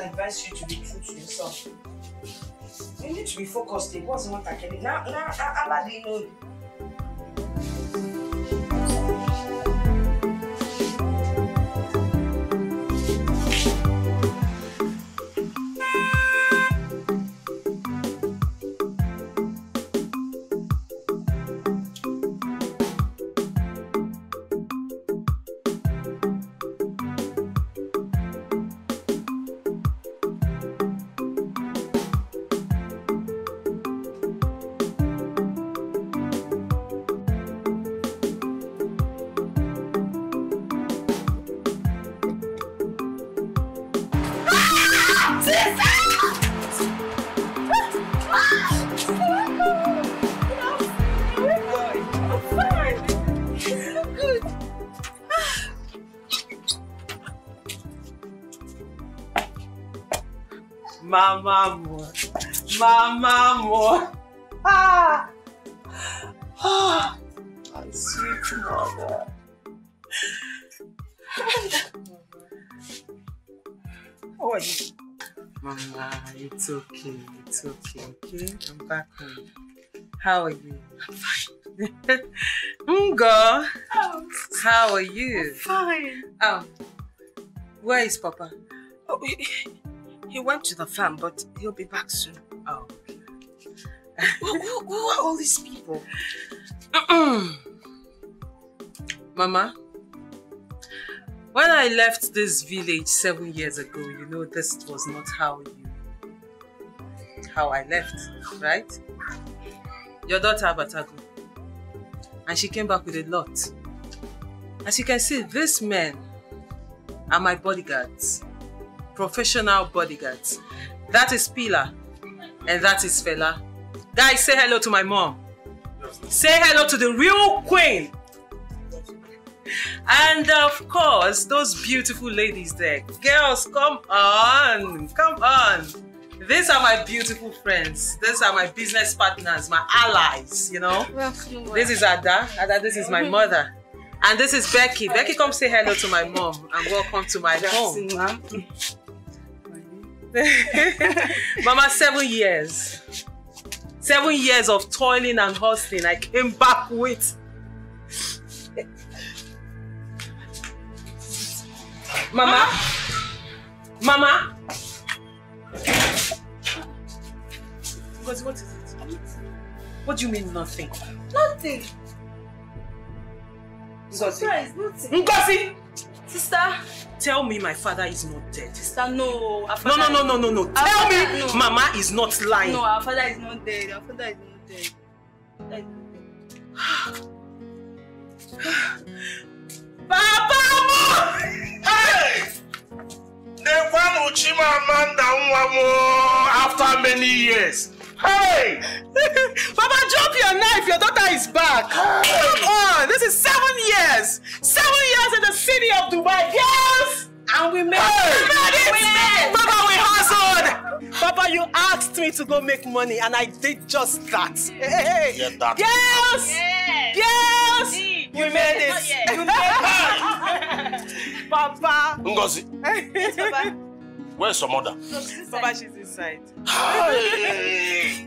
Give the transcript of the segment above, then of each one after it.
advise you to be true to yourself. You need to be focused. It wasn't what I can. Now, Allah didn't know you. Mama more. Ah, my sweet mother. How are you? Mama, it's okay. It's okay, okay? I'm back home. How are you? I'm fine. Ngo, how are you? I'm fine. Where is Papa? Oh, he went to the farm, but he'll be back soon. Oh, okay. Who are all these people? Mama, when I left this village 7 years ago, you know this was not how I left, right? Your daughter Abatago, and she came back with a lot. As you can see, these men are my bodyguards. Professional bodyguards. That is Pila and that is Fela. Guys, say hello to my mom. Say hello to the real queen. And of course, those beautiful ladies there. Girls, come on. Come on. These are my beautiful friends. These are my business partners, my allies, you know. This is Ada. Ada, this is my mother. And this is Becky. Becky, come say hello to my mom and welcome to my home. Mama, 7 years. 7 years of toiling and hustling. I came back with. Mama? Mama? Ngozi, what is it? What do you mean nothing? Nothing. Ngozi? Nothing. Ngozi! Sister? Tell me my father is not dead. Sister, no. No. Tell me Mama is not lying. No, our father is not dead. Our father is not dead. Papa! Hey! The one Uchima Amanda after many years. Hey! Papa, drop your knife. Your daughter is back. Hey. Come on. This is 7 years. 7 years in the city of Dubai. Yes! And we made it. Papa, we hustled. Papa, you asked me to go make money and I did just that. Hey. Yeah, that. Yes! Yes! You made it. You made it. Papa. Ngozi. Yes, Papa. Where's your mother? No, she's Papa, she's inside. Hey.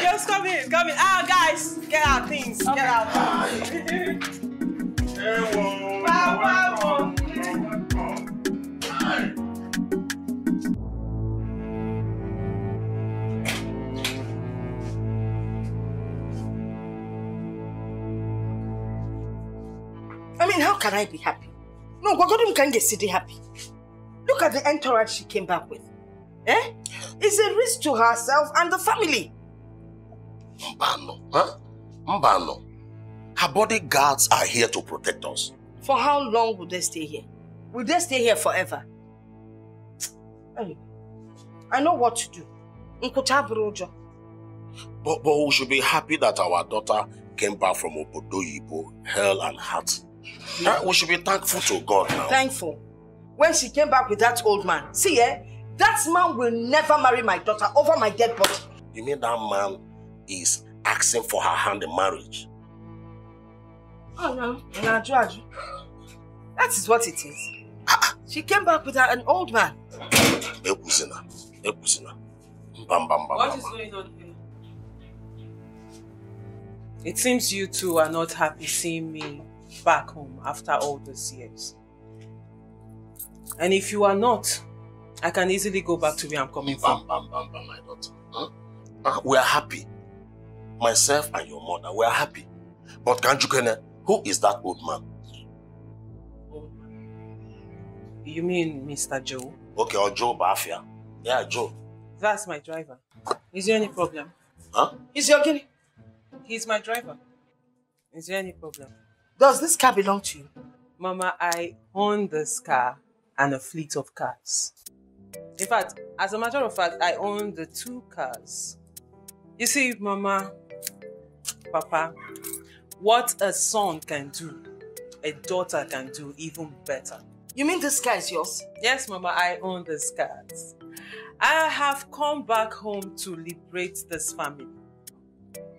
Just come in. Guys, get our things. Okay. Get our things. Papa. I mean, how can I be happy? No, Gwagodum can't get city happy. Look at the entourage she came back with. Eh? It's a risk to herself and the family. Mbano, huh? Mbano. Her bodyguards are here to protect us. For how long will they stay here? Will they stay here forever? I know what to do. But we should be happy that our daughter came back from Obodoyibo, hell and heart. We should be thankful to God now. Thankful. When she came back with that old man. See, that man will never marry my daughter over my dead body. You mean that man is asking for her hand in marriage? Oh no, that is what it is. She came back with an old man. What is going on here? It seems you two are not happy seeing me back home after all those years. And if you are not, I can easily go back to where I'm coming from. My daughter. Huh? We are happy. Myself and your mother, we are happy. But Kanjukene, who is that old man? You mean Mr. Joe? Okay, or Joe Bafia. Yeah, Joe. That's my driver. Is there any problem? Huh? Is your guinea? He's my driver. Is there any problem? Does this car belong to you? Mama, I own this car and a fleet of cars. In fact, as a matter of fact, I own the 2 cars. You see, Mama, Papa, what a son can do, a daughter can do even better. You mean this car is yours? Yes, Mama, I own these cars. I have come back home to liberate this family,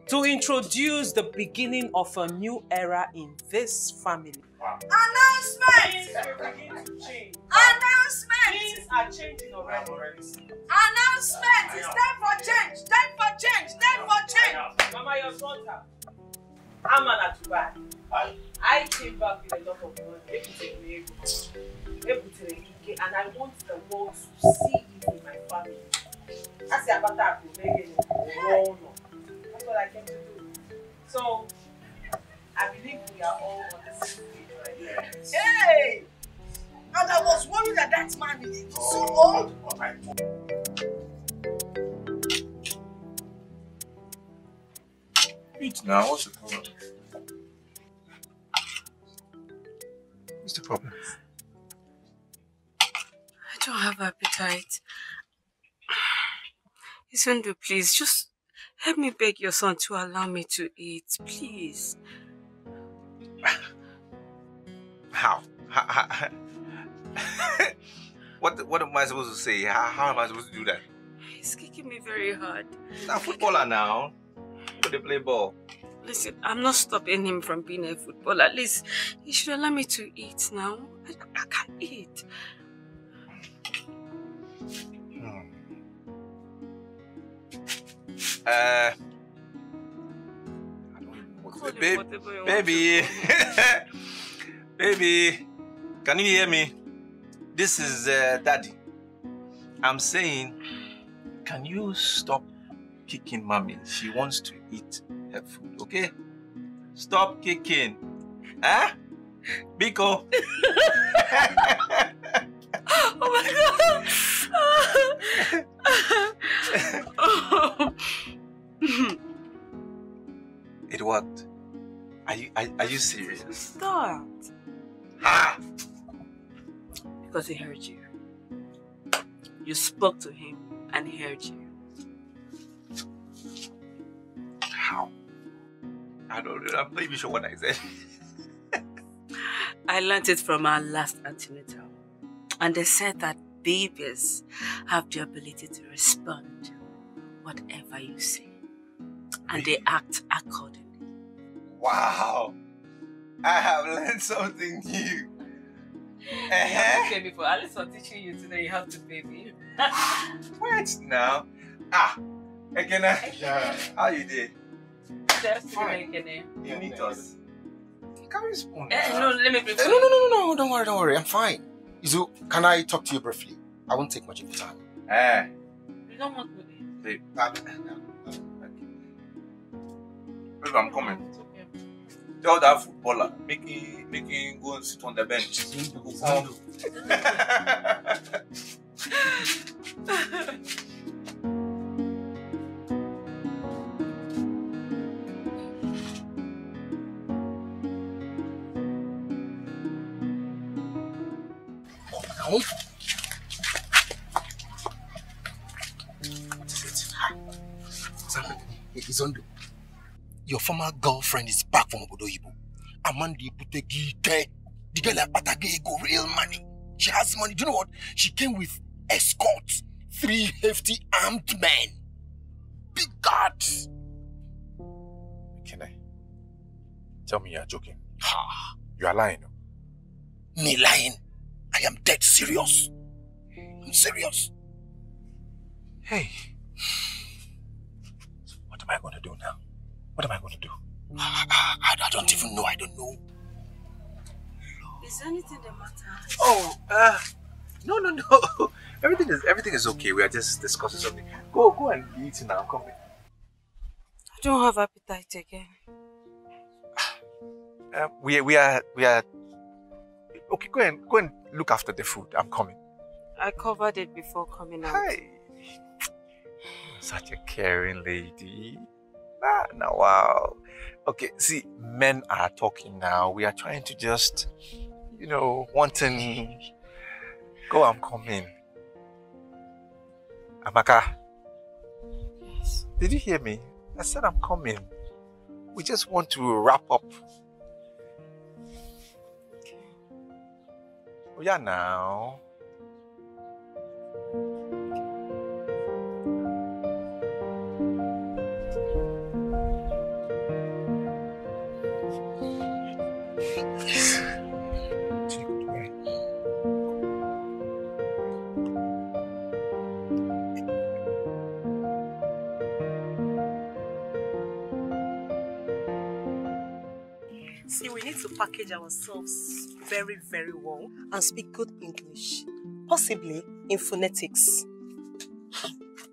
to introduce the beginning of a new era in this family. Announcement! Announcement! Things are changing already. Announcement! It's time for change! Time for change! Time for change! Mama, your daughter, I'm an Atubai. I came back with a lot of money, and I want the world to see it in my family. That's what I came to do. So, I believe we are all on the same page right here. Hey! And I was worried that that man is so old. Eat now, what's the problem? What's the problem? I don't have appetite. Isundu, please, just help me beg your son to allow me to eat, please. How? What am I supposed to say? How am I supposed to do that? He's kicking me very hard. He's a footballer now. They play ball. Listen, I'm not stopping him from being a footballer. At least he should allow me to eat now. I can't eat. I don't know what baby. Baby, can you hear me? This is Daddy. I'm saying, can you stop kicking Mommy? She wants to eat her food, okay? Stop kicking. Huh? Biko. Oh my God. It worked. Are you serious? Stop. Ah! Because he heard you. You spoke to him and he heard you. How? I don't know. I'm not even sure what I said. I learned it from our last antenatal. And they said that babies have the ability to respond whatever you say. And they act accordingly. Wow. I have learned something new. You have to pay me for at least for teaching you today. You have to pay me. Wait now. Again, yeah. How you did? Fine. You need us. Can we spoon? No, let me prepare. No, don't worry, I'm fine. Izu, can I talk to you briefly? I won't take much of your time. You don't want to eat. Babe, I'm coming. Tell that footballer, make him go and sit on the bench. Izondo, your former girlfriend is back from Obodo Ibo. Amandi Putegi, the girl at Patagego, real money. She has money. Do you know what? She came with escorts, 3 hefty armed men. Big guards. Can I? Tell me you're joking. You are lying. Me lying? I am dead serious. I'm serious. Hey. What am I going to do now? What am I going to do? I don't even know. I don't know. Is there anything the matter? Oh, no. Everything is okay. We are just discussing something. Go and eat now. Come here. I don't have appetite again. We are. Okay, go and look after the food. I'm coming. I covered it before coming out. Hi. Such a caring lady. Now, wow. Okay, see, men are talking now. We are trying to just, wanting. Go, I'm coming. Amaka. Yes. Did you hear me? I said I'm coming. We just want to wrap up. Okay. Oh, yeah, now. See, we need to package ourselves very, very well and speak good English, possibly in phonetics.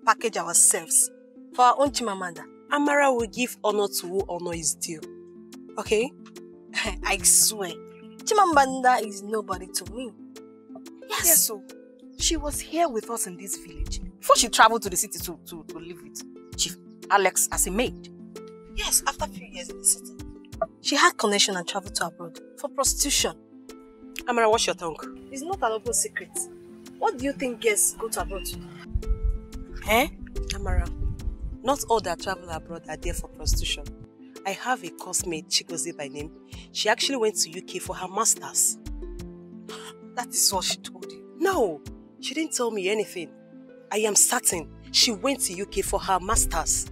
Package ourselves. For our own Chimamanda, Amara will give honor to who honor is due. Okay? I swear, Chimamanda is nobody to me. Yes, so she was here with us in this village before she traveled to the city to live with Chief Alex as a maid. Yes, after a few years in the city. She had connection and traveled to abroad for prostitution. Amara, watch your tongue. It's not an open secret. What do you think girls go to abroad to? Eh? Amara, not all that travel abroad are there for prostitution. I have a coursemate, Chikoze by name. She actually went to UK for her master's. That is what she told you. No, she didn't tell me anything. I am certain she went to UK for her master's.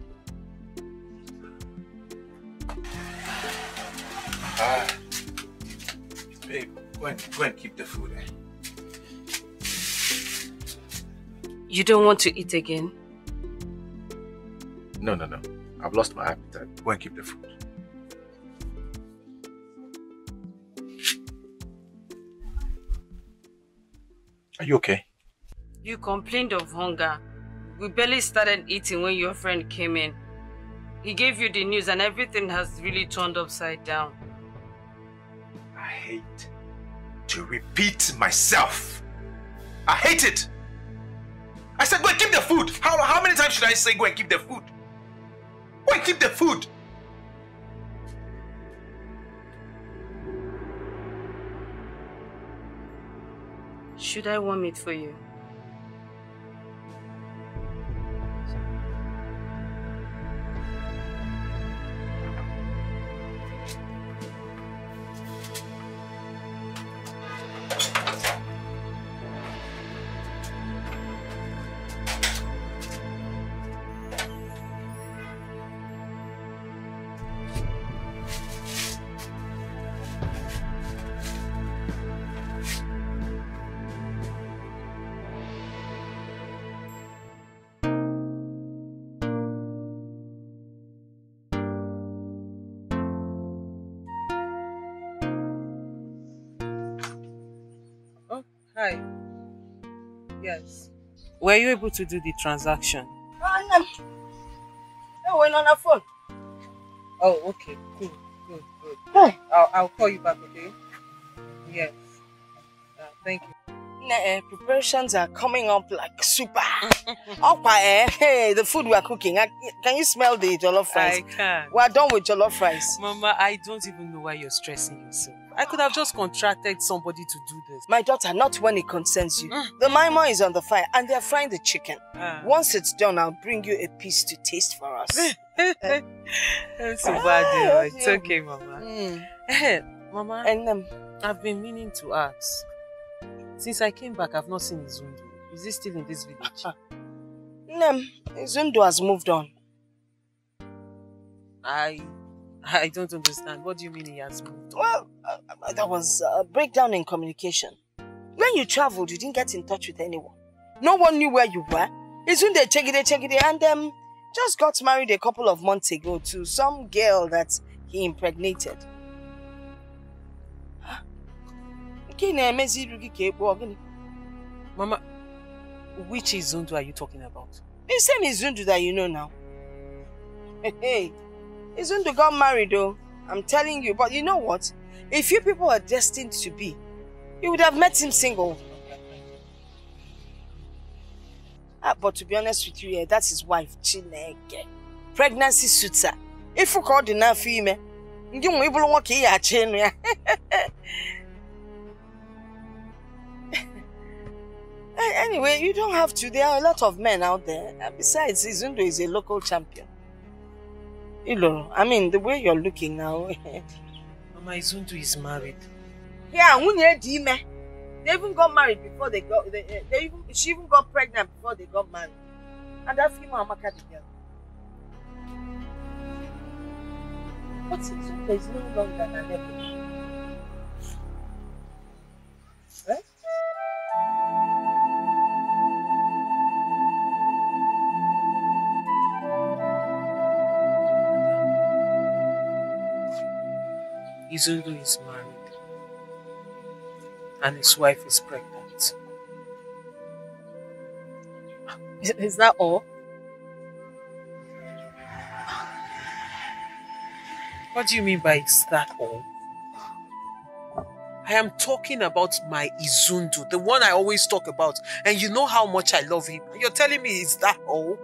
Babe, go and keep the food. You don't want to eat again? No. I've lost my appetite. Go and keep the food. Are you okay? You complained of hunger. We barely started eating when your friend came in. He gave you the news and everything has really turned upside down. I hate to repeat myself. I hate it. I said go and keep the food. How many times should I say go and keep the food? Go and keep the food. Should I warm it for you? Hi. Yes. Were you able to do the transaction? No, we're on our phone. Oh, okay. Good. Hey. I'll call you back, okay? Yes. Thank you. Preparations are coming up like super. Hey, the food we are cooking. Can you smell the jollof rice? I can. We're done with jollof rice. Mama, I don't even know why you're stressing yourself. I could have just contracted somebody to do this. My daughter, not when it concerns you. The maima is on the fire and they're frying the chicken. Once it's done, I'll bring you a piece to taste for us. That's so bad. It's okay, Mama. Mama, And I've been meaning to ask. Since I came back, I've not seen Izundu. Is he still in this village? Zundu has moved on. I don't understand. What do you mean he has moved on? Well, there was a breakdown in communication. When you traveled, you didn't get in touch with anyone. No one knew where you were. It's when they check it, and just got married a couple of months ago to some girl that he impregnated. Mama, which Izundu are you talking about? The same Izundu that you know now. Hey, Izundu got married though. I'm telling you. But you know what? If you people are destined to be, you would have met him single. But to be honest with you, yeah, that's his wife, Chineke. Pregnancy suits her. If you call the na female, you won't even walk here. Anyway, you don't have to. There are a lot of men out there. And besides, Izundu is a local champion. Ilo, I mean, the way you're looking now. Mama, Izundu is married. Yeah, they even got married before they got. She even got pregnant before they got married. And that female Amaka the girl. But Izundu is no longer than ever. Right? Izundu is married. And his wife is pregnant. Is that all? What do you mean by is that all? I am talking about my Izundu, the one I always talk about. And you know how much I love him. And you're telling me is that all?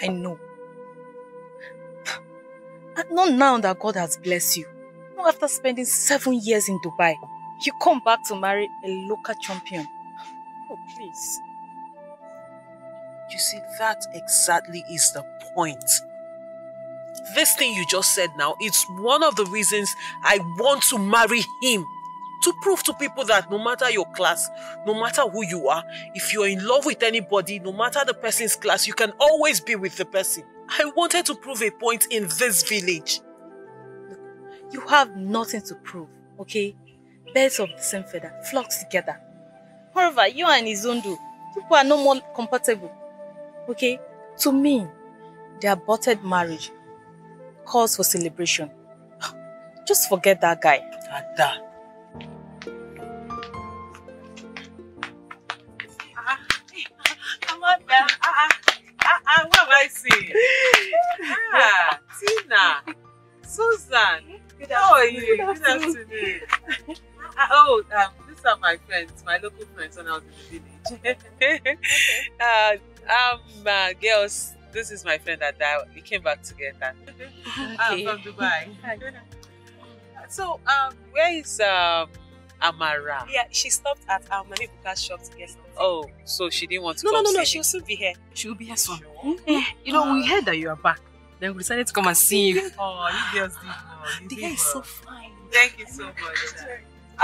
I know. And not now that God has blessed you. Not after spending 7 years in Dubai. You come back to marry a local champion. Oh, please. You see, that exactly is the point. This thing you just said now, it's one of the reasons I want to marry him. To prove to people that no matter your class, no matter who you are, if you're in love with anybody, no matter the person's class, you can always be with the person. I wanted to prove a point in this village. Look, you have nothing to prove, okay? Birds of the same feather flock together. However, you and Izundu, people are no more compatible. Okay? To me, the aborted marriage calls for celebration. Just forget that guy. Ada. Amanda. What am I seeing? Tina. Susan. How are you? Good afternoon. These are my friends, my local friends when I was in the village. Girls, this is my friend Ada. We came back together. Okay. From Dubai. So, where is Amara? Yeah, she stopped at our Mami Buka's shop to get something. Oh, so she didn't want to No, come see she'll me. soon be here. She'll be here soon. You know, we heard that you are back. Then we decided to come and see you. Oh, you girls did well. You The did guy is well. so fine. Thank you so much.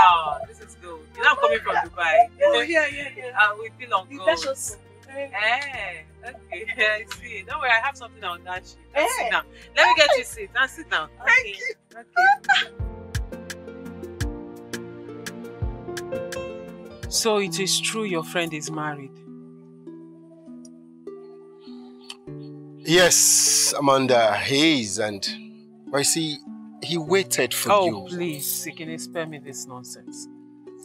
Oh, this is good. You know I'm coming from Dubai. Oh, yeah. We feel on You gold. fetch us. Okay, I see. Don't worry, I have something on that sheet. Sit down. Let me get you a seat. Now sit down. Thank you. Okay. So it is true your friend is married? Yes, Amanda, he is, and I see he waited for you. Oh, please, Sikine, spare me this nonsense.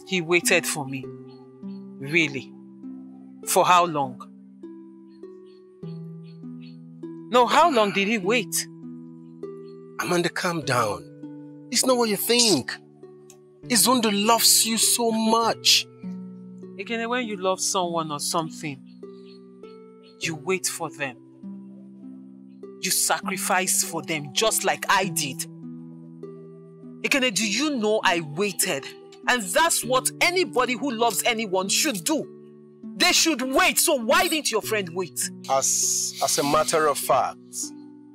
He waited for me. Really? For how long? No, how long did he wait? Amanda, calm down. It's not what you think. Izundu loves you so much. Again, when you love someone or something, you wait for them. You sacrifice for them just like I did. Ekene, do you know I waited? And that's what anybody who loves anyone should do. They should wait. So why didn't your friend wait? As a matter of fact,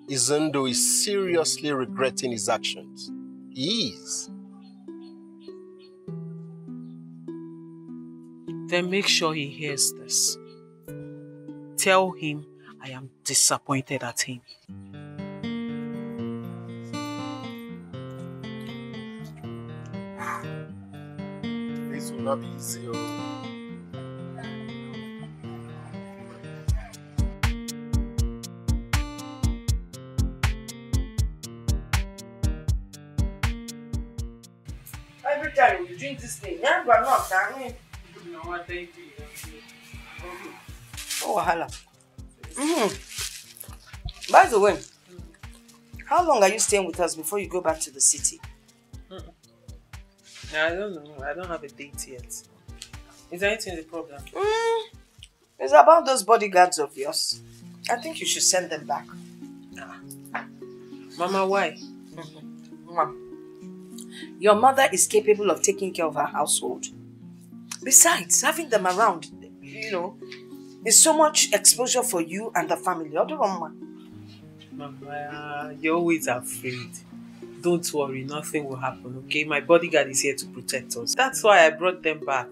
Izundu is seriously regretting his actions. He is. Then make sure he hears this. Tell him I am disappointed at him. this will not be easy. Every time you drink this thing, yeah, but not, Oh, wahala. By the way, how long are you staying with us before you go back to the city? I don't know. I don't have a date yet. Is there anything the problem? It's about those bodyguards of yours. I think you should send them back. Mama, why? Your mother is capable of taking care of her household. Besides, having them around, is so much exposure for you and the family. Mama, you're always afraid. Don't worry, nothing will happen, okay? My bodyguard is here to protect us. That's why I brought them back.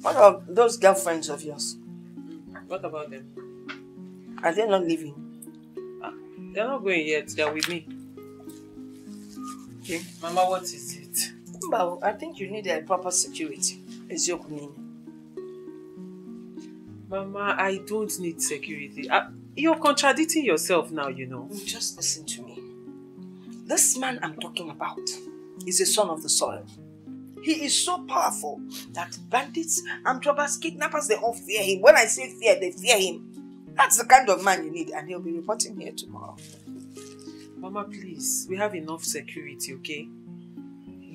What about those girlfriends of yours? What about them? Are they not leaving? They're not going yet. They're with me. Okay. Mama, what is it? Well, I think you need a proper security. It's your opinion. Mama, I don't need security. You're contradicting yourself now, Just listen to me. This man I'm talking about is a son of the soil. He is so powerful that bandits, armed robbers, kidnappers, they all fear him. When I say fear, they fear him. That's the kind of man you need, and he'll be reporting here tomorrow. Mama, please, we have enough security, okay?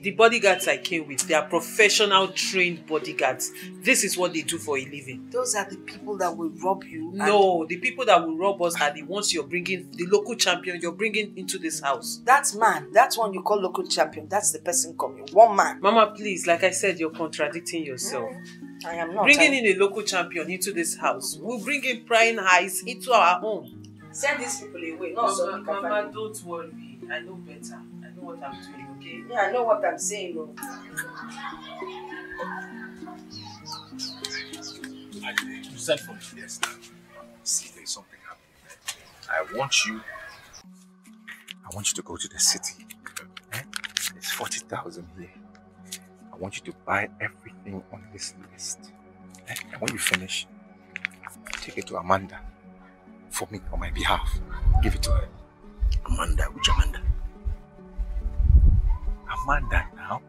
The bodyguards I came with, they are professional, trained bodyguards. This is what they do for a living. Those are the people that will rob you. No, the people that will rob us are the ones you're bringing, the local champion you're bringing into this house. That man, that's one you call local champion. That's the person coming. One man. Mama, please, like I said, you're contradicting yourself. I am not. Bringing in a local champion into this house, we'll bring in prying eyes into our home. Send these people away. Mama, don't worry. I know better. I know what I'm doing, okay? Yeah, I know what I'm saying. You sent for me. Yes, now. See, there's something happening. I want you to go to the city. There's 40,000 here. I want you to buy everything on this list. And when you finish, take it to Amanda for me, on my behalf. Give it to her. Amanda? Which Amanda? Amanda now?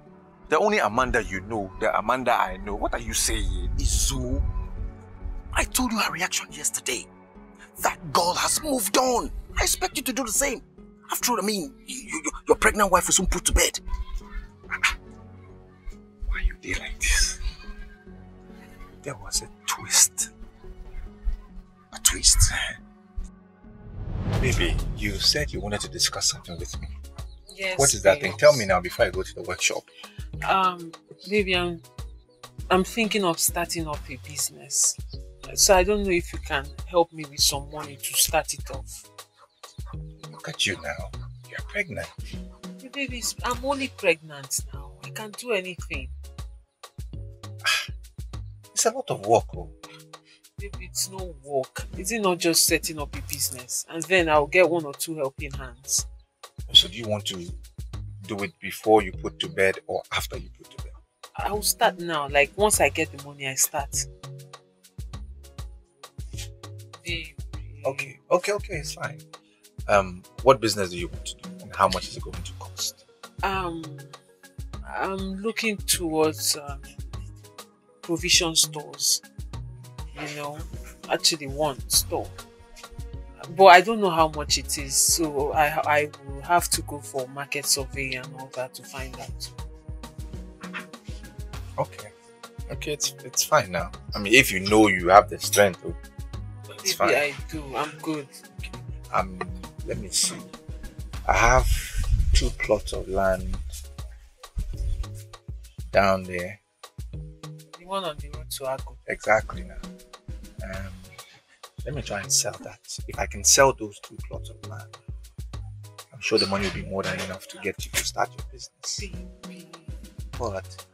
The only Amanda you know, the Amanda I know. What are you saying? Izu, I told you her reaction yesterday. That girl has moved on. I expect you to do the same. After all, your pregnant wife is soon put to bed. Why are you there like this? There was a twist. A twist? Baby, you said you wanted to discuss something with me. Yes. What is that thing? Tell me now before I go to the workshop. Baby, I'm thinking of starting up a business. So I don't know if you can help me with some money to start it off. Look at you now. You're pregnant. Hey, baby, I'm only pregnant now. I can't do anything. It's a lot of work, oh. Baby, it's no work. Is it not just setting up a business? And then I'll get 1 or 2 helping hands. So do you want to do it before you put to bed or after you put to bed? I'll start now. Like, once I get the money, I start. Baby. Okay, it's fine. What business do you want to do? And how much is it going to cost? I'm looking towards provision stores. Actually 1 store. But I don't know how much it is, so I will have to go for market survey and all that to find out. Okay, it's fine now. If you know you have the strength, it's fine. I do. I'm good. Okay. Let me see. I have 2 plots of land down there. The one on the road to Agbo. Exactly now. Let me try and sell that. If I can sell those 2 plots of land, I'm sure the money will be more than enough to get you to start your business. Baby. What?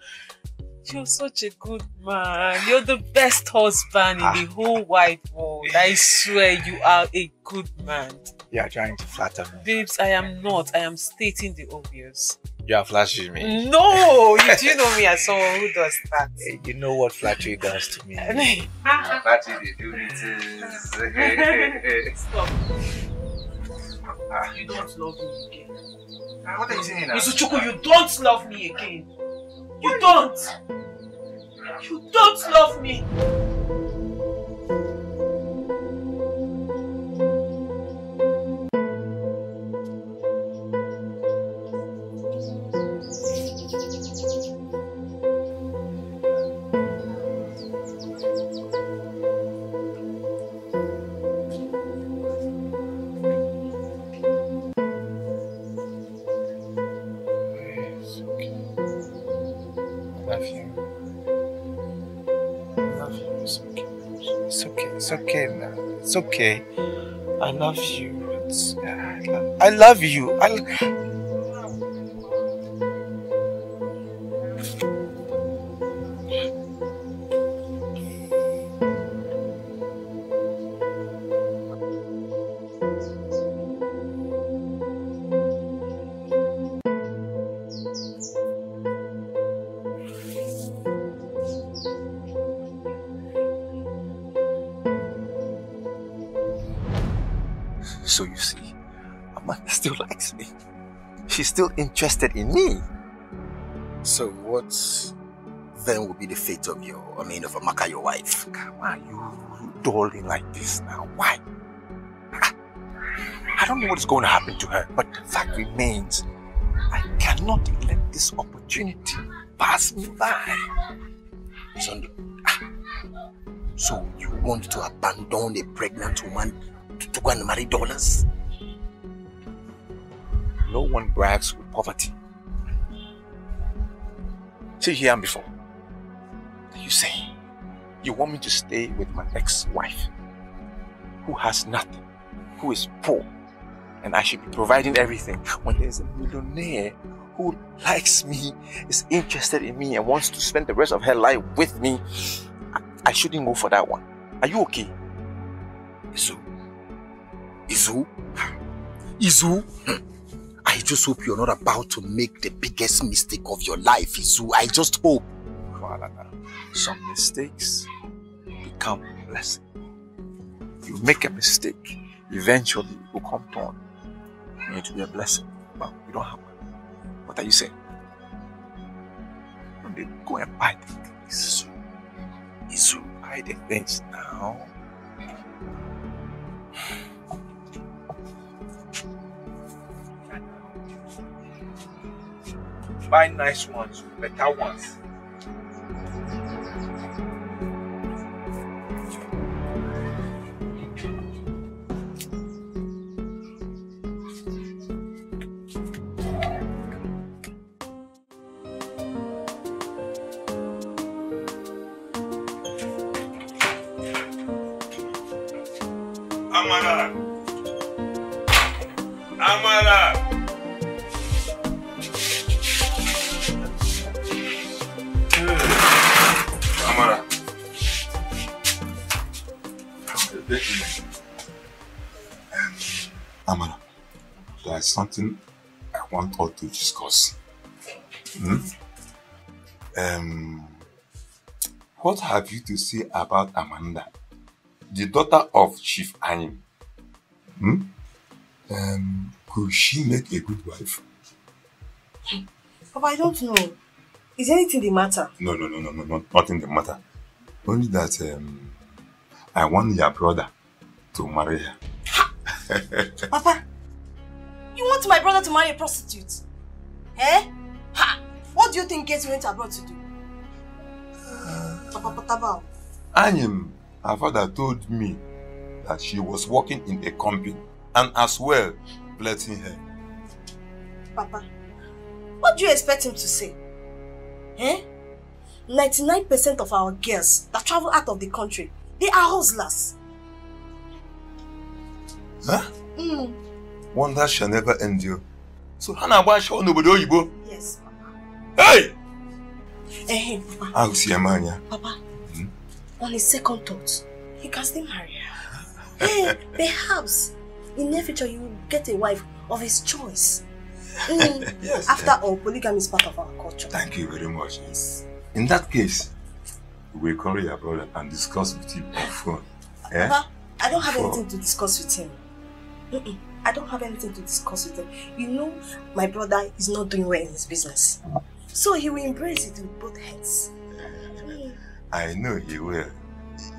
You're such a good man. You're the best husband in the whole wide world. I swear you are a good man. You are trying to flatter me. Babes, I am not. I am stating the obvious. You are flashing me. No, you do know me as someone who does that. You know what flattery does to me. Flattery, they do it. Stop. You don't love me again. What are you saying now? Isuchuku, you don't love me again. You don't. You don't love me. It's okay now. It's okay. I love you. I love you. So you see, Amanda still likes me. She's still interested in me. So what then will be the fate of of Amaka, your wife? Why are you darling like this now? Why? I don't know what is going to happen to her, but the fact remains, I cannot let this opportunity pass me by. Sunday, so you want to abandon a pregnant woman to go and marry dollars? No one brags with poverty. See, here I'm before. You say you want me to stay with my ex-wife who has nothing, who is poor, and I should be providing everything when there's a millionaire who likes me, is interested in me, and wants to spend the rest of her life with me. I shouldn't go for that one. Are you okay? Izu, I just hope you're not about to make the biggest mistake of your life, Izu. I just hope. Some mistakes become a blessing. You make a mistake, eventually it will come to you to be a blessing. But you don't have one. What are you saying? Don't they go and buy the things? Izu, buy the things now. Buy nice ones, better ones. Amara! Amara! Amara. Amara, there is something I want us to discuss. What have you to say about Amanda, the daughter of Chief Anyim? Could she make a good wife? Papa, I don't know. Is anything the matter? No, nothing the matter. Only that I want your brother to marry her. Papa, you want my brother to marry a prostitute? Eh? Ha! What do you think Casey went abroad to do? Papa Potaba. Anyim, her father told me that she was working in a company and as well flirting her. Papa, what do you expect him to say? Eh? 99% of our girls that travel out of the country, they are hustlers. Huh? Wonder shall never endure. So Hannah Basho nobody Oyibo? Yes, Papa. Hey! Hey, Papa. I'll see a man. Papa, on his second thought, he can still marry her. Hey, perhaps in the future you will get a wife of his choice. Yes. After all, polygamy is part of our culture. Thank you very much. Yes. In that case, we will call your brother and discuss with him on phone. Yeah? Papa, I don't have anything to discuss with him. I don't have anything to discuss with him. You know, my brother is not doing well in his business. So he will embrace it with both hands. I know he will.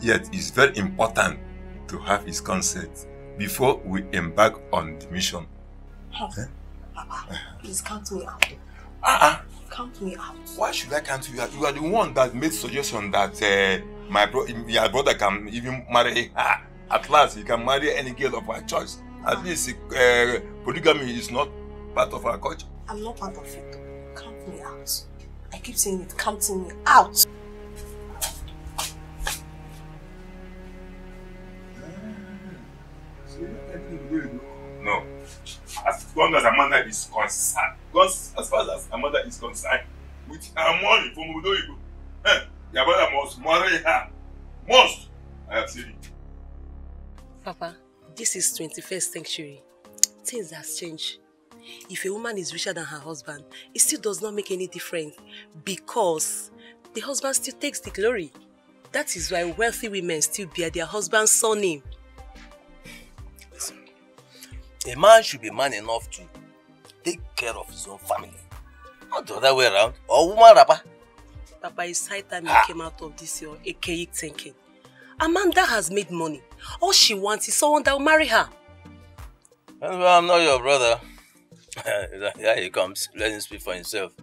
Yet it's very important to have his consent before we embark on the mission. Papa, please count me out. Count me out. Why should I count you out? You are the one that made suggestion that your brother can even marry her. At last, he can marry any girl of our choice. At least polygamy is not part of our culture. I'm not part of it. Count me out. I keep saying it, counting me out. No. As long as Amanda is concerned, as far as Amanda is concerned, with her money from Udoigo, your brother must marry her. Must! I have said it. Papa, this is 21st century. Things have changed. If a woman is richer than her husband, it still does not make any difference because the husband still takes the glory. That is why wealthy women still bear their husband's surname. Listen, a man should be man enough to take care of his own family. Not the other way around. Or woman rapper. Papa, it's high time you came out of this your archaic thinking. Amanda has made money. All she wants is someone that will marry her. Well, I'm not your brother. Here he comes. Let him speak for himself.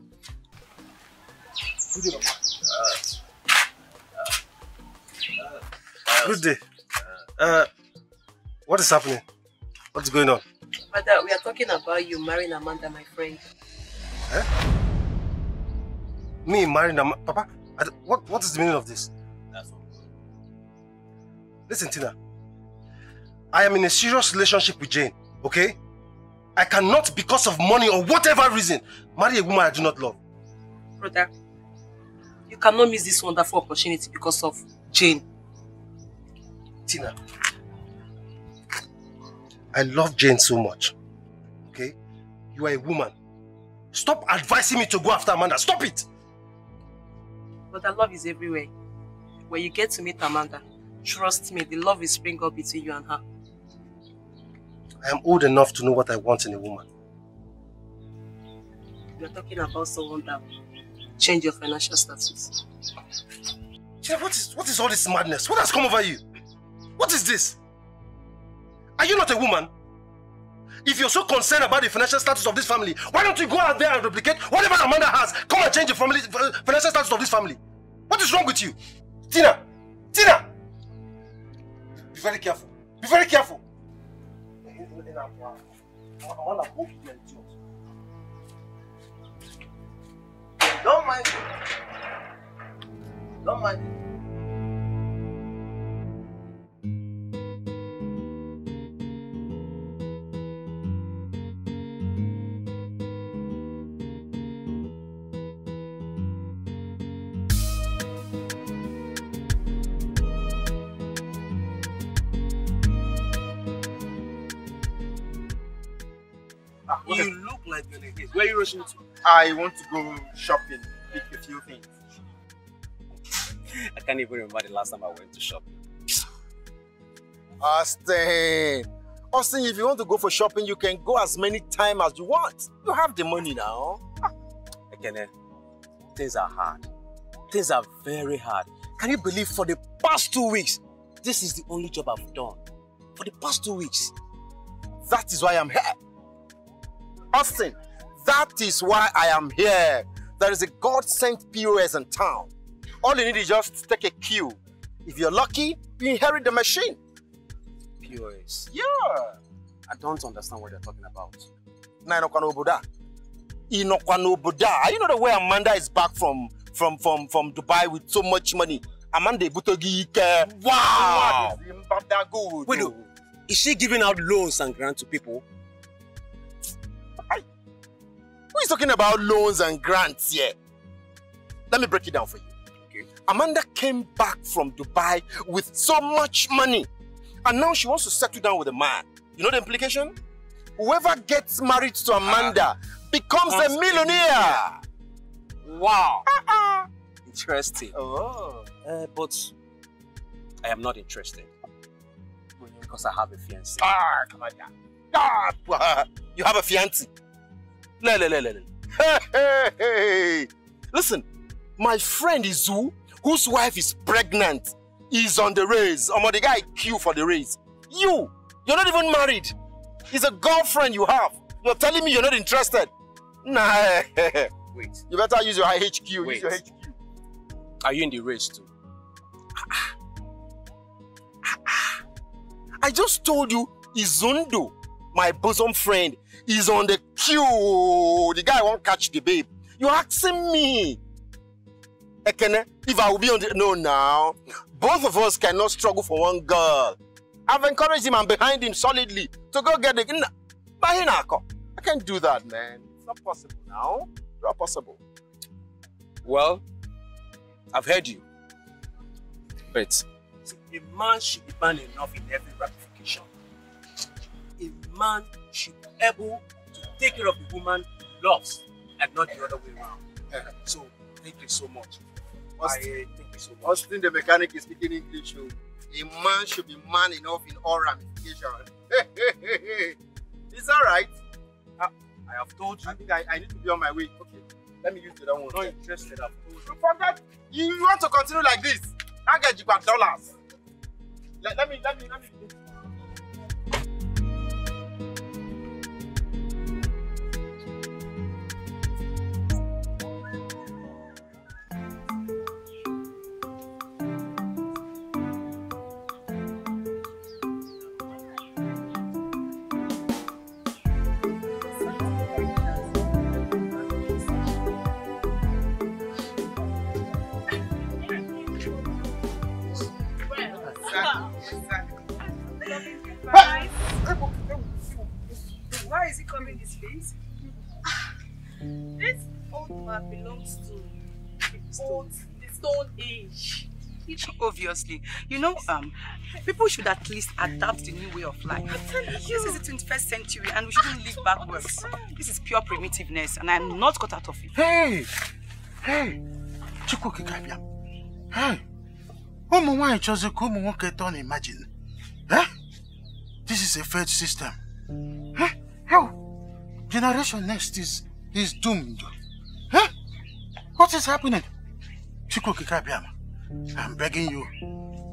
Good day. What is happening? What's going on? Father, we are talking about you marrying Amanda, my friend. Me marrying Amanda? Papa, what is the meaning of this? Listen, Tina. I am in a serious relationship with Jane, okay? I cannot, because of money or whatever reason, marry a woman I do not love. Brother, you cannot miss this wonderful opportunity because of Jane. Tina, I love Jane so much, okay? You are a woman. Stop advising me to go after Amanda. Stop it! But love is everywhere. When you get to meet Amanda, trust me, the love will spring up between you and her. I am old enough to know what I want in a woman. You're talking about someone that will change your financial status. Tina, what is all this madness? What has come over you? What is this? Are you not a woman? If you're so concerned about the financial status of this family, why don't you go out there and replicate whatever Amanda has? Come and change the financial status of this family. What is wrong with you? Tina! Tina! Be very careful. Be very careful. Don't mind. Don't mind. You look like you're in a haste. Where are you rushing to? I want to go shopping, pick a few things. I can't even remember the last time I went to shopping. Austin, if you want to go for shopping, you can go as many times as you want. You have the money now. Again, things are hard. Things are very hard. Can you believe for the past 2 weeks, this is the only job I've done? For the past 2 weeks. That is why I'm here. Austin, that is why I am here. There is a God-sent POS in town. All you need is just take a queue. If you're lucky, you inherit the machine. POS? Yeah. I don't understand what you're talking about. You know the way Amanda is back from Dubai with so much money? Amanda Butogi. Wow! Wait, is she giving out loans and grants to people? Who is talking about loans and grants here? Let me break it down for you. Okay. Amanda came back from Dubai with so much money. And now she wants to settle down with a man. You know the implication? Whoever gets married to Amanda becomes a millionaire. Wow. Interesting. Oh. But I am not interested. Because I have a fiancé. Come on, you have a fiancé. Hey. Listen, my friend Izu, whose wife is pregnant, is on the race. The guy queue for the race. You're not even married. It's a girlfriend you have. You're telling me you're not interested? Nah. Wait. You better use your HQ. Wait. Use your HQ. Are you in the race too? I just told you Izundo, my bosom friend, is on the queue. The guy won't catch the babe. You're asking me. Ekene, if I will be on the... No, now. Both of us cannot struggle for one girl. I've encouraged him and behind him solidly to go get the... I can't do that, man. It's not possible now. It's not possible. Well, I've heard you. But a man should be man enough in every ramification. A man should be able to take care of the woman he loves and not the other way around. So, thank you so much. Thank you so much. Austin, the mechanic, is speaking English. A man should be man enough in all ramifications. It's alright. I have told you. I think I need to be on my way. Okay, let me use the other one. Not interested, I've told you. You forget. You want to continue like this? I'll get you back dollars. Let me. Why is he coming this face? This old man belongs to the stone age. Obviously. You know, people should at least adapt to the new way of life. This is the 21st century and we shouldn't live backwards. This is pure primitiveness and I'm not cut out of it. Hey! Chukwukikabia. Hey! Why chose to imagine? Huh? This is a failed system. Huh? How? Generation next is doomed. Huh? What is happening? Chukwukikabia, I'm begging you,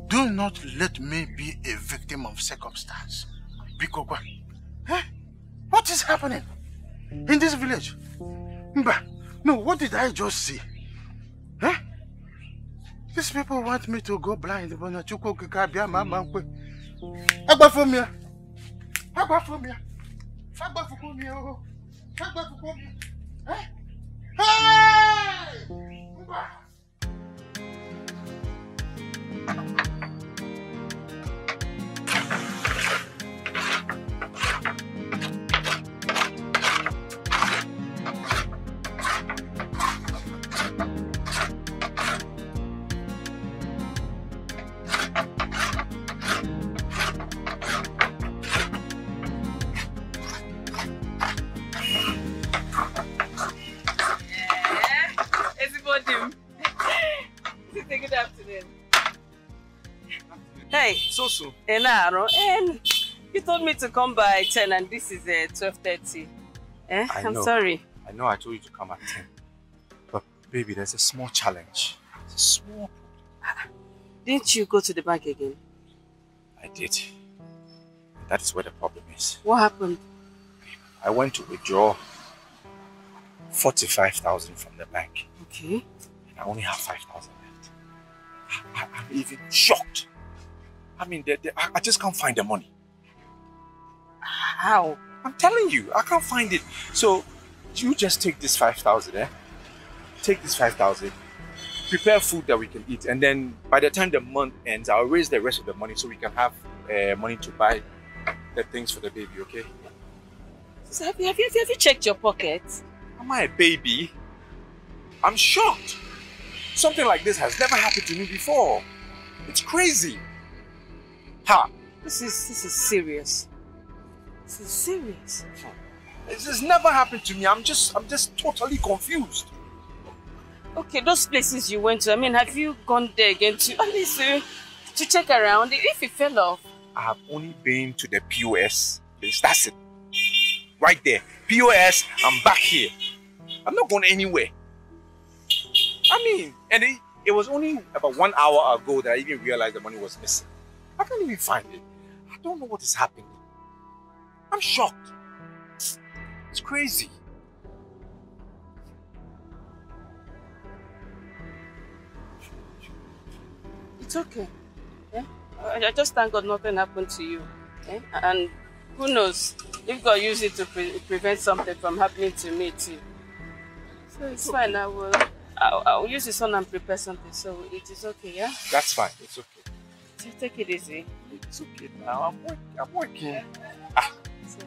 do not let me be a victim of circumstance. Bikokwa. Huh? What is happening in this village? Mba, no, what did I just see? Huh? These people want me to go blind. Good afternoon. Hey. So soon. And you told me to come by 10 and this is 12:30. I'm sorry. I know I told you to come at 10. But baby, there's a small challenge. It's a small problem. Didn't you go to the bank again? I did. That is where the problem is. What happened? I went to withdraw 45,000 from the bank. Okay. And I only have 5,000 left. I'm even shocked. I mean, I just can't find the money. How? I'm telling you, I can't find it. So, you just take this 5,000, Take this 5,000, prepare food that we can eat, and then by the time the month ends, I'll raise the rest of the money so we can have money to buy the things for the baby, okay? So have you checked your pockets? Am I a baby? I'm shocked. Something like this has never happened to me before. It's crazy. Ha! This is serious. This is serious. It's never happened to me. I'm just totally confused. Okay, those places you went to, I mean, have you gone there again to at least to check around if it fell off? I have only been to the POS place. That's it. Right there. POS, I'm back here. I'm not going anywhere. I mean, and it was only about 1 hour ago that I even realized the money was missing. I can't even find it. I don't know what is happening. I'm shocked. It's crazy. It's okay. Yeah? I just thank God nothing happened to you. Yeah? And who knows if God used it to prevent something from happening to me too. So it's fine. I'll use the sun and prepare something. So it is okay, yeah? That's fine. It's okay. So take it easy. It's okay now. I'm working. Yeah. So,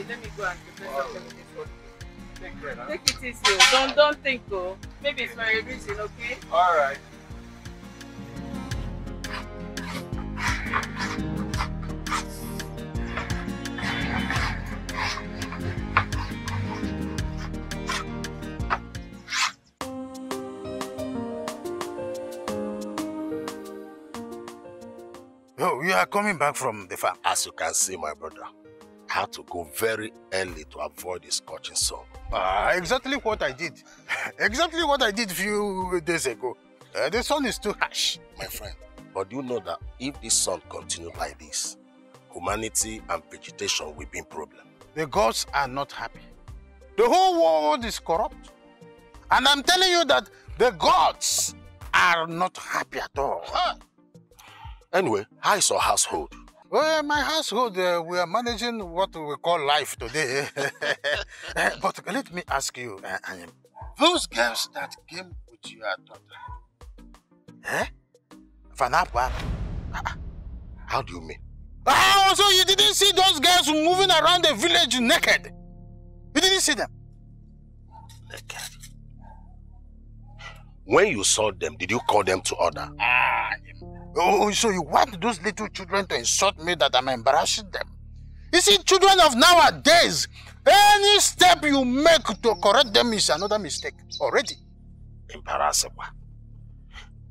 let me go and prepare something for you. Take it easy. Don't think, oh. Maybe it's for a reason, okay? All right. Oh, you are coming back from the farm? As you can see, my brother, I had to go very early to avoid the scorching sun. Exactly what I did. Exactly what I did a few days ago. The sun is too harsh. My friend, but you know that if this sun continues like this, humanity and vegetation will be in problem. The gods are not happy. The whole world is corrupt. And I'm telling you that the gods are not happy at all. Anyway, how is your household? Well, my household, we are managing what we call life today. But let me ask you, those girls that came with your daughter, Fanapwa? How do you mean? Oh, so you didn't see those girls moving around the village naked? You didn't see them? Naked? When you saw them, did you call them to order? Oh, so you want those little children to insult me that I'm embarrassing them? You see, children of nowadays, any step you make to correct them is another mistake already. Embarrassing.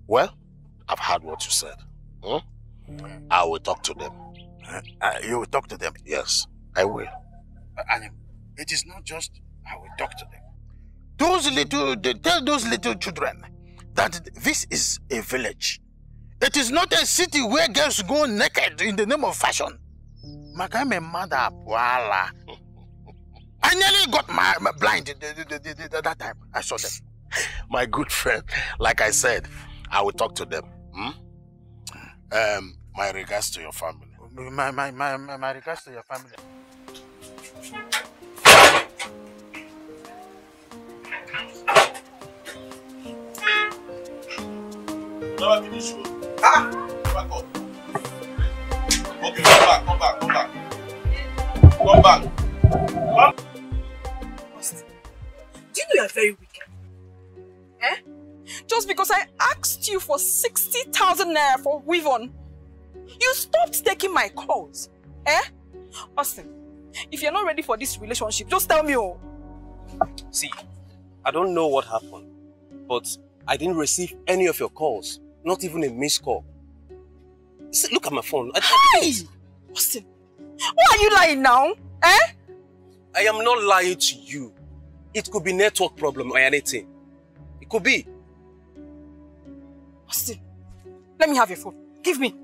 Well, I've heard what you said. I will talk to them. You will talk to them? Yes, I will. It is not just I will talk to them. Tell those little children that this is a village. It is not a city where girls go naked in the name of fashion. I nearly got blind that time I saw them. My good friend, like I said, I will talk to them. My regards to your family. My regards to your family. Never finish. Back up. Okay, come back. Come back. Do you know you are very wicked? Just because I asked you for 60,000 naira for weave-on, you stopped taking my calls. Austin, if you're not ready for this relationship, just tell me. See, I don't know what happened, but I didn't receive any of your calls, not even a missed call. See, look at my phone. Hi! Austin, why are you lying now? I am not lying to you. It could be network problem or anything. It could be. Austin, let me have your phone. Give me.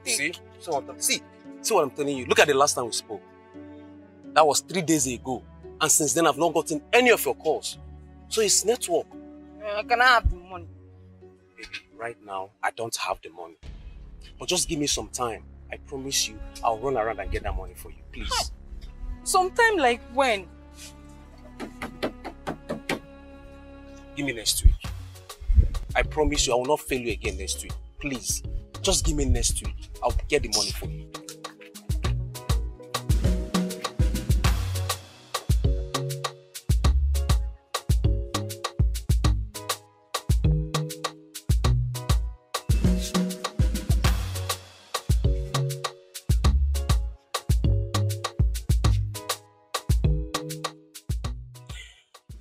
See what I'm telling you. Look at the last time we spoke. That was 3 days ago. And since then, I've not gotten any of your calls. So it's network. Can I have the money? Baby, right now, I don't have the money. But just give me some time. I promise you, I'll run around and get that money for you. Please. Sometime like when? Give me next week. I promise you, I will not fail you again next week. Please. Just give me next week. I'll get the money for you.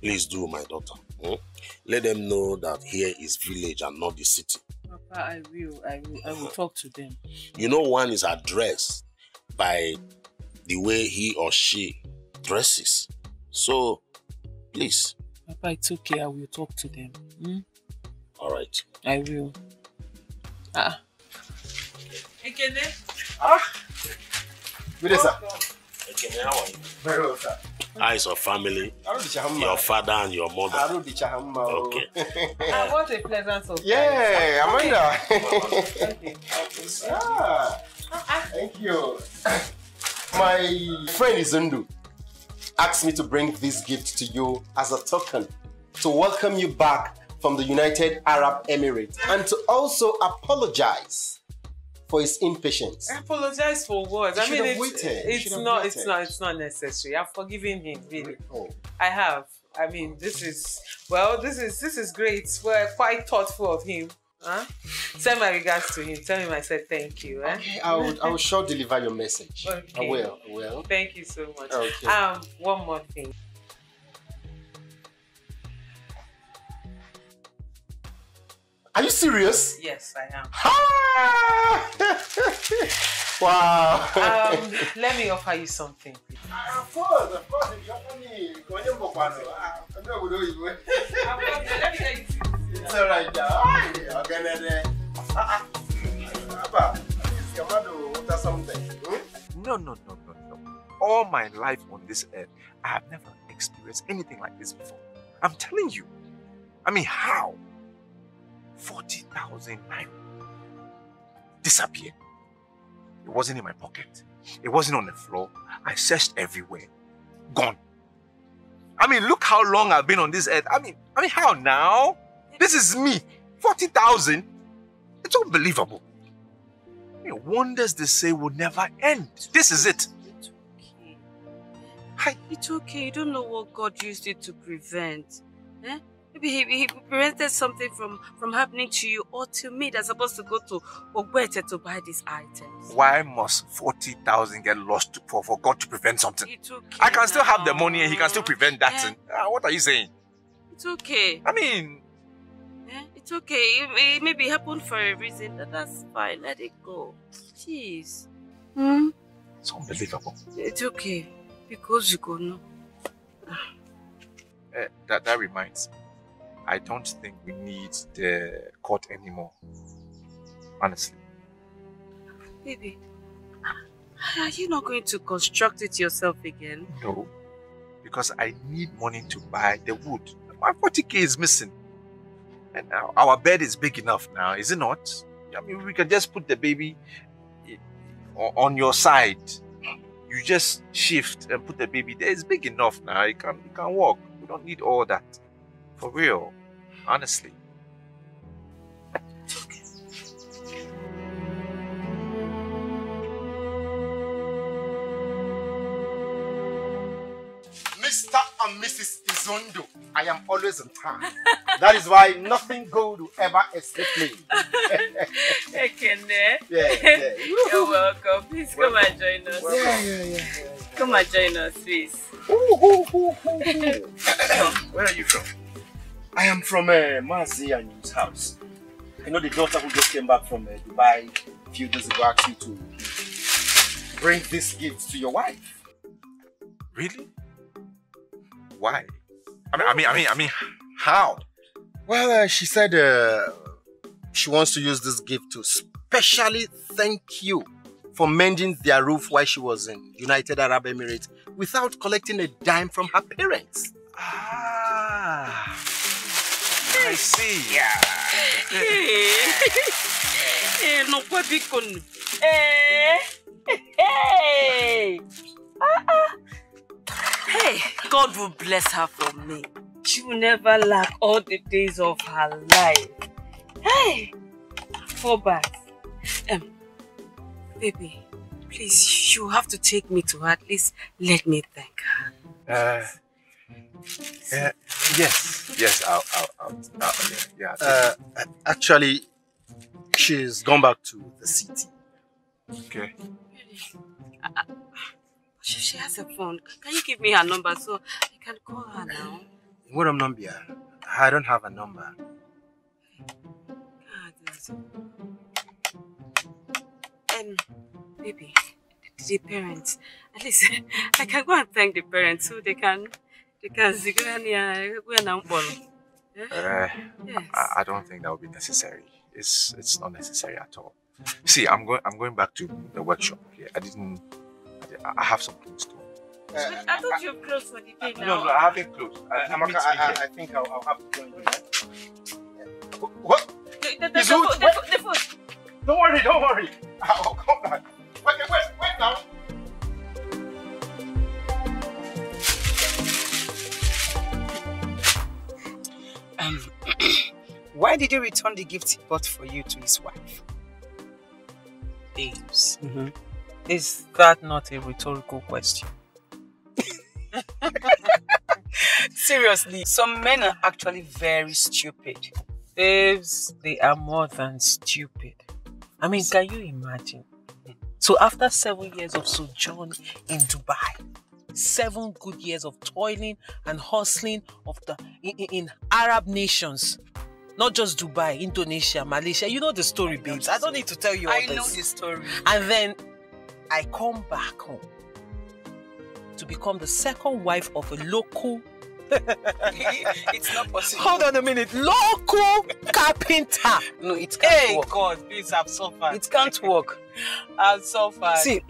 Please do, my daughter. Let them know that here is village and not the city. Papa, I will talk to them. You know, one is addressed by the way he or she dresses. So, please. Papa, it's okay. I will talk to them. All right. I will. Ekene. Good day, sir. Ekene, how are you? Very well, sir. How is your family? Your father and your mother? Okay. What a pleasant surprise. Yeah, Amanda. Okay. Thank you. My friend Izundu asked me to bring this gift to you as a token to welcome you back from the United Arab Emirates and to also apologize for his impatience. Apologize for what? I mean, it's not necessary. I've forgiven him, really. Oh. I have. I mean, this is great. We're quite thoughtful of him. Huh? Send my regards to him. Tell him I said thank you. Okay, I will sure deliver your message. Okay. I will. Thank you so much. Okay. One more thing. Are you serious? Yes, I am. Wow. Let me offer you something. Of course. If you offer me, it's all right, No. All my life on this earth, I have never experienced anything like this before. I'm telling you. I mean, how? 40,000 naira disappeared. It wasn't in my pocket. It wasn't on the floor. I searched everywhere. Gone. I mean, look how long I've been on this earth. I mean, how now? This is me. 40,000? It's unbelievable. I mean, wonders they say will never end. This is it. It's okay. It's okay. You don't know what God used it to prevent. Eh? Maybe he prevented something from happening to you or to me that's supposed to go to Ogwete to buy these items. Why must 40,000 get lost for God to prevent something? It's okay. I can still have the money and he can still prevent that thing. What are you saying? It's okay. I mean... it's okay. It maybe happened for a reason. That's fine. Let it go. Jeez. It's unbelievable. It's okay. Because you go now. That reminds me. I don't think we need the court anymore. Honestly. Baby, are you not going to construct it yourself again? No. Because I need money to buy the wood. My 40k is missing. And now our bed is big enough now, is it not? I mean, we can just put the baby on your side. You just shift and put the baby there. It's big enough now. It can walk. We don't need all that. For real. Honestly. It's okay. Mr. and Mrs. Izondo, I am always on time. That is why nothing good will ever escape me. Ekene. Yeah. You're welcome. Please come and join us. Yeah. Come and join us, please. Where are you from? I am from Mazi and his house. I know the daughter who just came back from Dubai a few days ago asked me to bring this gift to your wife. Really? Why? I mean, how? Well, she said she wants to use this gift to specially thank you for mending their roof while she was in United Arab Emirates without collecting a dime from her parents. Ah, I see. Yeah. No bikon. Hey. Hey, God will bless her for me. She will never lack all the days of her life. Hey, 4 bags. Baby, please, you have to take me to her. At least let me thank her. Yes, I'll actually, she's gone back to the city. Okay. She has a phone. Can you give me her number so I can call her now? What number? I don't have a number. Baby, the parents, at least I can go and thank the parents so they can I don't think that would be necessary. It's not necessary at all. See, I'm going back to the workshop. Okay, I have some things to do. I thought you were closed for the day now. No, I haven't closed. I think I'll have to join you. What? The food. Don't worry. I'll come back. Okay, wait now. Why did he return the gift he bought for you to his wife? Babes, is that not a rhetorical question? Seriously, some men are actually very stupid. Babes, they are more than stupid. I mean, can you imagine? So after 7 years of sojourn in Dubai, 7 good years of toiling and hustling in Arab nations, not just Dubai, Indonesia, Malaysia, you know the story, babes. I don't need to tell you all this. I know the story. And then I come back home to become the second wife of a local it's not possible. Hold on a minute. Local carpenter. No, it can't work. God, please, I've suffered. It can't work. I've suffered. See,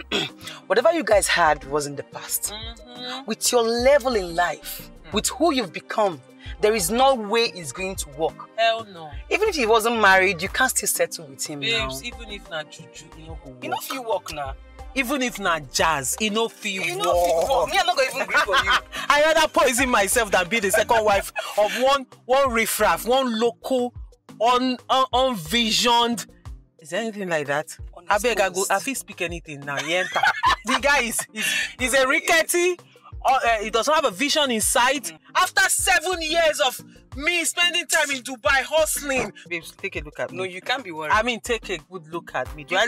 whatever you guys had was in the past. With your level in life, with who you've become, there is no way it's going to work. Hell no. Even if he wasn't married, you can't still settle with him. Babes, now. Even if not juju, you know go work. You know if you work now. Even if not jazz, you know feel work. Me, I'm not going to even agree for you. I rather poison myself than be the second wife of one riffraff, one local, unvisioned. Is there anything like that? I beg, I feel speak anything now. The guy is a rickety. He doesn't have a vision in sight. After 7 years of me spending time in Dubai hustling, babes, take a look at me. No, you can't be worried. I mean, take a good look at me. Do I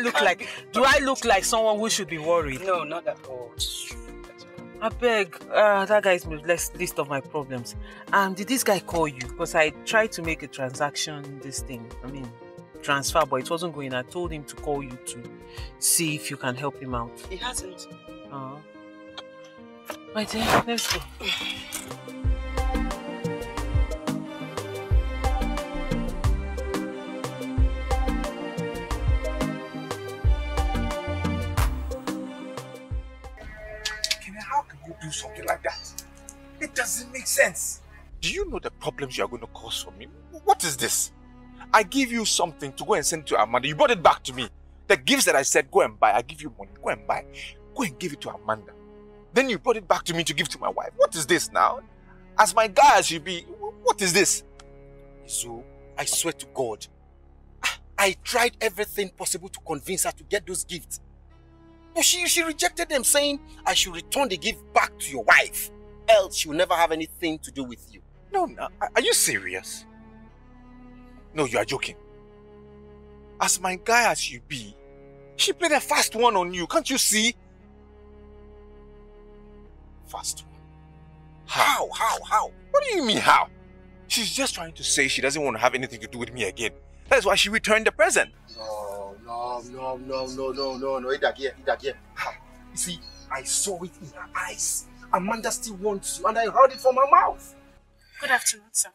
look like someone who should be worried? No, not at all. I beg, that guy is the list of my problems. Did this guy call you? Because I tried to make a transaction, transfer, but it wasn't going. I told him to call you to see if you can help him out. He hasn't. Right there, let's go. How can you do something like that? It doesn't make sense. Do you know the problems you are going to cause for me? What is this? I give you something to go and send to Amanda. You brought it back to me. The gifts that I said, go and buy. I give you money. Go and buy. Go and give it to Amanda. Then you brought it back to me to give to my wife. What is this now? As my guy as you be, what is this? So, I swear to God, I tried everything possible to convince her to get those gifts. But she rejected them, saying I should return the gift back to your wife. Else she will never have anything to do with you. No, are you serious? No, you are joking. As my guy as you be, she played a fast one on you. Can't you see? Fast one. How? What do you mean how? She's just trying to say she doesn't want to have anything to do with me again. That's why she returned the present. No. Idagie. You see, I saw it in her eyes. Amanda still wants you, and I heard it from her mouth. Good afternoon, sir.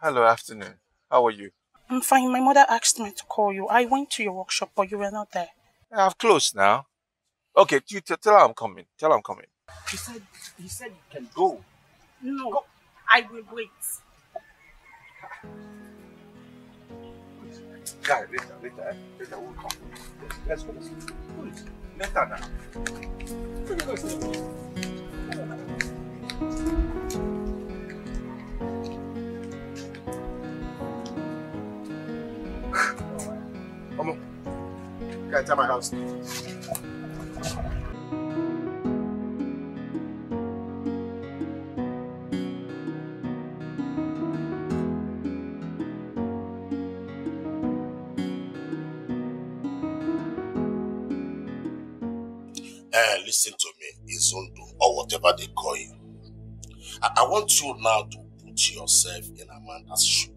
Hello, afternoon. How are you? I'm fine. My mother asked me to call you. I went to your workshop, but you were not there. I've closed now. Okay, you tell her I'm coming. Tell her I'm coming. He said you can go. No, go. I will wait. Guy, later we'll come. Let's go. Later now. Come on. Guy, tell my house. Listen to me, Izondo, or whatever they call you. I want you now to put yourself in Amanda's shoe.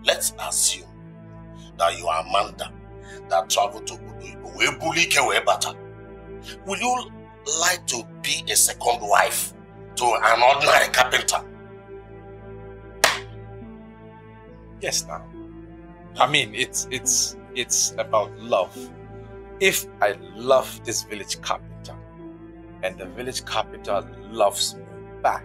Let's assume that you are Amanda that traveled to Obodo Ibo. Will you like to be a second wife to an ordinary carpenter? Yes, now. I mean, it's about love. If I love this village carpenter and the village carpenter loves me back,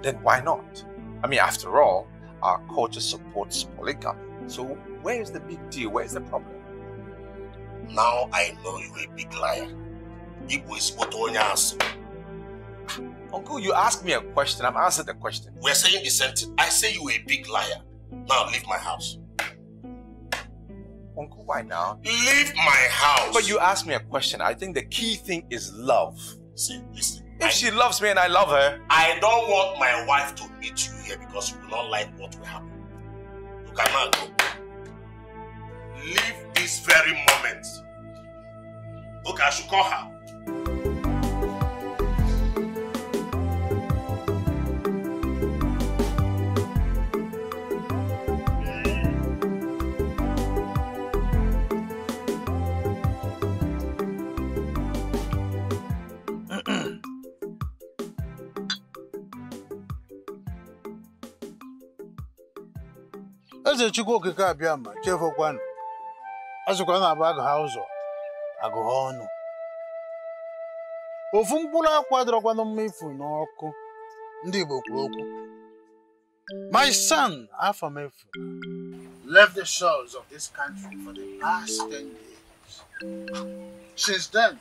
then why not? I mean, after all, our culture supports polygamy. So where is the big deal? Where is the problem? Now I know you're a big liar. Igbo is what on your answer. Uncle, you asked me a question. I'm answering the question. We're saying the same thing. I say you're a big liar. Now leave my house. Uncle, why now? Leave my house. But you asked me a question. I think the key thing is love. See, listen. If she loves me and I love her. I don't want my wife to meet you here because you will not like what will happen. You cannot go. Leave this very moment. Okay, I should call her. Eze Chukwu okike abịa ma chefukwanụ. Azụkwa na-abụ agụ ha ụzọ, agụ ha ọnụ. Ofu mkpụrụ akwa dịrọkwanụ mma ifu n'ọkụ. Ndị Igbo kwuru okwu. My son, Afamefu, left the shores of this country for the past 10 days. Since then,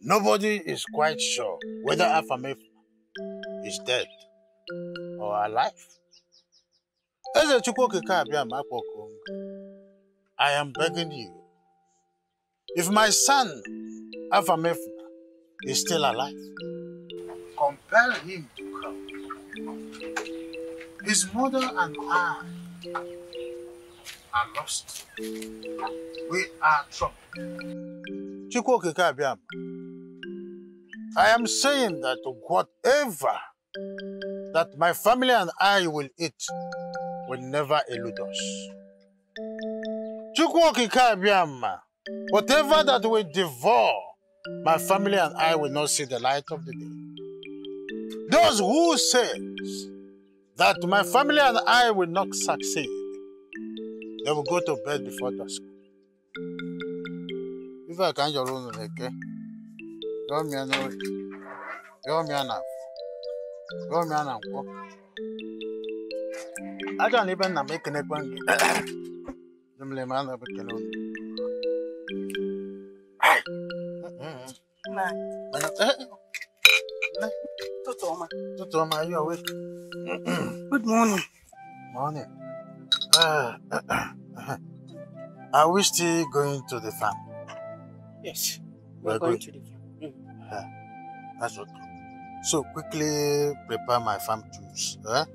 nobody is quite sure whether Afamefu is dead or alive. Eze Chukwu okike abịa ma akpọkọ m. I am begging you, if my son, Afamefu, is still alive, compel him to come. His mother and I are lost. We are troubled. Chukwu okike abịa ma. I am saying that whatever that my family and I will eat will never elude us. Chukwu okike abịa ma. Whatever that will devour, my family and I will not see the light of the day. Those who says that my family and I will not succeed, they will go to bed before dusk. If I can't your own, okay? Go me an hour. Go me an hour. Go me an hour. I don't even make an appointment. The man of a canoe. Totoma, are you awake? Good morning. Morning. Are we still going to the farm? Yes, we're going to the farm. That's okay. So quickly prepare my farm tools. Okay.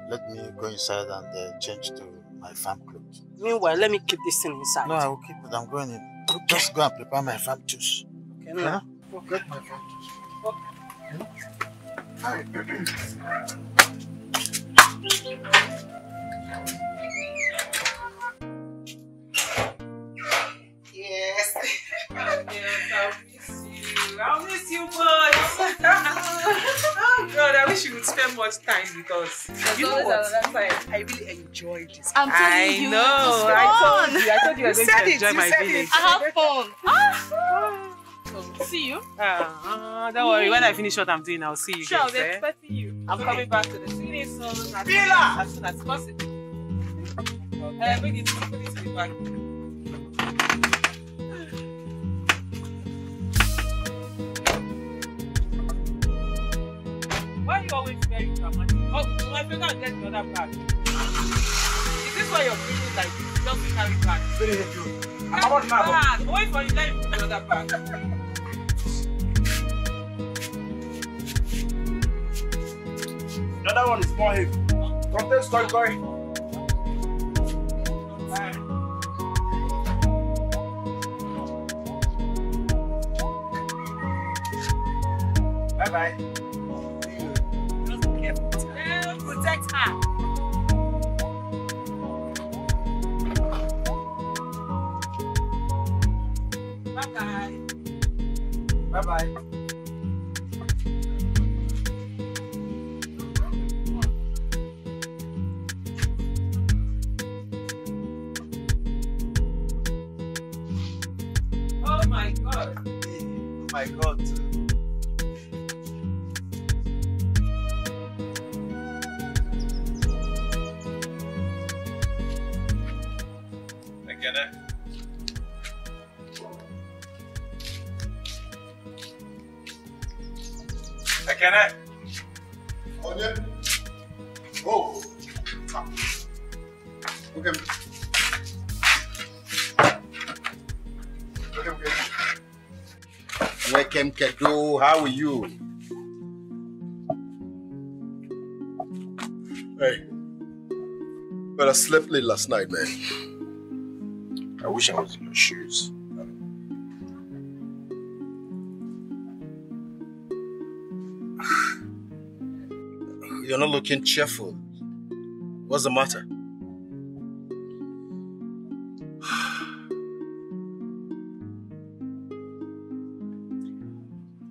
Let me go inside and change to my farm clothes. Meanwhile, let me keep this thing inside. No, I will keep it. I'm going in. Okay. Just go and prepare my farm tools. Okay, no. Okay. Get my farm tools. Yes. I'll miss you boys. Oh God, I wish you would spend much time with us. You know what? I really enjoyed this. I'm telling you, know. I told you were going to enjoy my village. I have fun. See you. Don't worry. When I finish what I'm doing, I'll see you. Sure, I'll be guys, expecting you. I'm coming back to the city soon as soon as possible. Bring it to the back. Why are you always very dramatic? Oh, my friend, I'll get the other bag. Is this why you're feeling like this? Just to carry back. Very good. I'm about bag. Wait for you, let me put the other bag. The other one is more heavy. Context, going. Bye bye. Just be careful. Later. Bye-bye. Bye-bye. Oh my God. Oh my God. Ekene. Onye? Oh. Okay. Welcome, Kedo. How are you? Hey. But I slept late last night, man. I wish I was in your shoes. You're not looking cheerful. What's the matter?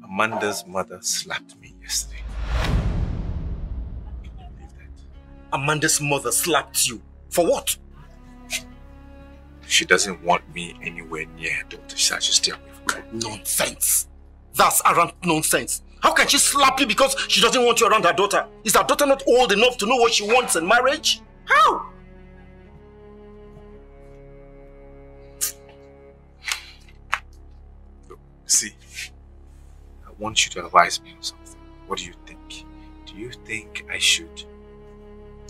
Amanda's mother slapped me yesterday. Can you believe that? Amanda's mother slapped you. For what? She doesn't want me anywhere near her daughter. She said she'll stay away from her. Nonsense. That's arrant nonsense. How can she slap you because she doesn't want you around her daughter? Is her daughter not old enough to know what she wants in marriage? How? Look, see, I want you to advise me on something. What do you think? Do you think I should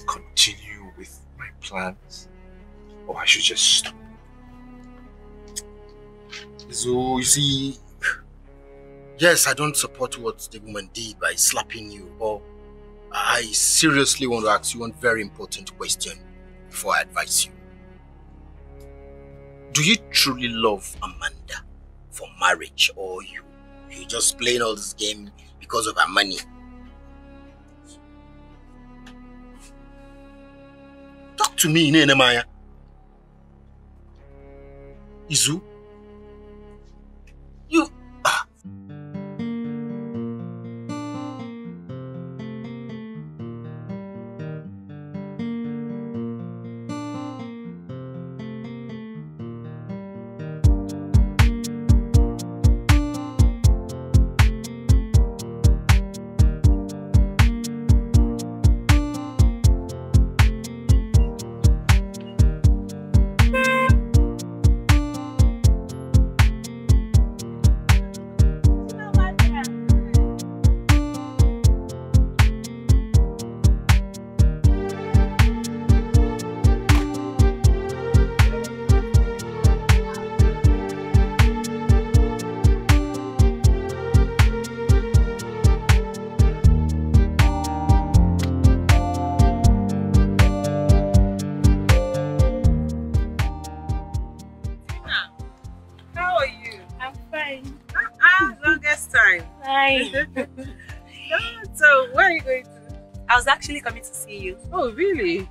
continue with my plans? Or I should just stop? So, you see, yes, I don't support what the woman did by slapping you, but I seriously want to ask you one very important question before I advise you. Do you truly love Amanda for marriage, or you just playing all this game because of her money? Talk to me, Nehemiah. Izu? You... So, where are you going to? I was actually coming to see you. Oh, really?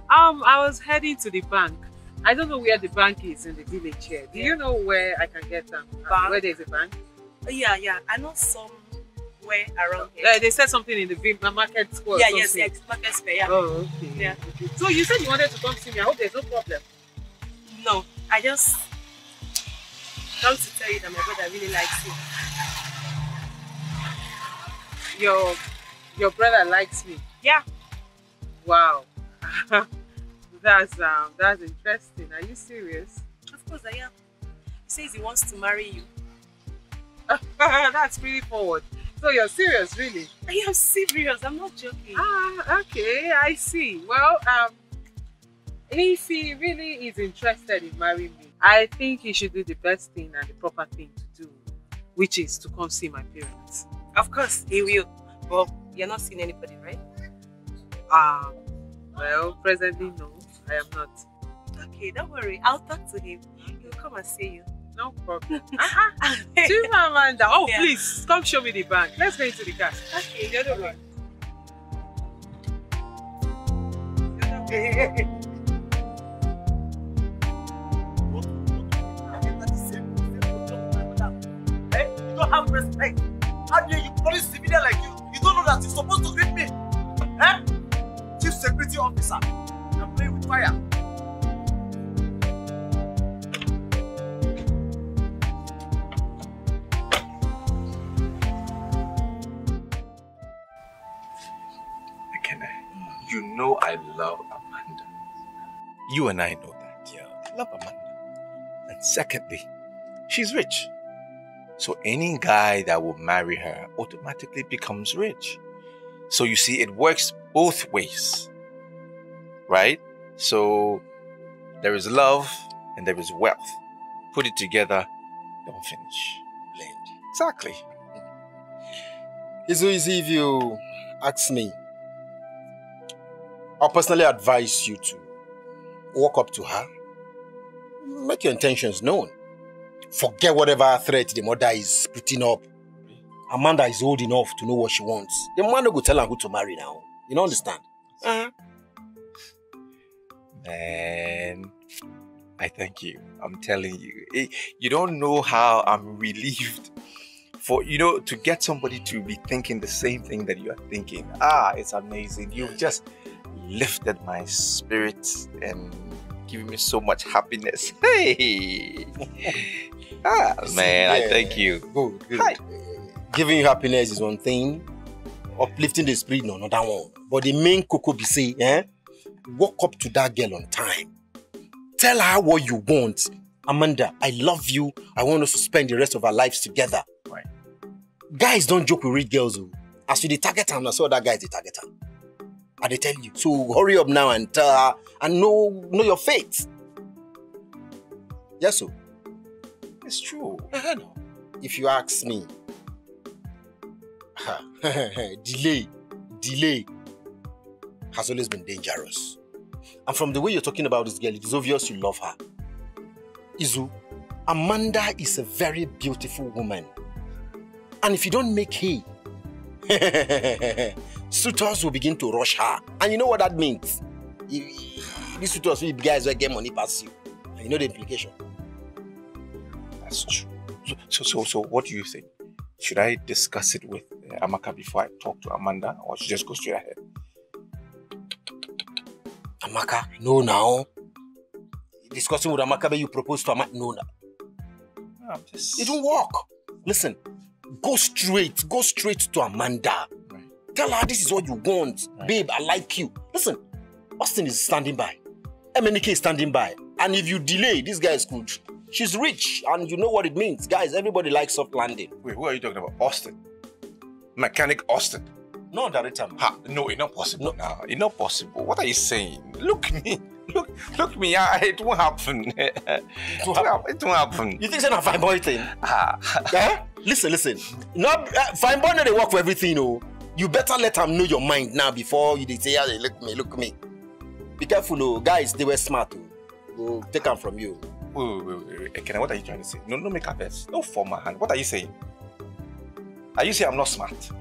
I was heading to the bank. I don't know where the bank is in the village here. Do you know where I can get where there's a bank? Oh, yeah. I know somewhere around here. Yeah, they said something in the market square. Yeah, yes, market square. Yeah. Oh, okay. Yeah. So you said you wanted to come see me. I hope there's no problem. No, I just come to tell you that my brother really likes you. Your brother likes me. Yeah. Wow. That's interesting. Are you serious? Of course I am. He says he wants to marry you. That's pretty forward. So you're serious, really? I am serious. I'm not joking. Ah, okay. I see. Well, if he really is interested in marrying me, I think he should do the best thing and the proper thing to do, which is to come see my parents. Of course, he will. But you're not seeing anybody, right? Well, presently, no. I am not. Okay, don't worry. I'll talk to him. He'll come and see you. No problem. To Amanda. Oh, yeah. Please, come show me the bank. Let's go into the car. Okay, the other one. You don't have respect. How dare you, police civilian like you? You don't know that you're supposed to greet me. Eh? Chief security officer. I'm playing with fire. You know I love Amanda. You and I know that, yeah. I love Amanda. And secondly, she's rich. So any guy that will marry her automatically becomes rich. So you see, it works both ways. Right? So there is love and there is wealth. Put it together, don't finish. Blend. Exactly. It's so easy if you ask me. I'll personally advise you to walk up to her, make your intentions known. Forget whatever threat the mother is putting up. Amanda is old enough to know what she wants. The man will tell her who to marry now. You don't understand? Man, I thank you. I'm telling you. You don't know how I'm relieved for, to get somebody to be thinking the same thing that you are thinking. It's amazing. You've just lifted my spirits and given me so much happiness. Hey! Man, I thank you. Good. Hi. Giving you happiness is one thing. Uplifting the spirit, no, another one. But the main cocoa be say, walk up to that girl on time. Tell her what you want. Amanda, I love you. I want us to spend the rest of our lives together. Right. Guys don't joke with rich girls. As you the target her, I saw that guy the target her. I they tell you. So hurry up now and tell her and know your fate. Yes, sir. It's true. If you ask me, delay has always been dangerous. And from the way you're talking about this girl, it is obvious you love her. Izu, Amanda is a very beautiful woman. And if you don't make hay, suitors will begin to rush her. And you know what that means? These suitors will be guys will get money past you. And you know the implication. That's true. So what do you think? Should I discuss it with Amaka before I talk to Amanda, or should I just go straight ahead? Amaka? No, now. Discussing with Amaka, but you propose to Amaka? No, now. It won't work. Listen, go straight to Amanda. Right. Tell her this is what you want. Right. Babe, I like you. Listen, Austin is standing by. MNK is standing by. And if you delay, this guy is good. She's rich, and you know what it means. Guys, everybody likes soft landing. Wait, who are you talking about? Austin? Mechanic Austin? No, director. No, it's not possible now. It's not possible. What are you saying? Look me. Look me. It won't happen. It won't happen. You think it's a fine boy thing? Listen. Fine boy, they work for everything, oh. You better let them know your mind now before you say, yeah, look me. Be careful, oh. Guys, they were smart, oh. We'll take them from you. Wait. Ekene, what are you trying to say? No, make a verse. No form my hand. What are you saying? Are you saying I'm not smart?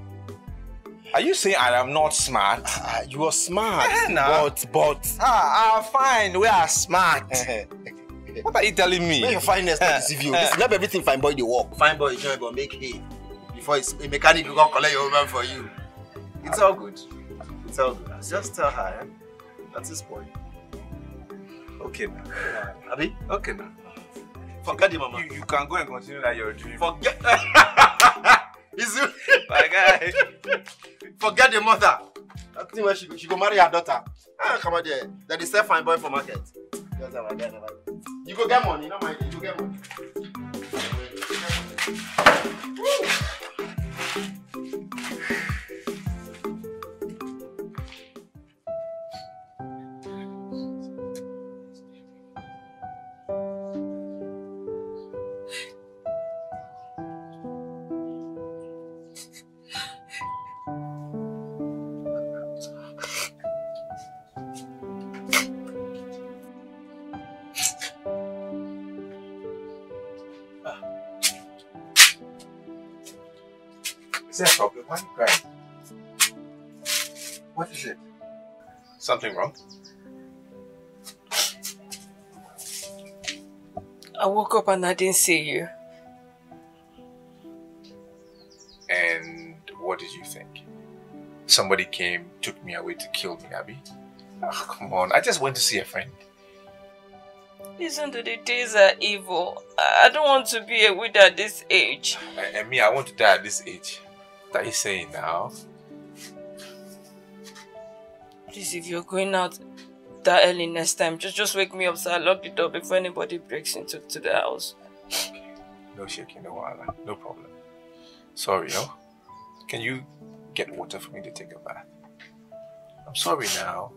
Are you saying I am not smart? You are smart. But. Fine. We are smart. What are you telling me? Make your fineness not deceive you. Listen, not everything fine boy they work. Fine boy, you go make hay. Before it's a mechanic will go collect your woman for you. It's all good. Just tell her. That's his point. Okay, now. Abi? Okay, now. Forget the mama. You can go and continue that you're doing. Forget. My guy. Forget the mother. I think when she go marry her daughter. Come on there. That is a fine boy for market. You go get money, no mind. You go get money. Woo. Is there a problem? Why are you crying? What is it? Something wrong? I woke up and I didn't see you. And what did you think? Somebody came, took me away to kill me, Abby? Oh, come on, I just went to see a friend. Listen to the days are evil. I don't want to be a widow at this age. And me, I want to die at this age. What are you saying now? Please, if you're going out that early next time, just wake me up so I lock the door before anybody breaks into the house. No shaking, no wala, no problem. Sorry, no? Can you get water for me to take a bath? I'm sorry now.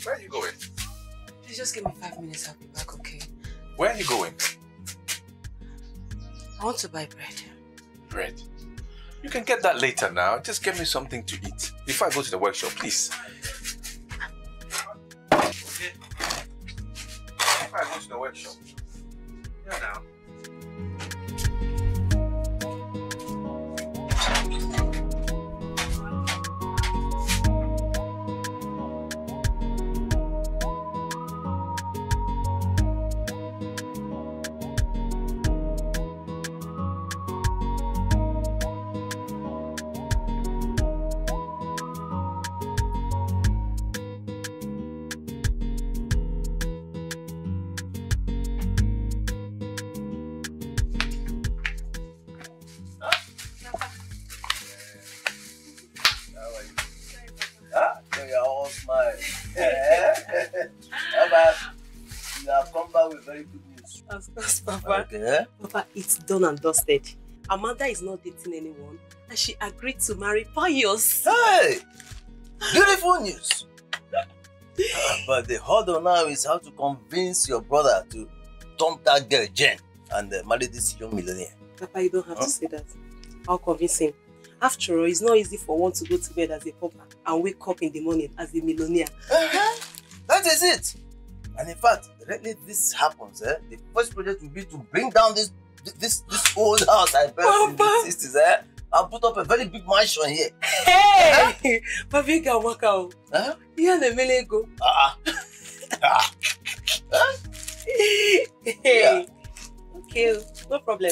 Where are you going? Please just give me 5 minutes, I'll be back, okay? Where are you going? I want to buy bread. Bread? You can get that later now. Just get me something to eat before I go to the workshop, please. Okay. Before I go to the workshop. Yeah, now. Of course, Papa. Okay. Papa, it's done and dusted. Amanda is not dating anyone and she agreed to marry Pius. Hey! Beautiful news! But the hurdle now is how to convince your brother to dump that girl Jen and marry this young millionaire. Papa, you don't have to say that. I'll convince him. After all, it's not easy for one to go to bed as a pauper and wake up in the morning as a millionaire. That is it! And in fact, directly this happens, the first project will be to bring down this old house I built in the 60s, and put up a very big mansion here. Hey! Papa, you can work out. You and the million go. Hey! Okay, no problem.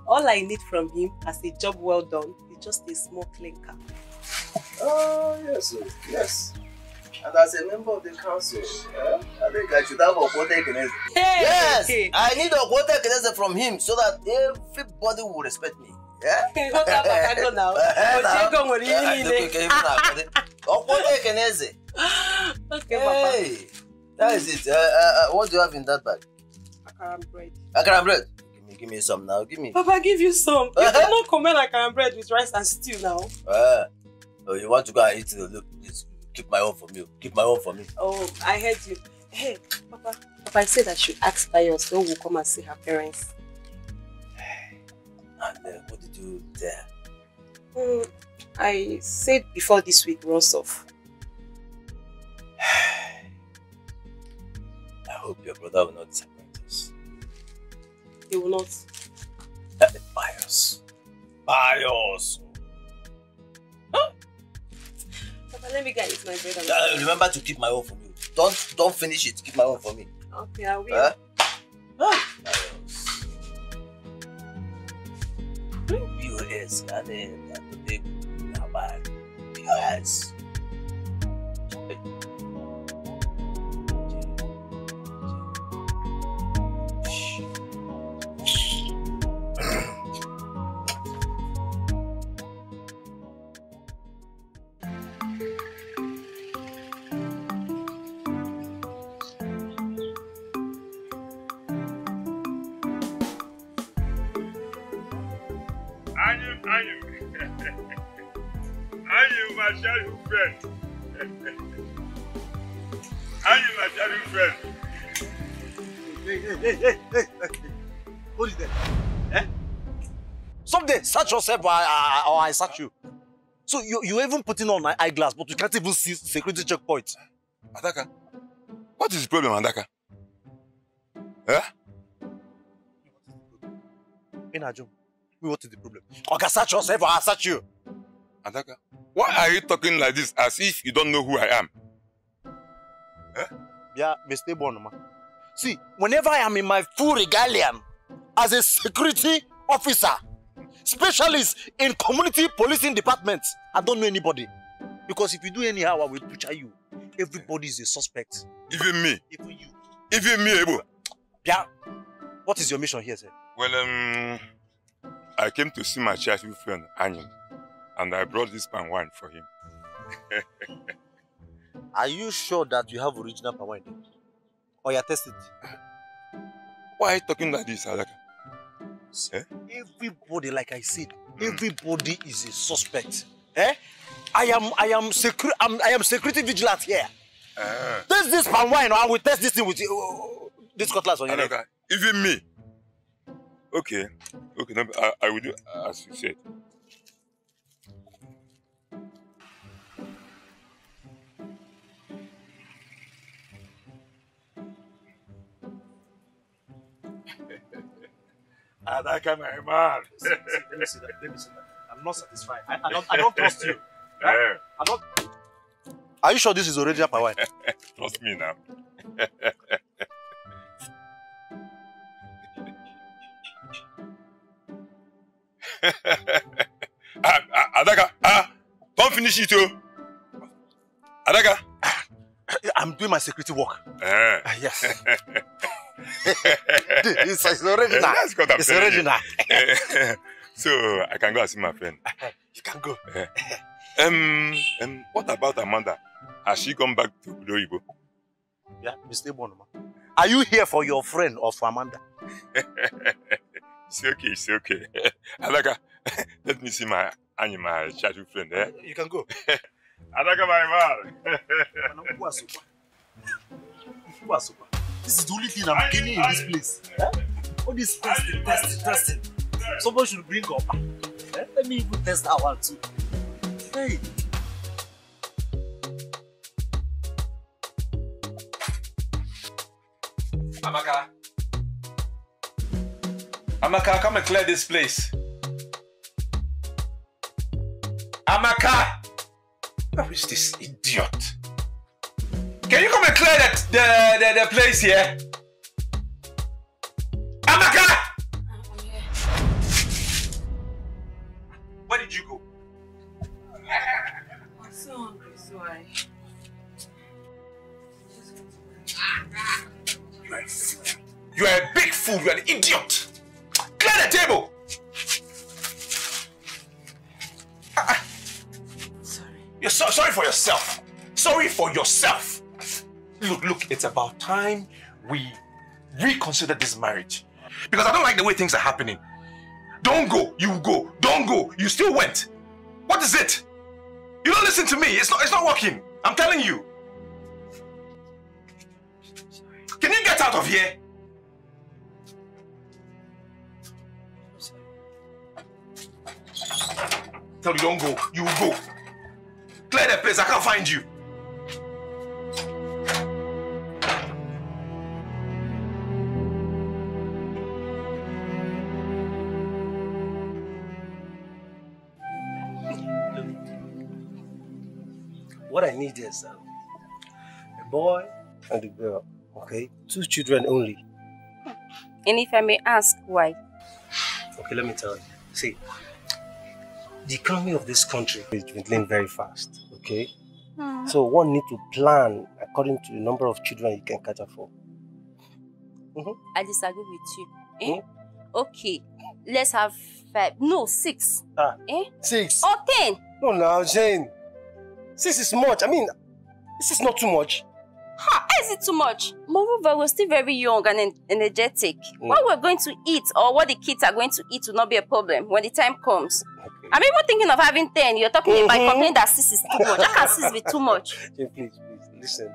All I need from him as a job well done is just a small clinker. Oh, yes, yes. And as a member of the council, I think I should have a quota ekenese. Yes, I need a quota ekenese from him so that everybody will respect me. Yeah? What about go now? Okay, Papa. Hey, that is it. What do you have in that bag? Akara bread. Akara bread? Give me some now. Give me. Papa, give you some. You cannot comment akara bread with rice and stew now. Oh, you want to go and eat it? Look, please. Keep my own for me. Keep my own for me. Oh, I heard you. Hey, Papa. Papa, I said I should ask Pius so we'll come and see her parents. And what did you tell? I said before this week runs off. I hope your brother will not disappoint us. He will not. Pius. Pius. Papa, let me get it my bread. Remember to keep my own for me. Don't finish it. Keep my own for me. Okay, I will. POS, POS. I'm my childhood friend. I'm my childhood friend. Hey. Hold it there. Eh? Someday, search yourself or I search you. So you're even putting on my eyeglass, but you can't even see security checkpoint. Adaka, what is the problem, Adaka? Eh? Inajum, what is the problem? I can search yourself or I'll search you. Adaka, why are you talking like this as if you don't know who I am? Eh? Yeah, Mr. Bonoma. See, whenever I am in my full regalian as a security officer, specialist in community policing department, I don't know anybody. Because if you do anyhow, I will butcher you. Everybody is a suspect. Even me? Even you. Even me, Ebo? Yeah. What is your mission here, sir? Well, I came to see my childhood friend, Anyan, and I brought this palm wine for him. Are you sure that you have original palm wine? Or you are tested? Why are you talking like this, Adaka? Eh? Everybody, like I said, everybody is a suspect. Eh? I am security vigilant here. Test this palm wine, and we test this thing with this cutlass on your neck. Even me. Okay, no, I will do as you said. Adaka, my man. Let me see that. I'm not satisfied. I don't trust you. I don't. Are you sure this is original palm wine? Trust me now. Adaka, don't finish it, too. Adaka. I'm doing my security work. Yes. It's original. That's what I'm it's saying. original. So I can go and see my friend. You can go. What about Amanda? Has she come back to Ibo? Yeah, Mr. Bonoma. Are you here for your friend or for Amanda? It's okay. Adaka, let me see my childhood friend. Eh? You can go. Adaka, my man. This is the only thing I'm getting in this place. Eh? All this testing. Someone should bring up. Eh? Let me even test that one too. Hey. Amaka, come and clear this place. Amaka! Where is this idiot? Can you come and clear the place here? Amaka! Where did you go? I'm so hungry, so I... You are a fool. You are a big fool. You are an idiot. Clear the table. Sorry. You're sorry for yourself. Sorry for yourself. Look, it's about time we reconsider this marriage. Because I don't like the way things are happening. Don't go, you go. Don't go, you still went. What is it? You don't listen to me. It's not working. I'm telling you. Can you get out of here? Tell you don't go, you will go. Clear the place, I can't find you. What I need is a boy and a girl, okay? 2 children only. And if I may ask, why? Okay, let me tell you. See, the economy of this country is dwindling very fast, okay? So one needs to plan according to the number of children you can cater for. I disagree with you. Eh? Okay, let's have 5. No, 6. 6? Or 10. No, now, Jane. 6 is much. I mean, this is not too much. How is it too much? Moreover, we're still very young and energetic. What we're going to eat or what the kids are going to eat will not be a problem when the time comes. Okay. I'm even thinking of having 10. You're talking about complaining that 6 is too much. How can 6 be too much? Jane, please, listen.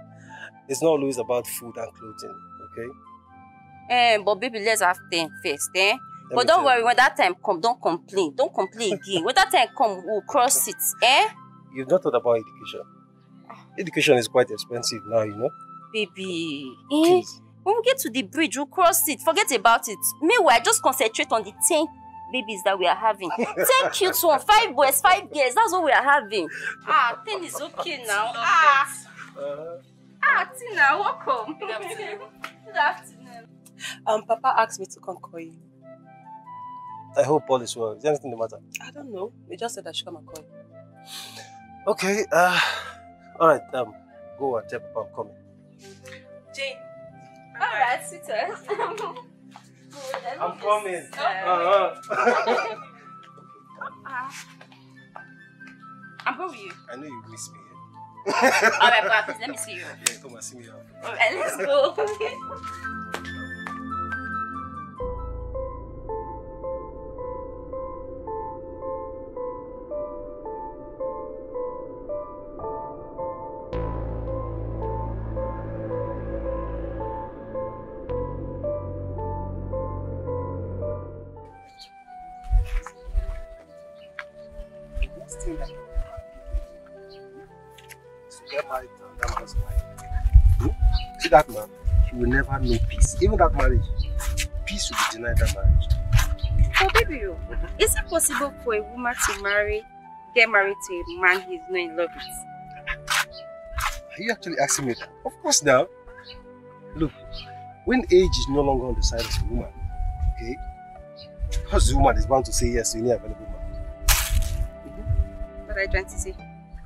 It's not always about food and clothing, okay? But baby, let's have 10 first, eh? But don't worry, when that time comes, don't complain. Don't complain again. When that time comes, we'll cross it, eh? You've not thought about education. Education is quite expensive now, you know. Baby, when we get to the bridge, we'll cross it. Forget about it. Meanwhile, just concentrate on the 10 babies that we are having. 10 cute ones, 5 boys, 5 girls. That's what we are having. 10 is okay now. Tina, welcome. Good afternoon. Good afternoon. Papa asked me to come call you. I hope all is well. Is there anything the matter? I don't know. They just said I should come and call you. Okay, alright, go and tell Papa I'm coming. Jane. Alright, sweetheart. I'm coming. I'm going with you. I know you miss me. Alright, but please let me see you. Yeah, come and see me out. Alright, let's go. See that man, he will never know peace. Even that marriage, peace will be denied that marriage. Oh, baby, is it possible for a woman to get married to a man he's not in love with? Are you actually asking me that? Of course now. Look, when age is no longer on the side of the woman, okay? Because the woman is bound to say yes to any available man. What are you trying to say?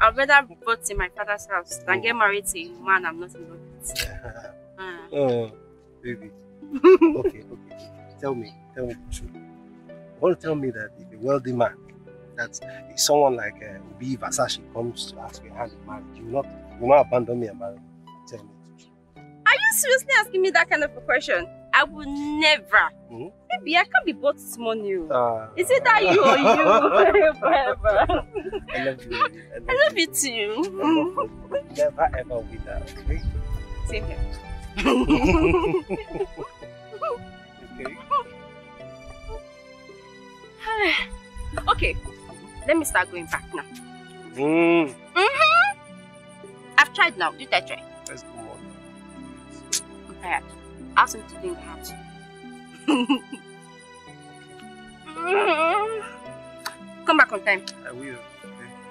I'd rather vote in my father's house than get married to a man I'm not in love with. Oh, baby. Okay. Tell me the truth. You want to tell me that if a wealthy man, that if someone like Obi Versace comes to ask for your hand in marriage, you will not abandon me and marry me? Tell me the truth. Are you seriously asking me that kind of a question? I will never. Baby, I can't be bought this money. Is it that you or you? Forever. I love you. I love you too. Never ever with that, okay? Same here. Okay, let me start going back now. I've tried now. Did I try? Let's go on. I'm tired. I have something to do in the house. Come back on time. I will. Okay.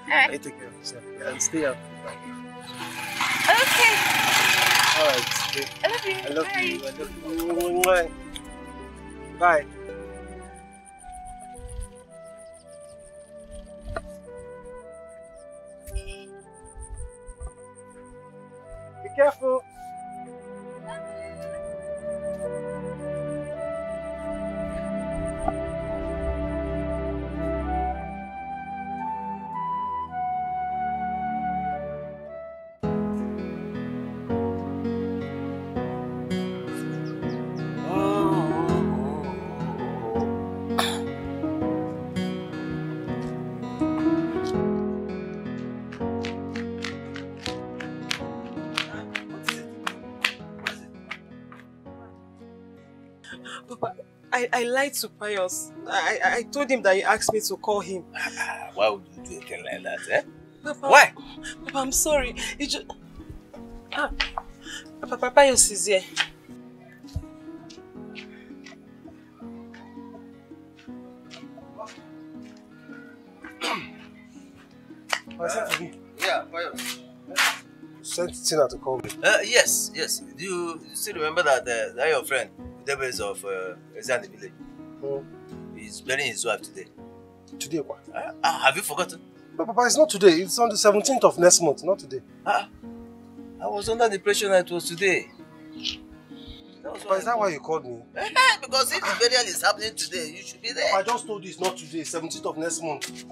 Alright. I take care of yourself. Yeah, and stay out. Okay. Alright. Okay. I love you. I love Bye. you. Bye. Be careful. Papa, I lied to Pius. I told him that he asked me to call him. Why would you do a thing like that, eh? Papa, Why? Papa, I'm sorry. It just... Papa, Pius is here. Yeah, Pius. Sent Tina to call me. Yes. Do you still remember that that your friend, the base of Ezan village? He's burying his wife today. Today, what? Have you forgotten? No, Papa, it's not today. It's on the 17th of next month, not today. I was under the impression that it was today. Papa, is that why you called me? Because if the burial is happening today, you should be there. Papa, I just told you it's not today, 17th of next month.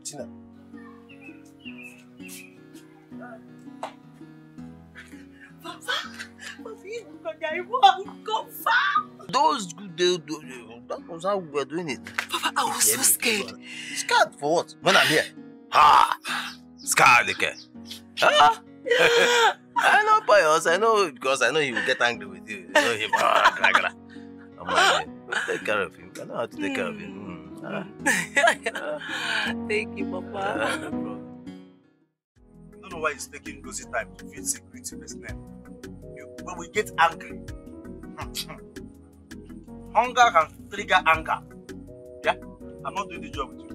Tina. Those good days, that was how we were doing it. Papa, I was so scared. Scared for what? When I'm here. Scared again. I know Pius, I know because I know he will get angry with you. You know him. Take care of him. I know how to take care of him. Thank you, Papa. No problem. don't know why he's taking Gozi time to feed security personnel. When we get angry, hunger can trigger anger. Yeah? I'm not doing the job with you.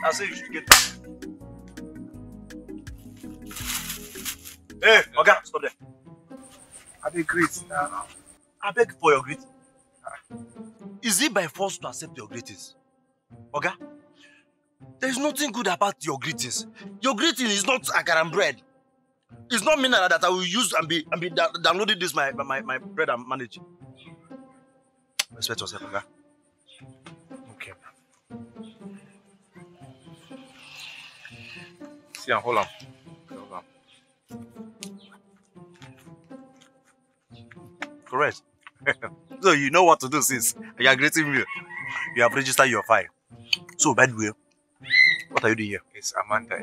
I say you should get back. Hey, okay, stop there. I beg greet now. I beg for your greeting. Is it by force to accept your greetings? Okay? There is nothing good about your greetings. Your greeting is not akaram bread. It's not mineral that I will use and be downloading this my bread and manage. Respect yourself, okay? Okay. See, hold on. Hold on. Correct. So you know what to do since you are greeting me. You have registered your file. So by the way, what are you doing here? It's Amanda.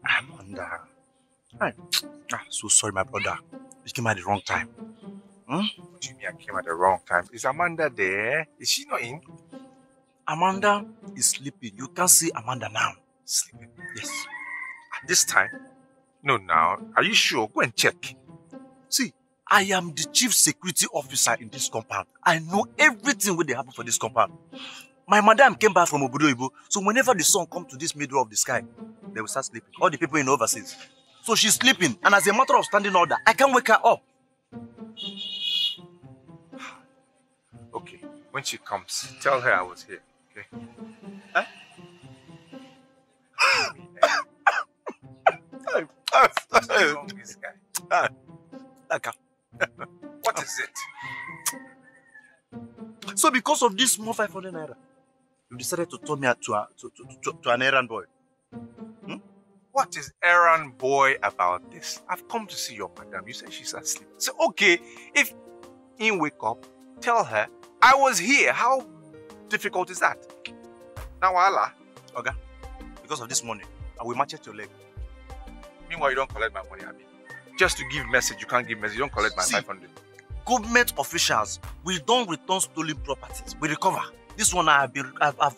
Amanda. So sorry, my brother. You came at the wrong time. What do you mean I came at the wrong time? Is Amanda there? Is she not in? Amanda is sleeping. You can't see Amanda now. Sleeping? Yes. At this time? No, now. Are you sure? Go and check. See, I am the chief security officer in this compound. I know everything what they happen for this compound. My madam came back from Obodo Ibo, so whenever the sun comes to this middle of the sky, they will start sleeping. All the people in overseas. So she's sleeping, and as a matter of standing order, I can't wake her up. Okay, when she comes, tell her I was here, okay? Huh? What's wrong with this guy? What is it? So because of this small 500 naira, you decided to turn me to an errand boy. What is errand boy about this? I've come to see your madam. You said she's asleep. So okay, if you wake up, tell her I was here. How difficult is that? Now Allah. Okay. Because of this money, I will match your leg. Meanwhile, you don't collect my money, Abi. Just to give message, you can't give message. You don't collect my 500. Government officials, we don't return stolen properties. We recover. This one I've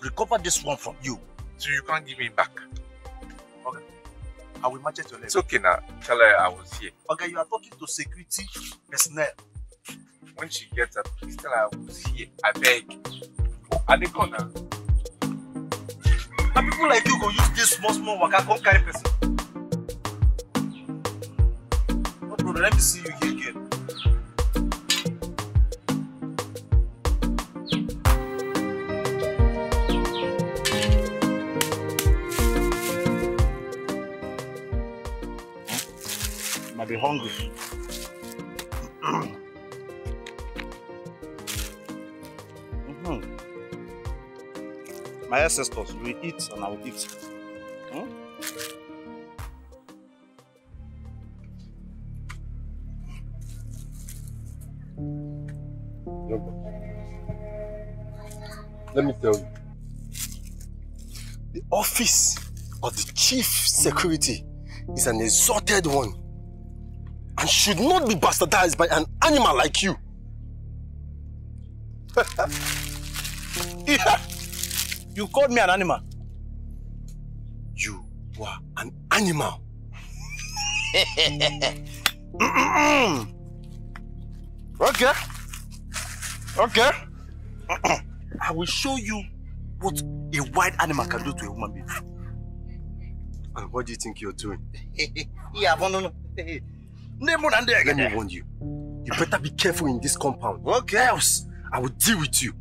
recovered this one from you. So you can't give me back. Okay. I will match your leg. It's okay now. Tell her I was here. Okay, you are talking to security personnel. When she gets up, please tell her I was here. I beg. Are they gone now? And people like you go use this small waka come carry person. No problem, let me see you here again. You might be hungry. My ancestors will eat and I will eat. Let me tell you. The office of the chief security is an exalted one and should not be bastardized by an animal like you. Yeah. You called me an animal. You were an animal. Okay. Okay. I will show you what a wild animal can do to a human being. And what do you think you're doing? Yeah, no. Let me warn you. You better be careful in this compound. Okay. Else, I will deal with you.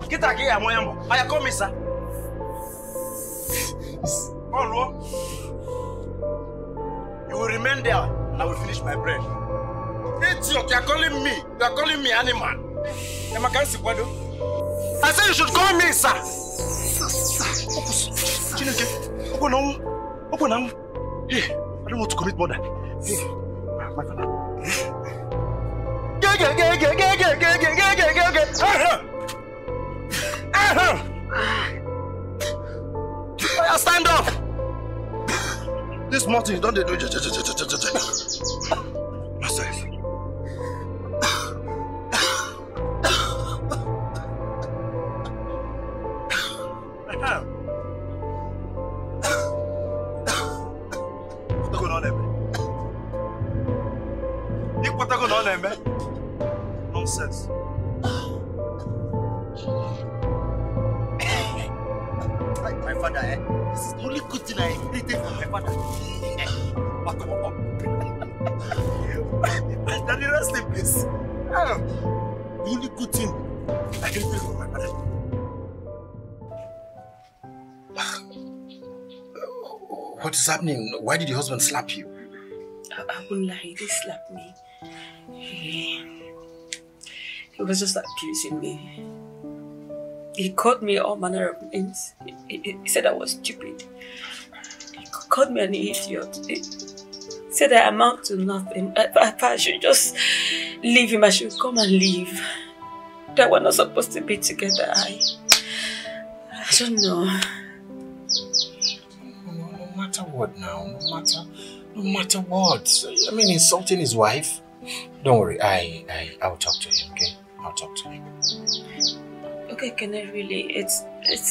Kita aquí a moyambo. Aya komisa. You will remain there and I will finish my bread. Idiot, you are calling me. You are calling me animal. I say you should call me sir. Open now. Hey, I don't want to commit murder. Hey, my father. Stand up! This mountain, don't they do? Master. Nonsense. My father, this is the only good thing I inherited from my father. Daddy, rest in peace. The only good thing I inherited from my father. What is happening? Why did your husband slap you? I won't lie, he slapped me. He was just abusing me. He called me all manner of names. He said I was stupid. He called me an idiot. He said I amount to nothing. I should just leave him. I should come and leave. That we're not supposed to be together. I don't know. No matter what now, no matter what. I mean, insulting his wife. Don't worry, I'll talk to him, okay? I'll talk to him. Okay, can I really? It's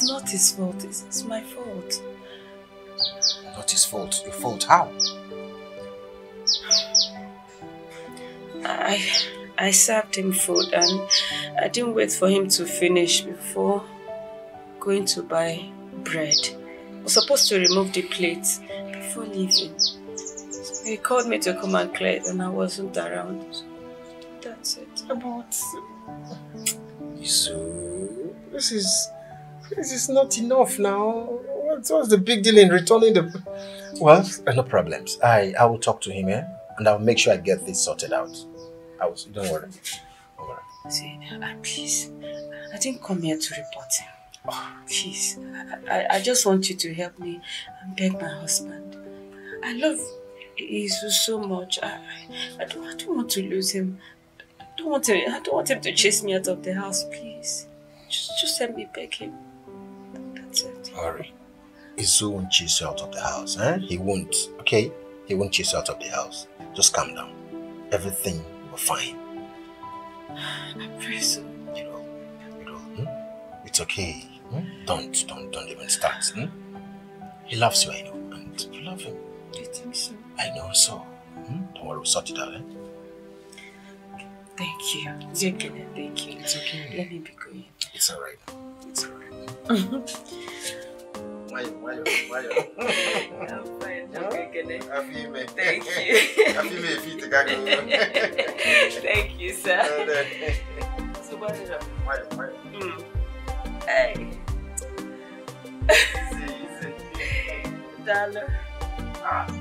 not his fault. It's my fault. Not his fault. Your fault? How? I served him food and I didn't wait for him to finish before going to buy bread. I was supposed to remove the plates before leaving. So he called me to come and clear it and I wasn't around. So that's it. But so this is not enough now. What's the big deal in returning the... Well, no problems. I will talk to him, and I'll make sure I get this sorted out. Don't worry. Don't worry. See, please, I didn't come here to report him. Please, I just want you to help me and beg my husband. I love Isu so much. I don't want to lose him. I don't want him to chase me out of the house, please. Just let me beg him. That's it. Worry. Isu won't chase you out of the house, He won't, okay? He won't chase you out of the house. Just calm down. Everything will be fine. I pray so. It's okay. Don't even start. He loves you, I know, and you love him. Do you think so? I know so. Don't worry, we'll sort it out, Thank you. Thank you. It's okay. Let me be going. It's alright. It's alright. Why? I'm fine. Okay, Thank you. Thank you, sir. So what is up? Hey. Dollar.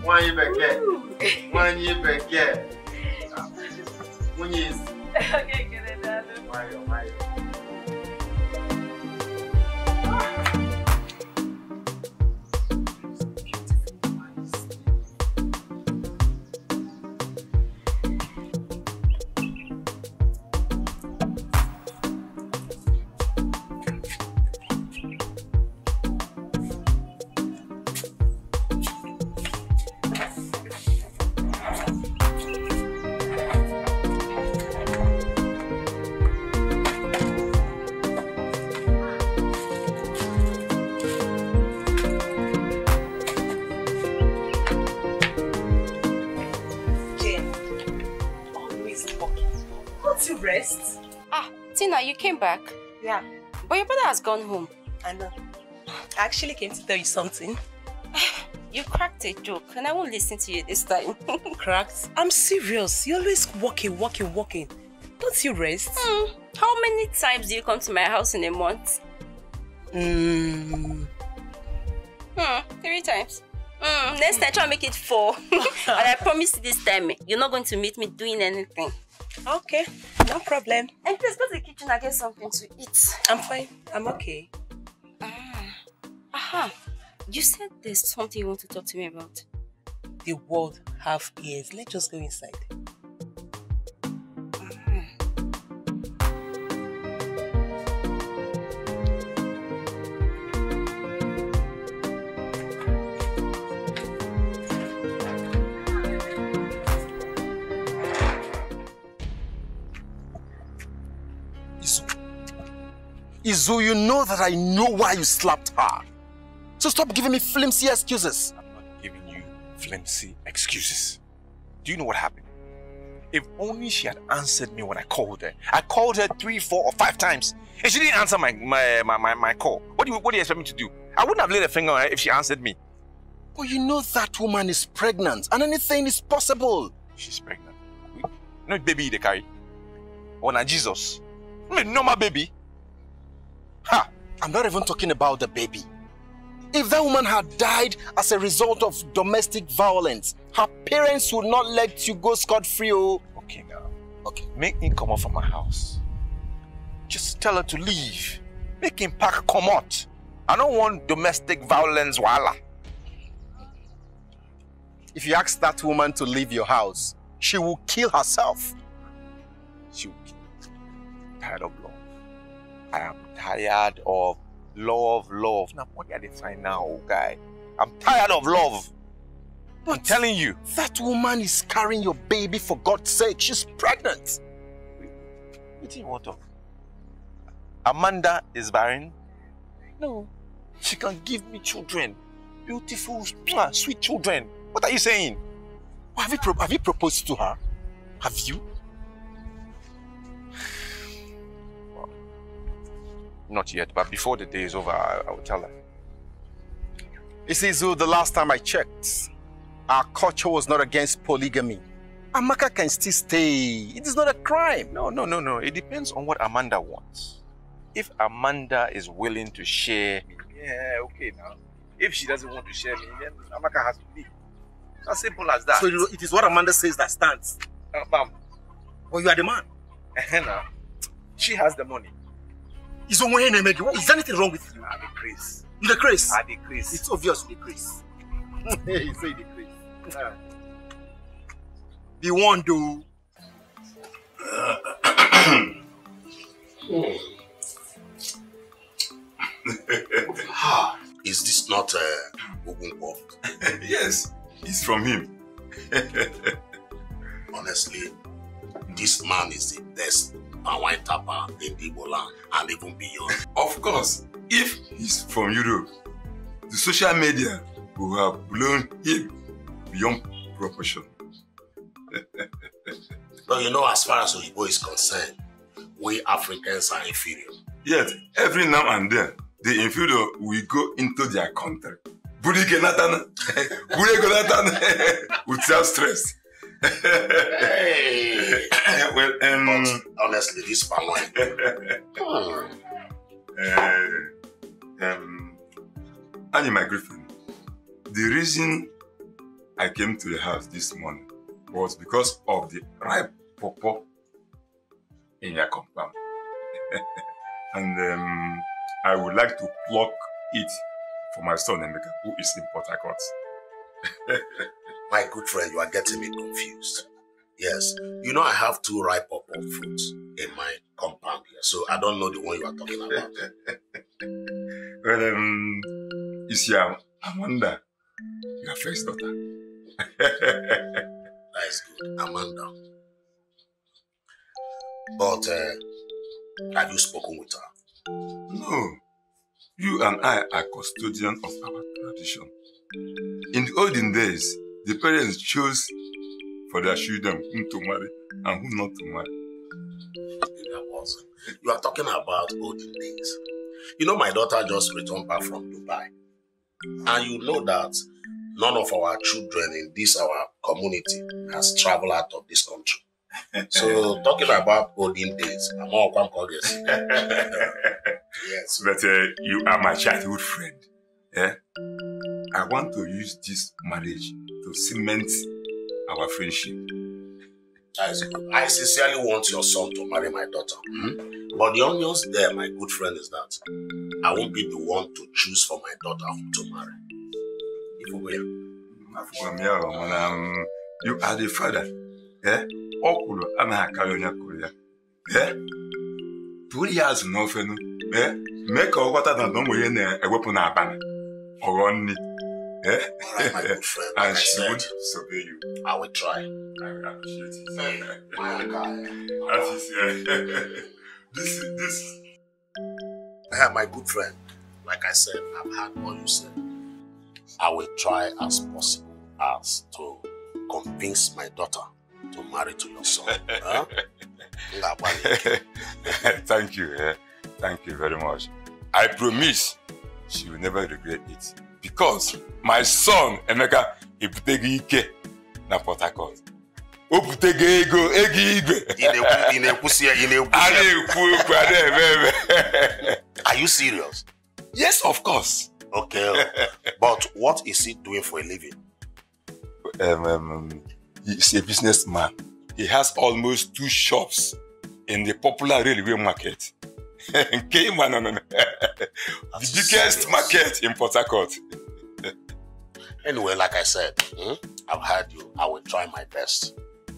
Why you back here? When you okay, get it, darling. Why? Rest. Tina, you came back? Yeah. But your brother has gone home. I know. I actually came to tell you something. You cracked a joke and I won't listen to you this time. Cracked? I'm serious. You're always walking. Don't you rest? How many times do you come to my house in a month? 3 times. Next time, try to make it 4. And I promise you this time, you're not going to meet me doing anything. Okay, no problem. And please go to the kitchen and get something to eat. I'm fine. I'm okay. Aha. You said there's something you want to talk to me about. The world have ears. Let's just go inside. Izu, you know that I know why you slapped her. So stop giving me flimsy excuses. I'm not giving you flimsy excuses. Do you know what happened? If only she had answered me when I called her. I called her 3, 4, or 5 times, and she didn't answer my call. What do you expect me to do? I wouldn't have laid a finger on her if she answered me. But you know that woman is pregnant, and anything is possible. She's pregnant. No baby they carry. Or not Jesus. I mean, normal baby. Ha! I'm not even talking about the baby. If that woman had died as a result of domestic violence, her parents would not let you go scot-free. Okay now. Okay. Make him come out from my house. Just tell her to leave. Make him pack come out. I don't want domestic violence, wala. If you ask that woman to leave your house, she will kill herself. She will kill. I'm tired of love. I am tired of love. Now, what are they trying now, guy? I'm tired of love. But I'm telling you. That woman is carrying your baby, for God's sake. She's pregnant. What do you want of? Amanda is barren? No. She can give me children. Beautiful, sweet children. What are you saying? Have you proposed to her? Have you? Not yet, but before the day is over, I will tell her. You see, Zu, the last time I checked, our culture was not against polygamy. Amaka can still stay. It is not a crime. No. It depends on what Amanda wants. If Amanda is willing to share me, yeah, okay now. If she doesn't want to share me, then Amaka has to leave. As simple as that. So it is what Amanda says that stands. Ma'am. Well, you are the man. Now, she has the money. Is there anything wrong with you? I decrease. You decrease? I decrease. It's obvious you decrease. You say decrease. Be warned, though. Is this not Ogunpo? Yes, it's from him. Honestly, this man is the best wine tapper in the Igbo land and even beyond. Of course, if he's from Europe, the social media will have blown him beyond proportion. But you know, as far as Oyibo is concerned, we Africans are inferior. Yet, every now and then, the inferior will go into their country. Without stress. Hey. Well, but honestly, this palm wine. Annie, my girlfriend, the reason I came to the house this morning was because of the ripe pawpaw in your compound. And I would like to pluck it for my son Emeka, who is in Port Harcourt. My good friend, you are getting me confused. Yes, you know I have 2 ripe pawpaw fruits in my compound here, so I don't know the one you are talking about. Well, is your Amanda your first daughter? That is good, Amanda. But have you spoken with her? No. You and I are custodians of our tradition. In the olden days, the parents chose for their children whom to marry and whom not to marry. You are talking about olden days. You know, my daughter just returned back from Dubai. And you know that none of our children in this our community has traveled out of this country. So talking about olden days, I'm all yes. But you are my childhood friend. Yeah? I want to use this marriage to cement our friendship. That is good. I sincerely want your son to marry my daughter. But the onions there, my good friend, is that I won't be the one to choose for my daughter who to marry. If we you are the father. Eh? Okulu anahakarionya Korea. Eh? 2 years no fenu. Eh? Make a water that no more in a weapon abana. Or only. Eh? Alright, my good friend. And Like she I would said, disobey you. I will try. I appreciate it. Hey, my guy. That is this. My good friend, like I said, I've heard what you said. I will try as possible as to convince my daughter to marry to your son. Huh? Thank you. Thank you very much. I promise she will never regret it. Because my son, Emeka, he putegi ike na Port Harcourt. O putegi ego igwe. Are you serious? Yes, of course. Okay. But what is he doing for a living? He's a businessman. He has almost 2 shops in the popular railway market. The biggest market in Port Harcourt. Anyway, like I said, I've heard you. I will try my best.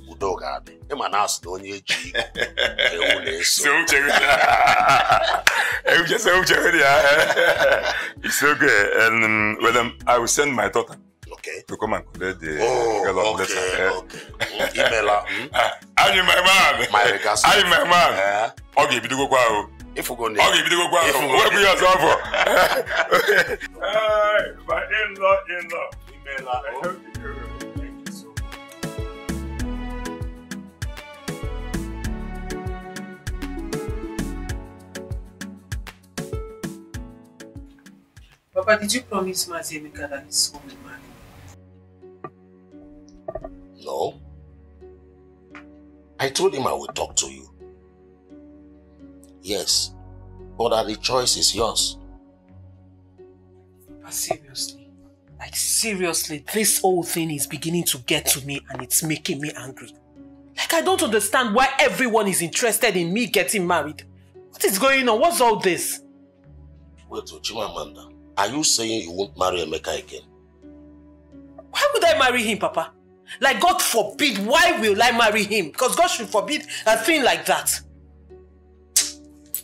Udogade. It's okay. And well, I will send my daughter. Okay. To come and collect the girl of letter. Okay. Email her. I'm my man. My regards. I'm my man. Okay, if you go go. If you go near. Okay, if you go go. What we are for? My in-law. Email her. Thank you so much. Papa, did you promise Mazemika that his son will marry? No. I told him I would talk to you. Yes. But that the choice is yours. But seriously, like seriously, this whole thing is beginning to get to me and it's making me angry. Like I don't understand why everyone is interested in me getting married. What is going on? What's all this? Wait, Chimamanda, are you saying you won't marry Emeka again? Why would I marry him, Papa? Like God forbid, why will I marry him? Because God should forbid a thing like that.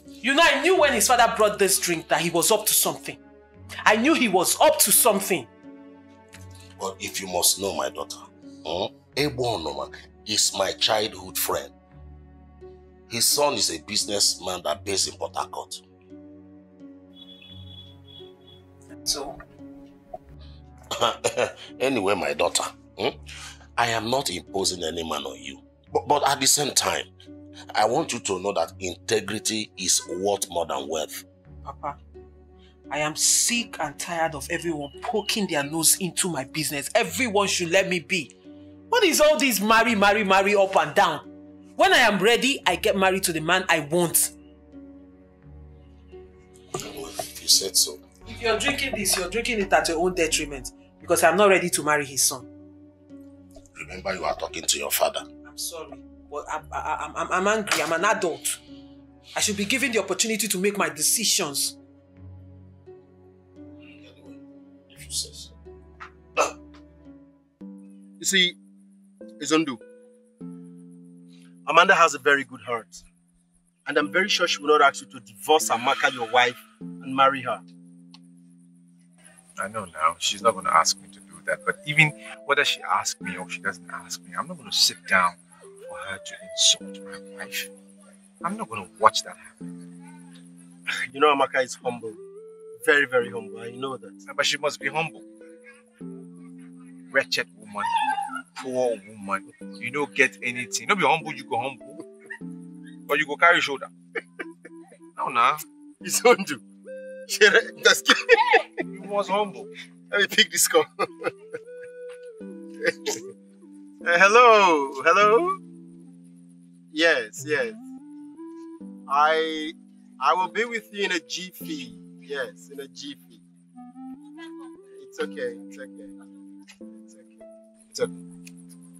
You know, I knew when his father brought this drink that he was up to something. I knew he was up to something. But if you must know, my daughter, Ebonoma is my childhood friend. His son is a businessman that based in Port Harcourt. So? Anyway, my daughter, I am not imposing any man on you. But at the same time, I want you to know that integrity is worth more than wealth. Papa, I am sick and tired of everyone poking their nose into my business. Everyone should let me be. What is all this marry up and down? When I am ready, I get married to the man I want. Well, if you said so. If you're drinking this, you're drinking it at your own detriment. Because I'm not ready to marry his son. Remember, you are talking to your father. I'm sorry. Well, I'm angry. I'm an adult. I should be given the opportunity to make my decisions. Anyway, if you say so. You see, Izundu, Amanda has a very good heart. And I'm very sure she will not ask you to divorce Amaka, your wife, and marry her. I know now, she's not going to ask me to do that. But even whether she asks me or she doesn't ask me, I'm not going to sit down for her to insult my wife. I'm not going to watch that happen. You know, Amaka is humble. Very, very humble. I know that. But she must be humble. Wretched woman, poor woman. You don't get anything. Don't be humble, you go humble. Or you go carry shoulder. No, nah. It's Izundu. You was humble. Let me pick this call. Hello. Yes. I will be with you in a jiffy. Yes, in a jiffy. It's okay.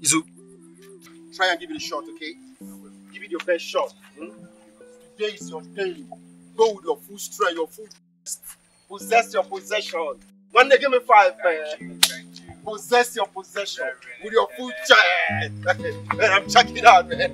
Izu, Try and give it a shot, okay? Give it your best shot. Today is your day. Go with your full strength, your full best. Possess your possession. When they give me 5, man. Possess your possession with your full chest. Man, I'm checking it out, man.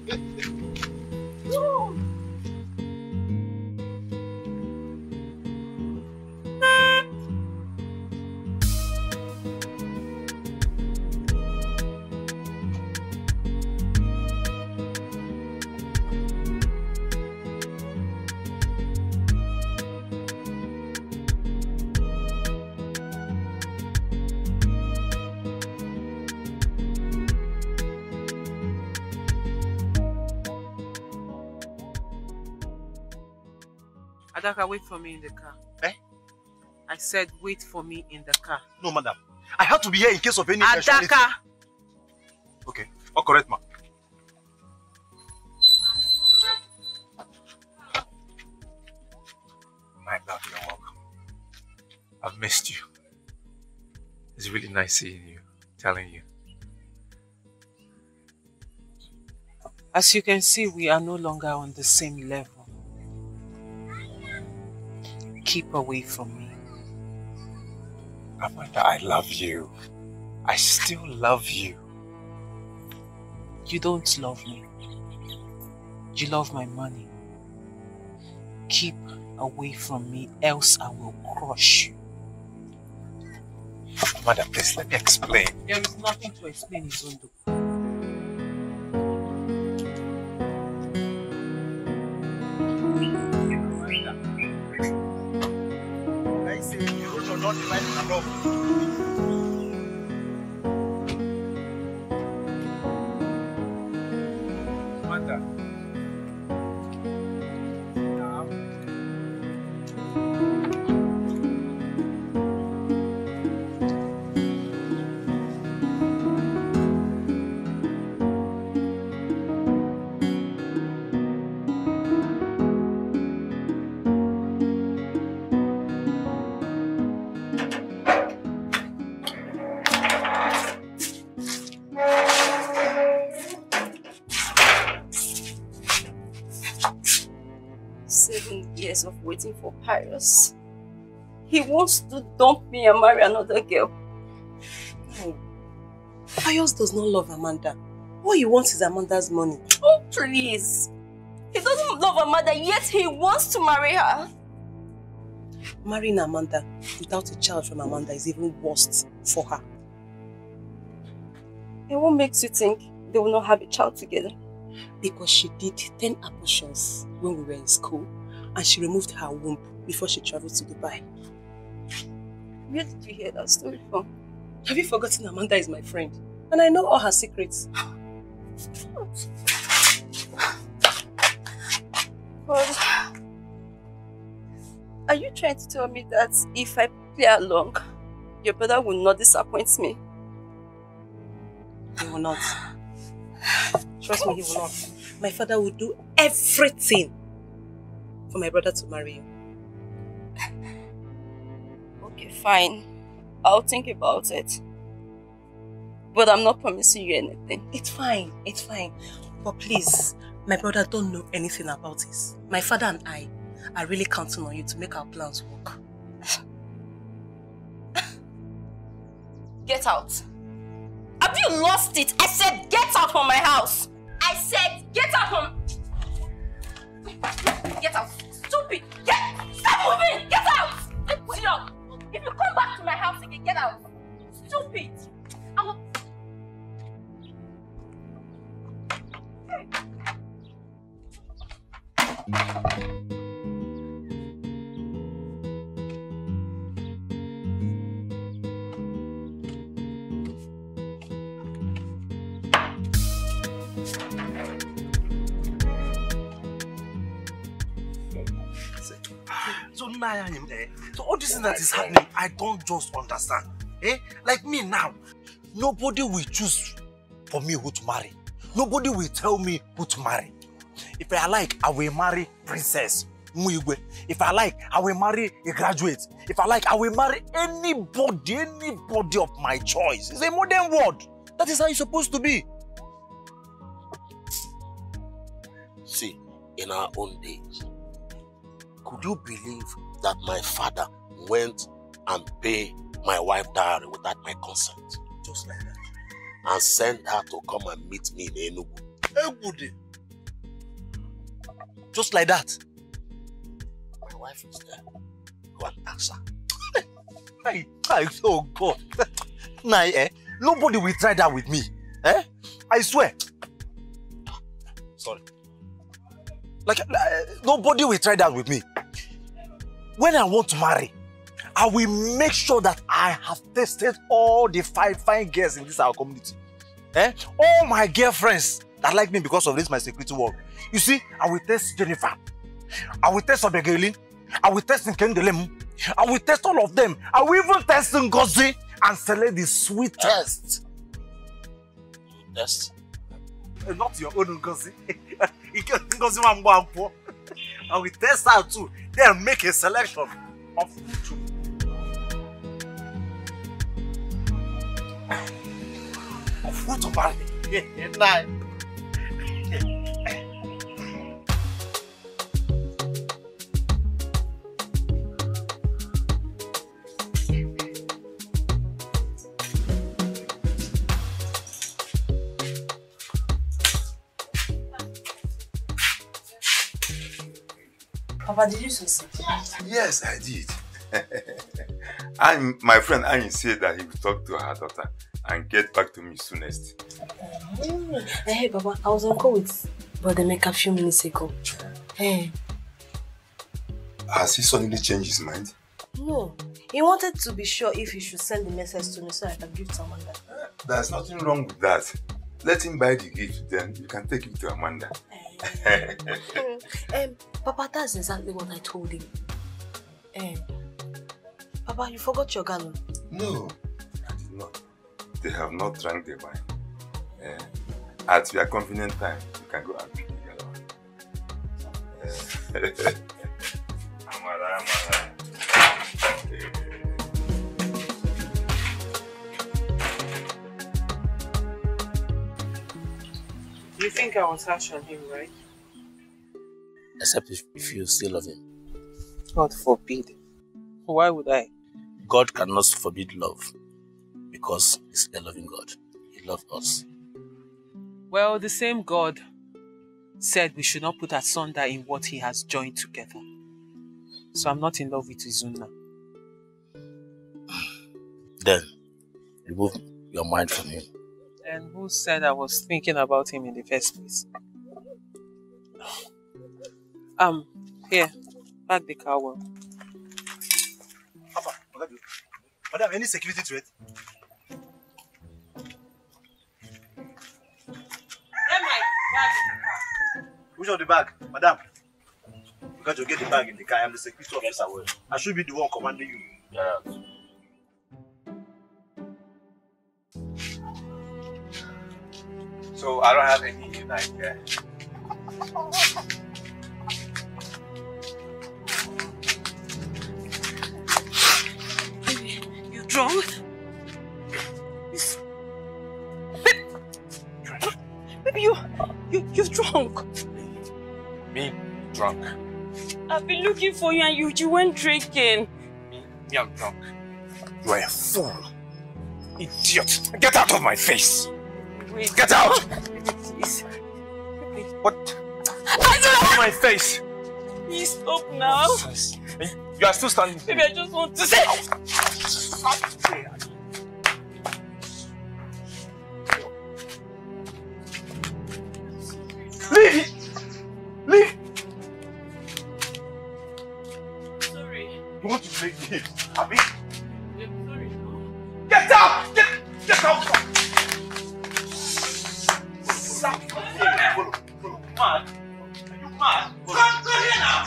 Adaka, wait for me in the car. Eh? I said wait for me in the car. No, madam. I have to be here in case of any Adaka! Okay, all correct, ma. My love, you're welcome. I've missed you. It's really nice seeing you, telling you. As you can see, we are no longer on the same level. Keep away from me. Amanda, I love you. I still love you. You don't love me. You love my money. Keep away from me, else I will crush you. Amanda, please let me explain. There is nothing to explain, Izondo. Not divided enough. Of waiting for Pius. He wants to dump me and marry another girl. Oh. Pius does not love Amanda. All he wants is Amanda's money. Oh, please. He doesn't love Amanda, yet he wants to marry her. Marrying Amanda without a child from Amanda is even worse for her. And what makes you think they will not have a child together? Because she did 10 abortions when we were in school. And she removed her womb before she traveled to Dubai. Where did you hear that story from? Have you forgotten Amanda is my friend? And I know all her secrets. But are you trying to tell me that if I play along, your brother will not disappoint me? He will not. Trust me, he will not. My father will do everything for my brother to marry you. Okay, fine. I'll think about it. But I'm not promising you anything. It's fine, it's fine. But please, my brother don't know anything about this. My father and I are really counting on you to make our plans work. Get out. Have you lost it? I said get out from my house. I said get out from... Get out. Stupid. Stop moving. Get out. Sit up. If you come back to my house again, get out. Stupid. I will... So all this thing that is happening, I don't just understand. Like me now, nobody will choose for me who to marry. Nobody will tell me who to marry. If I like, I will marry Princess Muigwe. If I like, I will marry a graduate. If I like, I will marry anybody of my choice. It's a modern world. That is how it's supposed to be. See, in our own days, could you believe that my father went and paid my wife dowry without my consent? Just like that. And sent her to come and meet me in Enugu. Enugu. Just like that. My wife is there. Go and ask her. Oh God. Nah, nobody will try that with me. I swear. Sorry. Like, nobody will try that with me. When I want to marry, I will make sure that I have tested all the fine girls in this our community. All my girlfriends that like me because of this my security work. You see, I will test Jennifer. I will test Obegeli. I will test Nkendelem. I will test all of them. I will even test Ngozi and select the sweetest. Test? Not your own Ngozi. Ngozi Wambo. I will test her too. Then make a selection of two. Of who to marry. Nah. Papa, did you succeed? Yes, I did. And my friend Annie said that he will talk to her daughter and get back to me soonest. Hey, Papa, I was on call with Brother Meka a few minutes ago. Hey. Has he suddenly changed his mind? No. He wanted to be sure if he should send the message to me so I can give to Amanda. There's nothing wrong with that. Let him buy the gift, then you can take it to Amanda. Papa, that's exactly what I told him. Papa, you forgot your gallon. No, I did not. They have not drank the wine. At your convenient time, you can go and pick the gallon. Amara. You think I was harsh on him, right? Except if you still love him. God forbid. Why would I? God cannot forbid love because he's a loving God. He loves us. Well, the same God said we should not put asunder in what he has joined together. So I'm not in love with Izuna. Then, remove your mind from him. And who said I was thinking about him in the first place? Here, pack the car well. Papa, Madam, any security to it? Which of the bag? Madam, you got to get the bag in the car. I'm the security officer. I should be the one commanding you. Yeah. So I don't have any idea. Baby, you drunk? Baby, you're drunk. Me, drunk. I've been looking for you and you went drinking. Me, I'm drunk. You are a fool. Idiot. Get out of my face. Wait. Get out! Please. What? Get out of my face! Please stop now. You are still standing. Baby, I just want to say. Leave! Leave! Sorry. You want to make me leave? Abby? I'm sorry. Get out! Get out! Follow. Mad? Are you mad? Go here now!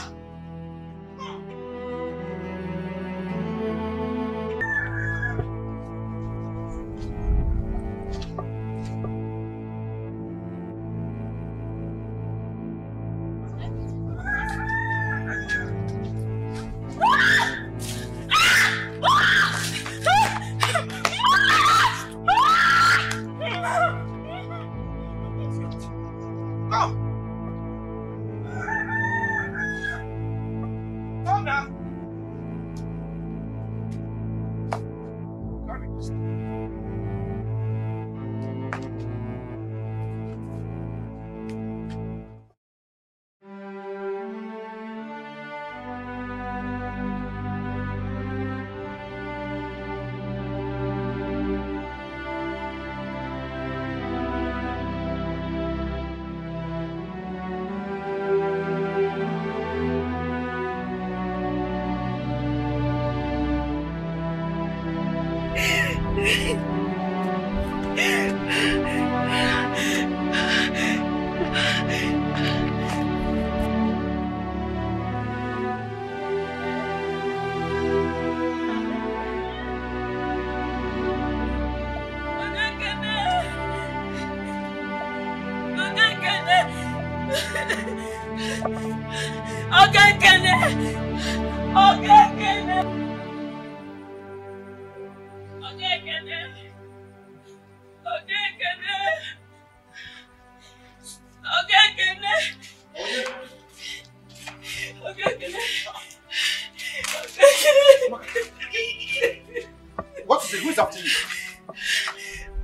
What is it? Who is after you?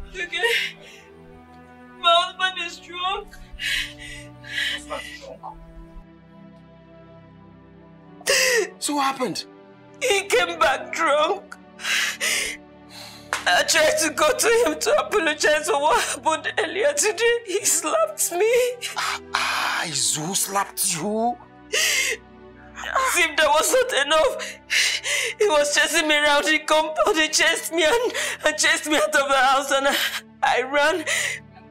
Okay. My husband is drunk. So what happened? He came back drunk. I tried to go to him to apologize for what happened earlier today. He slapped me. Izu slapped you? As if that was not enough. He was chasing me around the compound. He chased me and chased me out of the house, and I ran.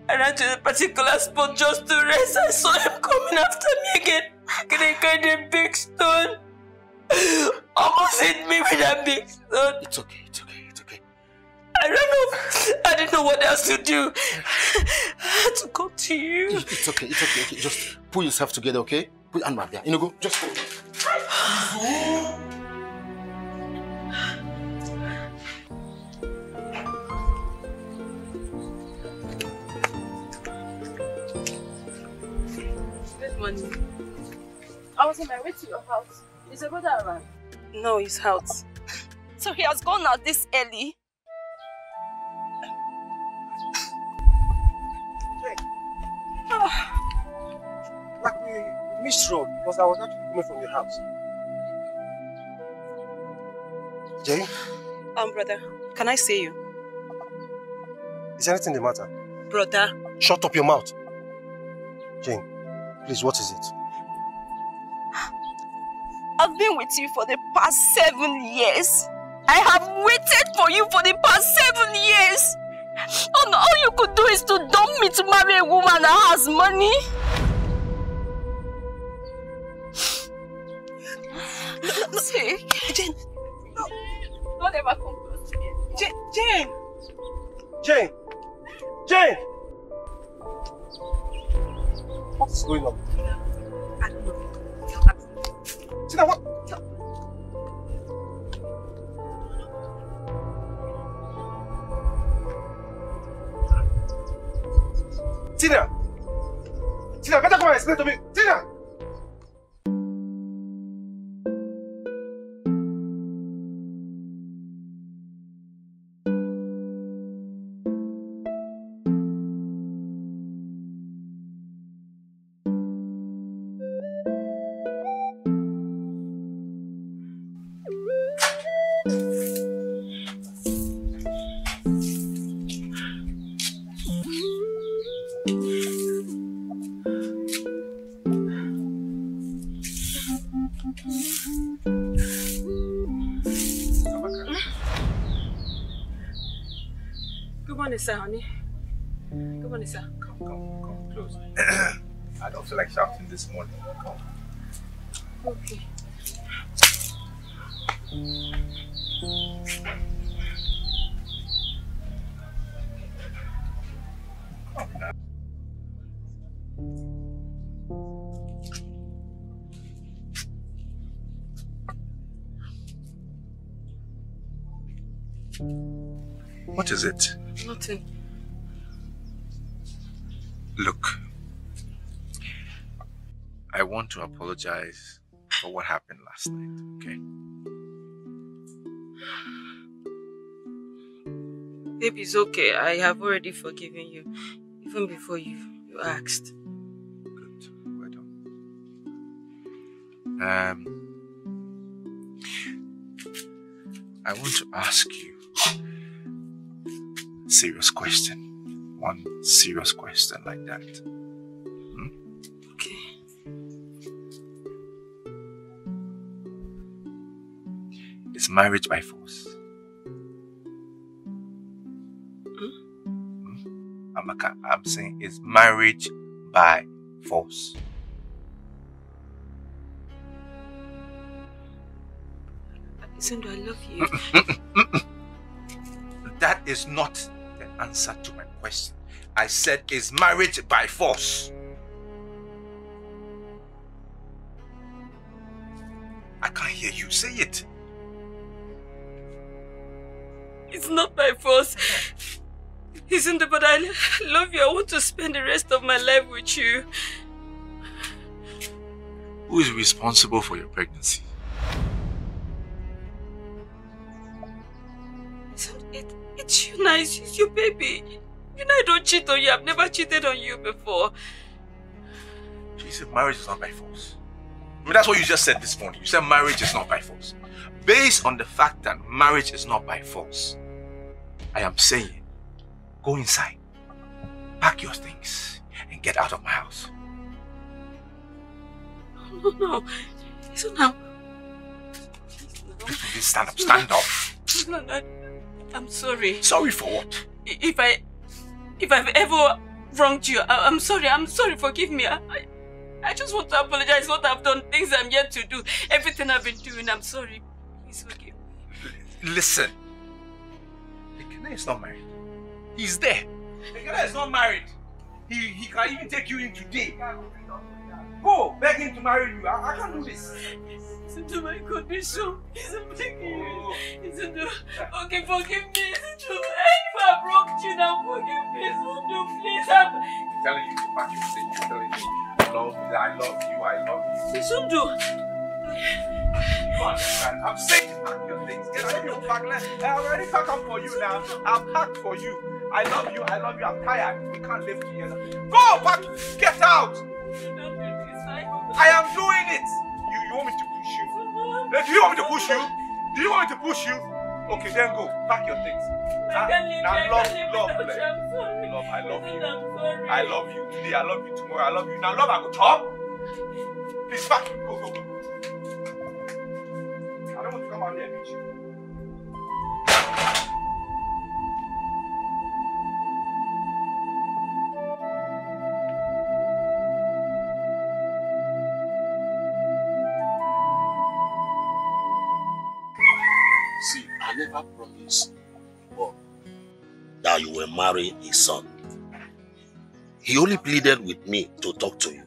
I ran to a particular spot just to rest. I saw him coming after me again. He carried a big stone. Almost hit me with a big stone. It's okay, it's okay, it's okay. I ran off. I didn't know what else to do. I had to come to you. It's okay, it's okay, okay. Just pull yourself together, okay? Put your hand there. You know, go. Just go. Good morning. I was on my way to your house. Is your brother around? No, he's out. So he has gone out this early? Like we missed road because I was actually coming from your house. Jay? Brother, can I see you? Is anything the matter? Brother. Shut up your mouth. Jane, please, what is it? I've been with you for the past 7 years. I have waited for you for the past 7 years. And all you could do is to dump me to marry a woman that has money. No, see? Jane. No. Don't ever come close to me. Jane. Jane! Jane! What is going on? I don't know. Tina, what? Tina! Tina, better come and explain to me. Tina! Good morning, sir, honey. Good morning, sir. Come close. I don't feel like shouting this morning. Come. Okay. What is it? Nothing. Look, I want to apologize for what happened last night, okay? Babe, it's okay. I have already forgiven you. Even before you asked. Good. Well done. I want to ask you a serious question. One serious question like that. Okay. Is marriage by force? I'm saying, is marriage by force? Sandra, I love you. That is not the answer to my question. I said, is marriage by force? I can't hear you. Say it. It's not my fault. Isn't it? But I love you. I want to spend the rest of my life with you. Who is responsible for your pregnancy? It's you, nice. It's your baby. You know I don't cheat on you. I've never cheated on you before. She said marriage is not by force. I mean, that's what you just said this morning. You said marriage is not by force. Based on the fact that marriage is not by force, I am saying, go inside, pack your things, and get out of my house. No. So now. Please stand up, stand up. No, I'm sorry. Sorry for what? If I've ever wronged you, I'm sorry. I'm sorry. Forgive me. I just want to apologize for what I've done, things I'm yet to do, everything I've been doing. I'm sorry. Please forgive me. Listen. Ekene is not married. He's there. Ekene is not married. He can even take you in today. Go, beg him to marry you. I can't do this. Listen to my condition. He's begging you. Listen to... Okay, forgive me. Listen to... If I broke you now, forgive me. Listen to... Please, I'm telling you to pack your things. I'm telling you. I love you. I love you. Listen to... You understand? I'm saying pack your things. Get out of your bag. I already packed up for you now. I've packed for you. I love you. I'm tired. We can't live together. Go, pack. Get out. I am doing it. You want me to push you? Do you want me to push you? Do you want me to push you? Okay, then go. Pack your things. Now, love, I love you. I love you today. I love you tomorrow. I love you. Now, love, I go chop. Please, pack. Go. I don't want to come out here and meet you. See, I never promised that you will marry his son. He only pleaded with me to talk to you.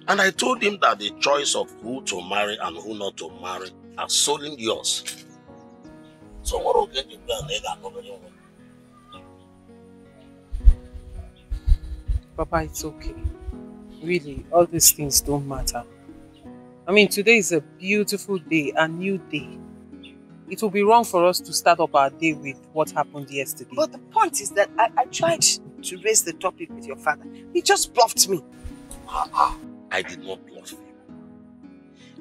And I told him that the choice of who to marry and who not to marry are solely yours. So what will get you Papa, it's okay. Really, all these things don't matter. I mean, today is a beautiful day, a new day. It will be wrong for us to start up our day with what happened yesterday. But the point is that I tried to raise the topic with your father. He just bluffed me. I did not bluff you.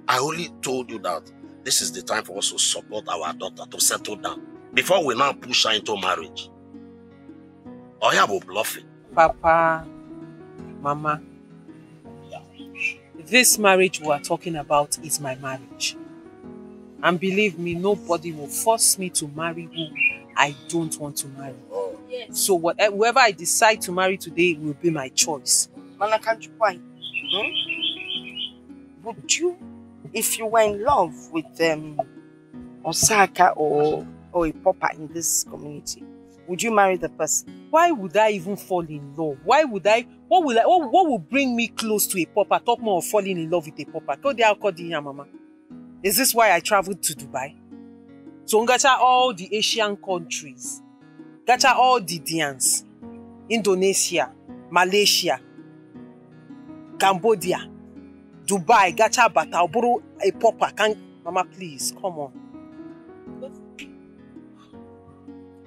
I only told you that this is the time for us to support our daughter to settle down before we now push her into marriage. Or you will bluffing. Papa, Mama, this marriage we are talking about is my marriage. And believe me, nobody will force me to marry who I don't want to marry. Yes. So whoever I decide to marry today will be my choice. Mana, can't you why? Would you, if you were in love with Osaka or a pauper in this community, would you marry the person? Why would I even fall in love? What will bring me close to a pauper? Talk more of falling in love with a pauper. Mama. Is this why I traveled to Dubai? So gacha all the Asian countries, gacha all the Dians, Indonesia, Malaysia, Cambodia, Dubai, gacha bata, oburu a pauper. Mama, please, come on.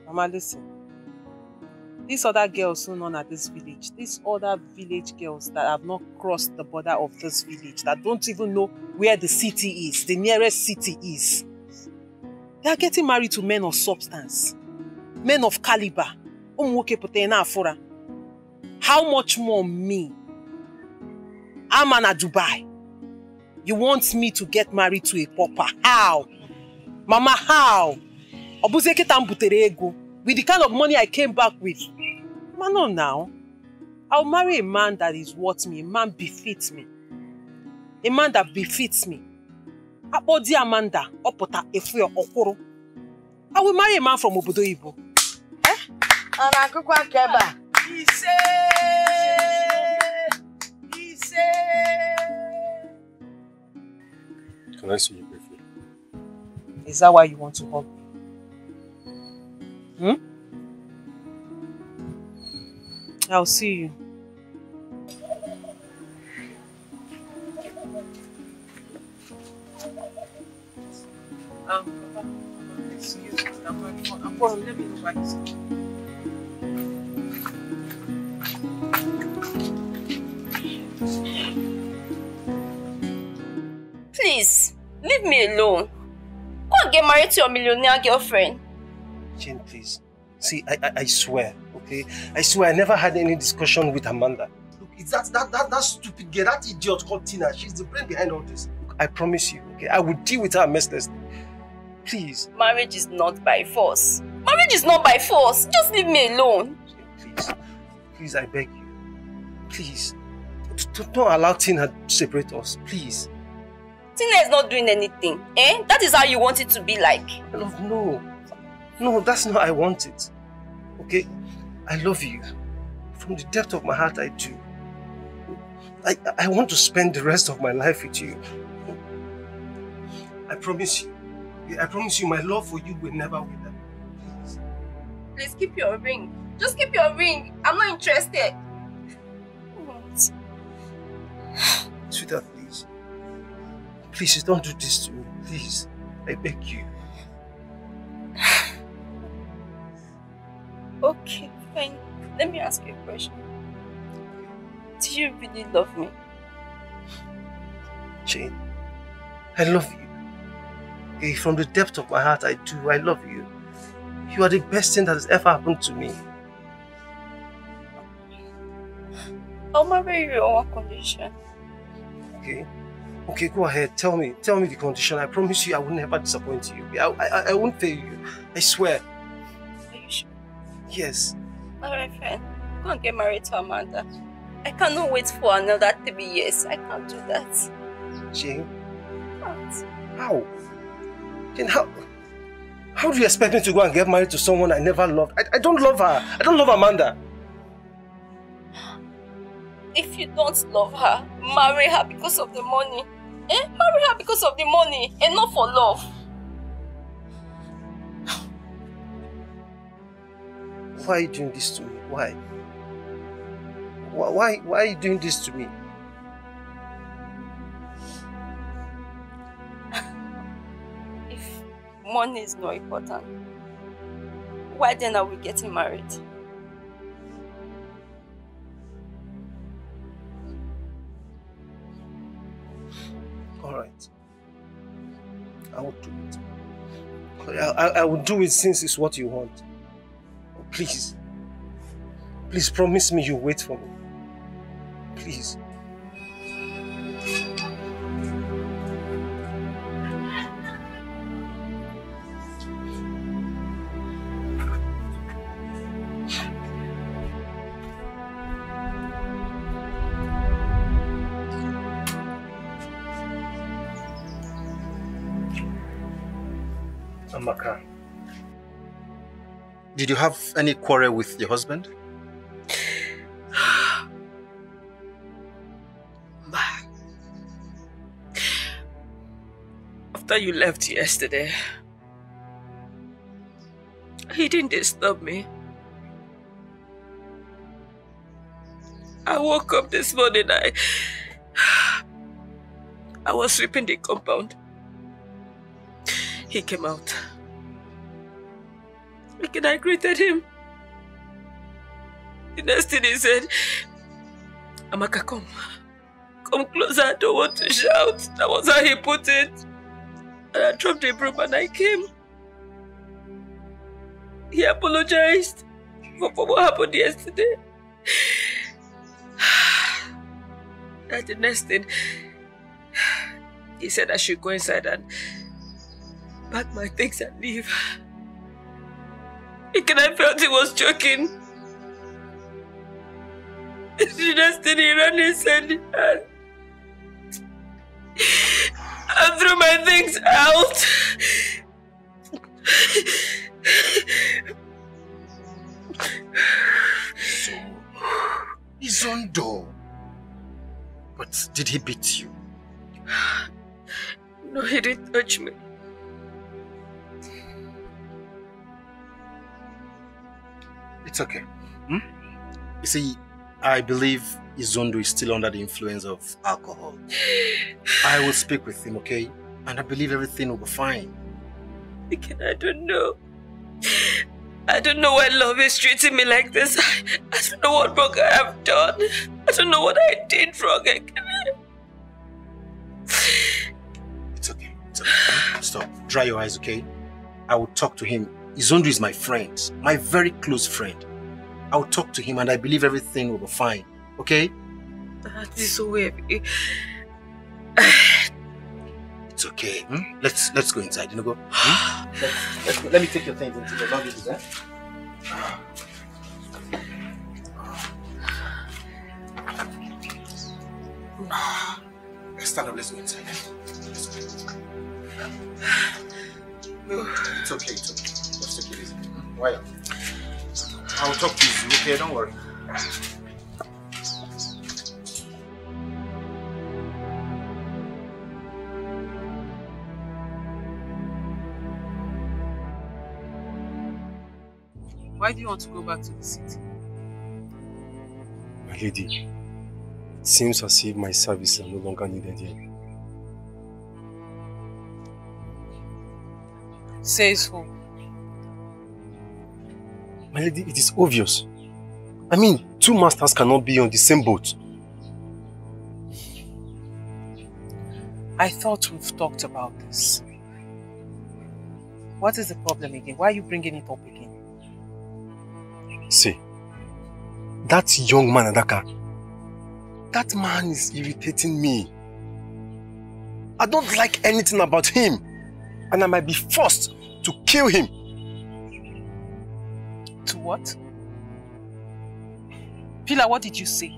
Mama, listen. These other girls who known at this village, these other village girls that have not crossed the border of this village, that don't even know where the city is, the nearest city is. They are getting married to men of substance, men of caliber. How much more me? I'm at Dubai. You want me to get married to a pauper? How? Mama, how? With the kind of money I came back with. Man, no now. I'll marry a man that is worth me. A man befits me. A man that befits me. Apodi Amanda, opota efuyo okoro. I will marry a man from Obodo Ibo. He said. Can I see you briefly? Is that why you want to hug me? I'll see you. Excuse me. I'm going. Let me know why he's Please, leave me alone. Go and get married to your millionaire girlfriend. Jane, please. See, I swear, okay? I swear I never had any discussion with Amanda. Look, it's that stupid girl, that idiot called Tina. She's the brain behind all this. Look, I promise you, okay? I will deal with her mercilessly. Please. Marriage is not by force. Marriage is not by force. Just leave me alone. Jane, please. Please, I beg you. Please. Don't allow Tina to separate us, please. Tina is not doing anything, eh? That is how you want it to be like. No, that's not how I want it. Okay? I love you. From the depth of my heart, I do. I want to spend the rest of my life with you. I promise you. I promise you my love for you will never wither. Please keep your ring. Just keep your ring. I'm not interested. Sweetheart, please. Please, don't do this to me. Please. I beg you. Okay, fine. Let me ask you a question. Do you really love me? Jane, I love you. Okay, from the depth of my heart, I do. I love you. You are the best thing that has ever happened to me. I'll marry you on one condition. Okay? Okay, go ahead. Tell me the condition. I promise you I will never disappoint you. I won't fail you. I swear. Are you sure? Yes. Alright, fine. Go and get married to Amanda. I cannot wait for another 3 years. I can't do that. Jane? What? How? Jane, how do you expect me to go and get married to someone I never loved? I don't love her. I don't love Amanda. If you don't love her, marry her because of the money. Eh? Marry her because of the money and not for love. Why are you doing this to me? Why? Why are you doing this to me? If money is not important, why then are we getting married? Alright. I will do it. I will do it since it's what you want. Please. Please promise me you'll wait for me. Please. Amaka, did you have any quarrel with your husband? After you left yesterday, he didn't disturb me. I woke up this morning, I was sweeping the compound. He came out. And I greeted him. The next thing he said, Amaka, come. Come closer, I don't want to shout. That was how he put it. And I dropped the broom and I came. He apologized for what happened yesterday. And the next thing, he said I should go inside and pack my things and leave. And I felt he was joking. The next thing he ran inside and threw my things out. So, he's on door. But did he beat you? No, he didn't touch me. It's okay. Hmm? You see, I believe Izondo is still under the influence of alcohol. I will speak with him, okay? And I believe everything will be fine. Vicker, I don't know. I don't know why love is treating me like this. I don't know what wrong I have done. I don't know what I did wrong. It's okay. It's okay. Stop. Dry your eyes, okay? I will talk to him. Izondo is my friend. My very close friend. I will talk to him and I believe everything will be fine. Okay? That is so heavy. It's okay. Hmm? Let's go inside. You know, go. Hmm? Let's go. Let me take your things into the luggage, eh? Let's stand up. Let's go inside. Let's go. It's okay. It's okay. Just take it easy. Why? I'll talk to you. Okay? Don't worry. Why do you want to go back to the city? My lady, it seems as if my services are no longer needed here. Says who? My lady, it is obvious. I mean, two masters cannot be on the same boat. I thought we've talked about this. What is the problem again? Why are you bringing it up again? See, that young man, Adaka, that man is irritating me. I don't like anything about him. And I might be forced to kill him. To what? Pilar, what did you say?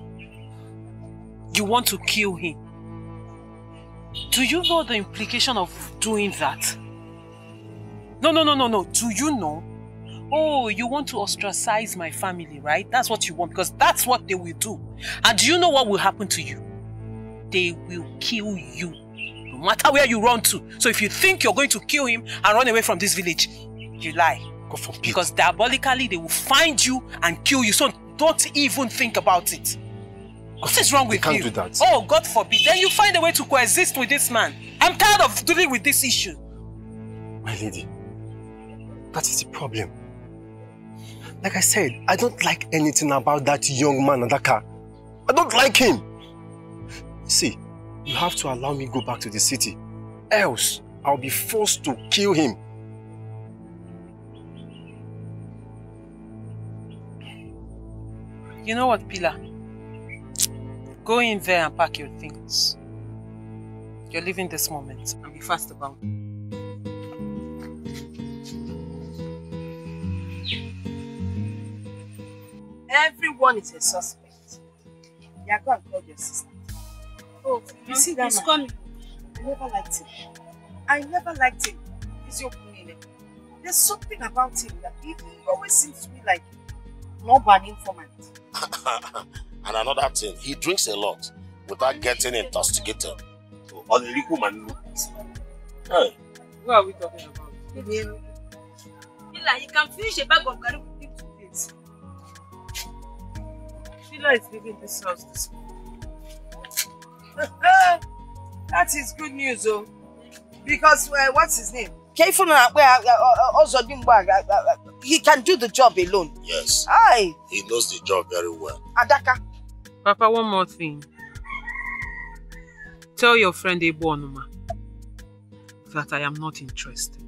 You want to kill him? Do you know the implication of doing that? No. Do you know? Oh, you want to ostracize my family, right? That's what you want, because that's what they will do. And do you know what will happen to you? They will kill you, no matter where you run to. So if you think you're going to kill him and run away from this village, you lie. God forbid. Because diabolically, they will find you and kill you. So don't even think about it. What is wrong with you? You can't do that. Oh, God forbid. Then you find a way to coexist with this man. I'm tired of dealing with this issue. My lady, that is the problem. Like I said, I don't like anything about that young man, Adaka. I don't like him. See, you have to allow me go back to the city. Else, I'll be forced to kill him. You know what, Pilar? Go in there and pack your things. You're leaving this moment and be fast about it. Everyone is a suspect. Yeah, go and call your sister. Oh, you see that man? Coming. I never liked him. I never liked him. He's your queen. There's something about him that he always seems to be like an informant. And another thing, he drinks a lot without getting intoxicated. Hey. What are we talking about? Pilar, you can finish a bag of curry within 2 days. Pilar is leaving this house this morning. That is good news, oh. Because, what's his name? He can do the job alone. Yes. Aye. He knows the job very well. Adaka. Papa, one more thing. Tell your friend Ebo Onuma that I am not interested.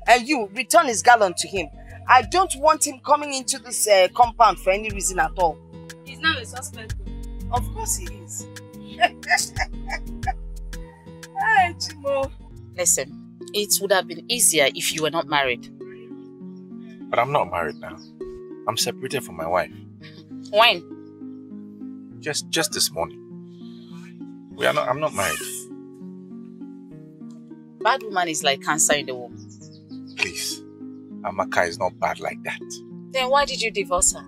And you, return his gallon to him. I don't want him coming into this compound for any reason at all. He's not a suspect. Of course he is. Hey, Chimo. Listen, it would have been easier if you were not married. But I'm not married now. I'm separated from my wife. When? Just this morning. I'm not married. Bad woman is like cancer in the womb. Please. Amaka is not bad like that. Then why did you divorce her?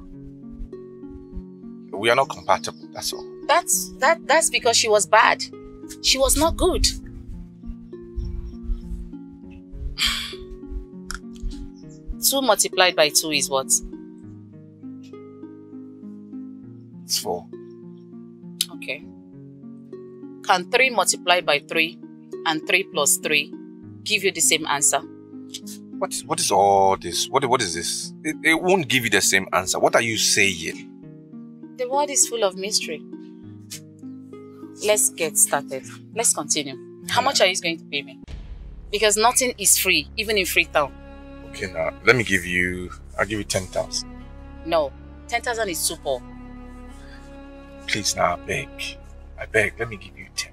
We are not compatible, that's all. That's because she was bad. She was not good. 2 multiplied by 2 is what? That's 4. Okay. Can 3 multiplied by 3 and 3 plus 3 give you the same answer? What is all this? What is this? It won't give you the same answer. What are you saying? The world is full of mystery. Let's get started. Let's continue. How much are you going to pay me? Because nothing is free, even in Freetown. Okay, now let me give you. I'll give you 10,000. No, 10,000 is too poor. Please, now I beg. Let me give you 10.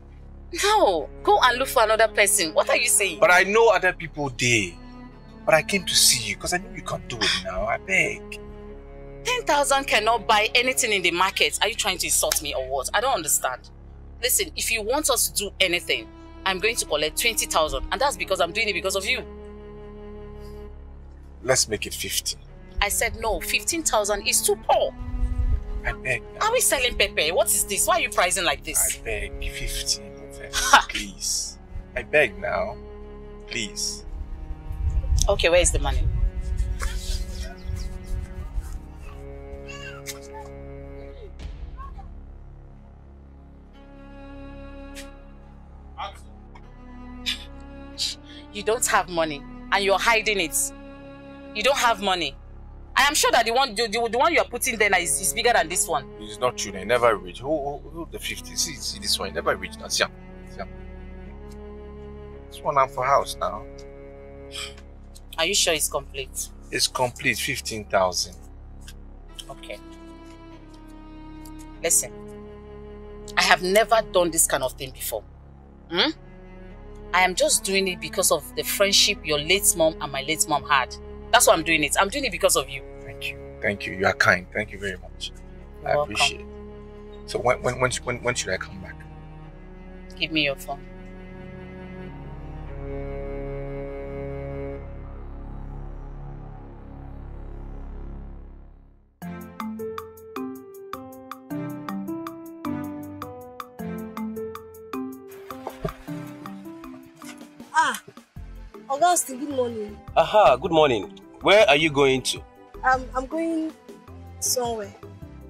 No, go and look for another person. What are you saying? But I know other people there. But I came to see you because I know you can't do it now. I beg. 10,000 cannot buy anything in the market. Are you trying to insult me or what? I don't understand. Listen, if you want us to do anything, I'm going to collect 20,000, and that's because I'm doing it because of you. Let's make it 15. I said no, 15,000 is too poor. I beg. Are we selling pepper? What is this? Why are you pricing like this? I beg, 15. Please. I beg now. Please. Okay, where is the money? You don't have money and you're hiding it. You don't have money. I am sure that the one you are putting there is bigger than this one. It's not true. They never reach. Hold the 50. See this one. It never reached. Now, see. This one I'm for house now. Are you sure it's complete? It's complete. 15,000. Okay. Listen. I have never done this kind of thing before. I am just doing it because of the friendship your late mom and my late mom had. That's why I'm doing it. I'm doing it because of you. Thank you. Thank you. You are kind. Thank you very much. You're I welcome. appreciate it. So when should I come back? Give me your phone. Augustine, good morning. Aha, good morning. Where are you going to? I'm going somewhere.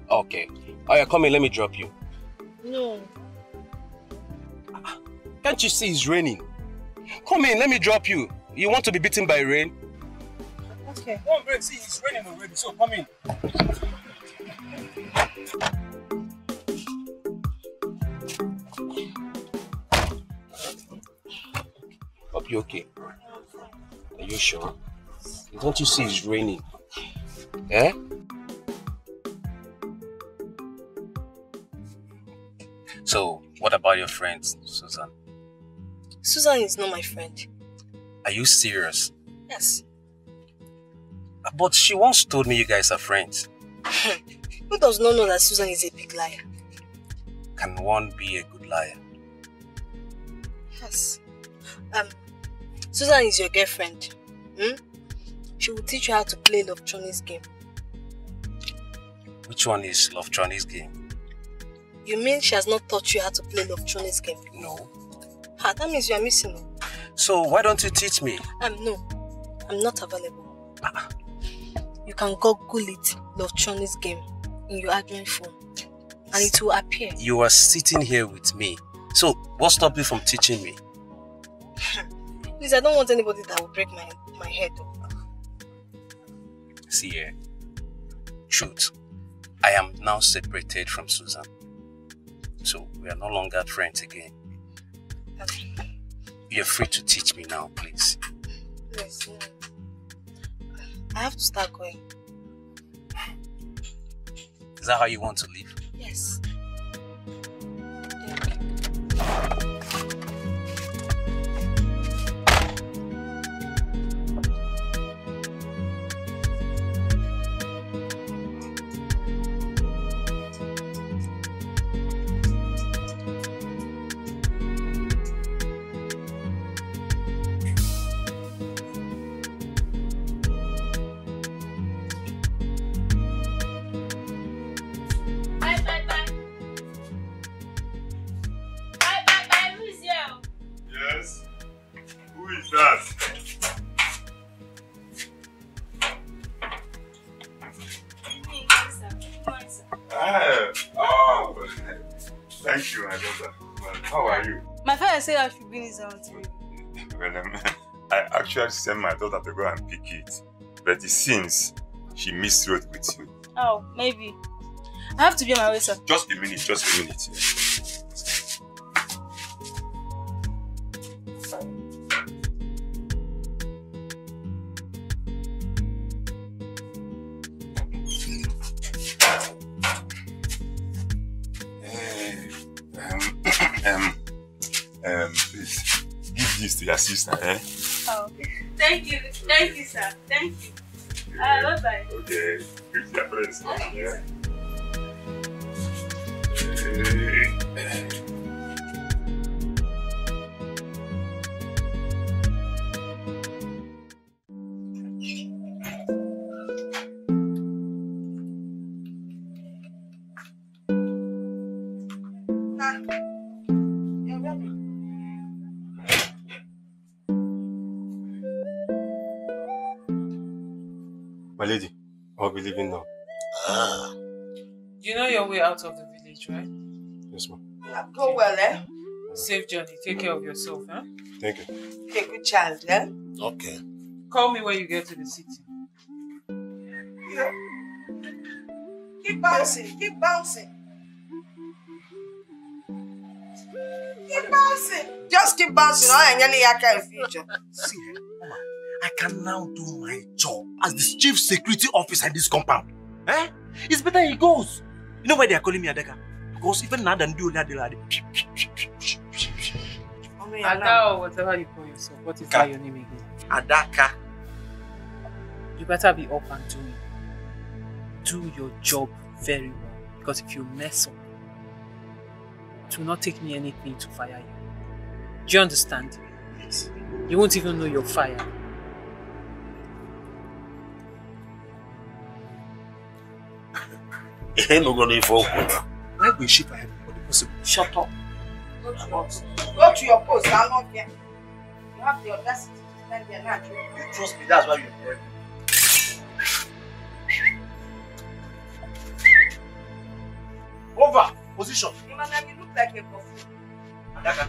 Okay. Oh, yeah, come in, let me drop you. No. Can't you see it's raining? Come in, let me drop you. You want to be beaten by rain? Okay. Come on, see, it's raining already, so come in. Hope you're okay. Are you sure? Don't you see it's raining? Eh? So, what about your friend, Susan? Susan is not my friend. Are you serious? Yes. But she once told me you guys are friends. Who does not know that Susan is a big liar? Can one be a good liar? Yes. Susan is your girlfriend. She will teach you how to play Love-Troni's game. Which one is Love-Troni's game? You mean she has not taught you how to play Love-Troni's game? No. That means you are missing her. So why don't you teach me? No. I'm not available. You can Google it, Love-Troni's game, in your Android phone. And it will appear. You are sitting here with me. So what stopped you from teaching me? Please, I don't want anybody that will break my head. See here. Truth. I am now separated from Susan. So we are no longer friends again. You're free to teach me now, please. Yes. I have to start going. Is that how you want to live? Yes. Thank you, my daughter. Well, how are you? My father said I should bring his out to you. Well, I actually sent my daughter to go and pick it, but it seems she miswrote with you. Oh, maybe. I have to be on my way, sir. Just a minute, just a minute. Please, give this to your sister, eh? Oh, thank you, sir. Thank you. Bye-bye. Okay, give your friends. Yeah. My lady, I'll be leaving now. You know your way out of the village, right? Yes, ma'am. Go well, eh? Safe journey. Take care of yourself, huh? Thank you. Okay, good child, eh? Okay. Call me when you get to the city. Yeah. Keep bouncing, keep bouncing. Keep bouncing. Just keep bouncing. I nearly in future. See, Mama, I can now do my job as the chief security officer in this compound. Eh? It's better he goes. You know why they are calling me Adaka? Because even now than do that, Ada or whatever you call yourself. What is that your name again? Adaka. You better be up and doing. Do your job very well. Because if you mess up, it will not take me anything to fire you. Do you understand? Yes. You won't even know you're fired. Why will she fire everybody possible? Shut up. Go to your post. I'm not here. You have the audacity to stand there now. You trust me, that's why you're there. Over. Position. You look like a buffoon. Adaka.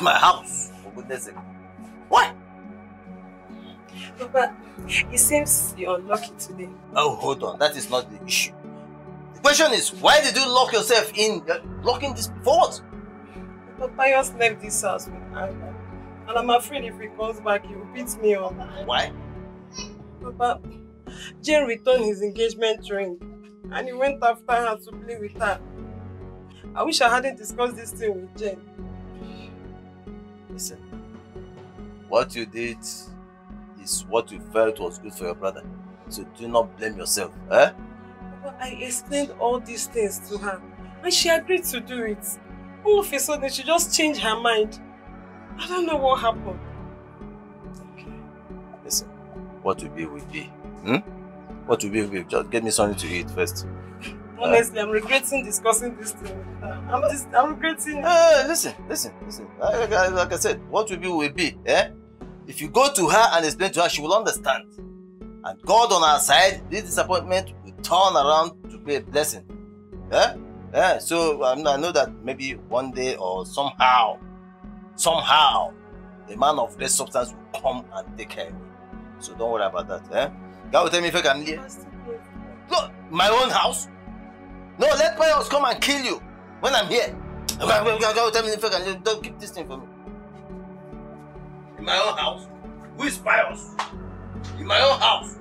My house, for goodness sake. Why? Papa, it seems you're unlucky today. Oh, hold on. That is not the issue. The question is, why did you lock yourself in? Locking this for what? Papa just left this house with anger. And I'm afraid if he comes back, he will beat me up. Why? Papa, Jane returned his engagement ring. And he went after her to play with her. I wish I hadn't discussed this thing with Jane. Listen, what you did is what you felt was good for your brother. So do not blame yourself, eh? Papa, I explained all these things to her and she agreed to do it. All of a sudden, she just changed her mind. I don't know what happened. Okay. Listen, what will be will be. What will be. Just get me something to eat first. Honestly, I'm regretting discussing this thing with her. I'm regretting. Listen. Like I said, what will be, eh? If you go to her and explain to her, she will understand. And God on our side, this disappointment will turn around to be a blessing. So I know that maybe one day or somehow, a man of this substance will come and take care of me. So don't worry about that, eh? God will tell me if I can leave. Go, my own house? No, let Pius come and kill you when I'm here. God will tell me if I can leave. Don't keep this thing for me. In my own house? Who is Pius? In my own house?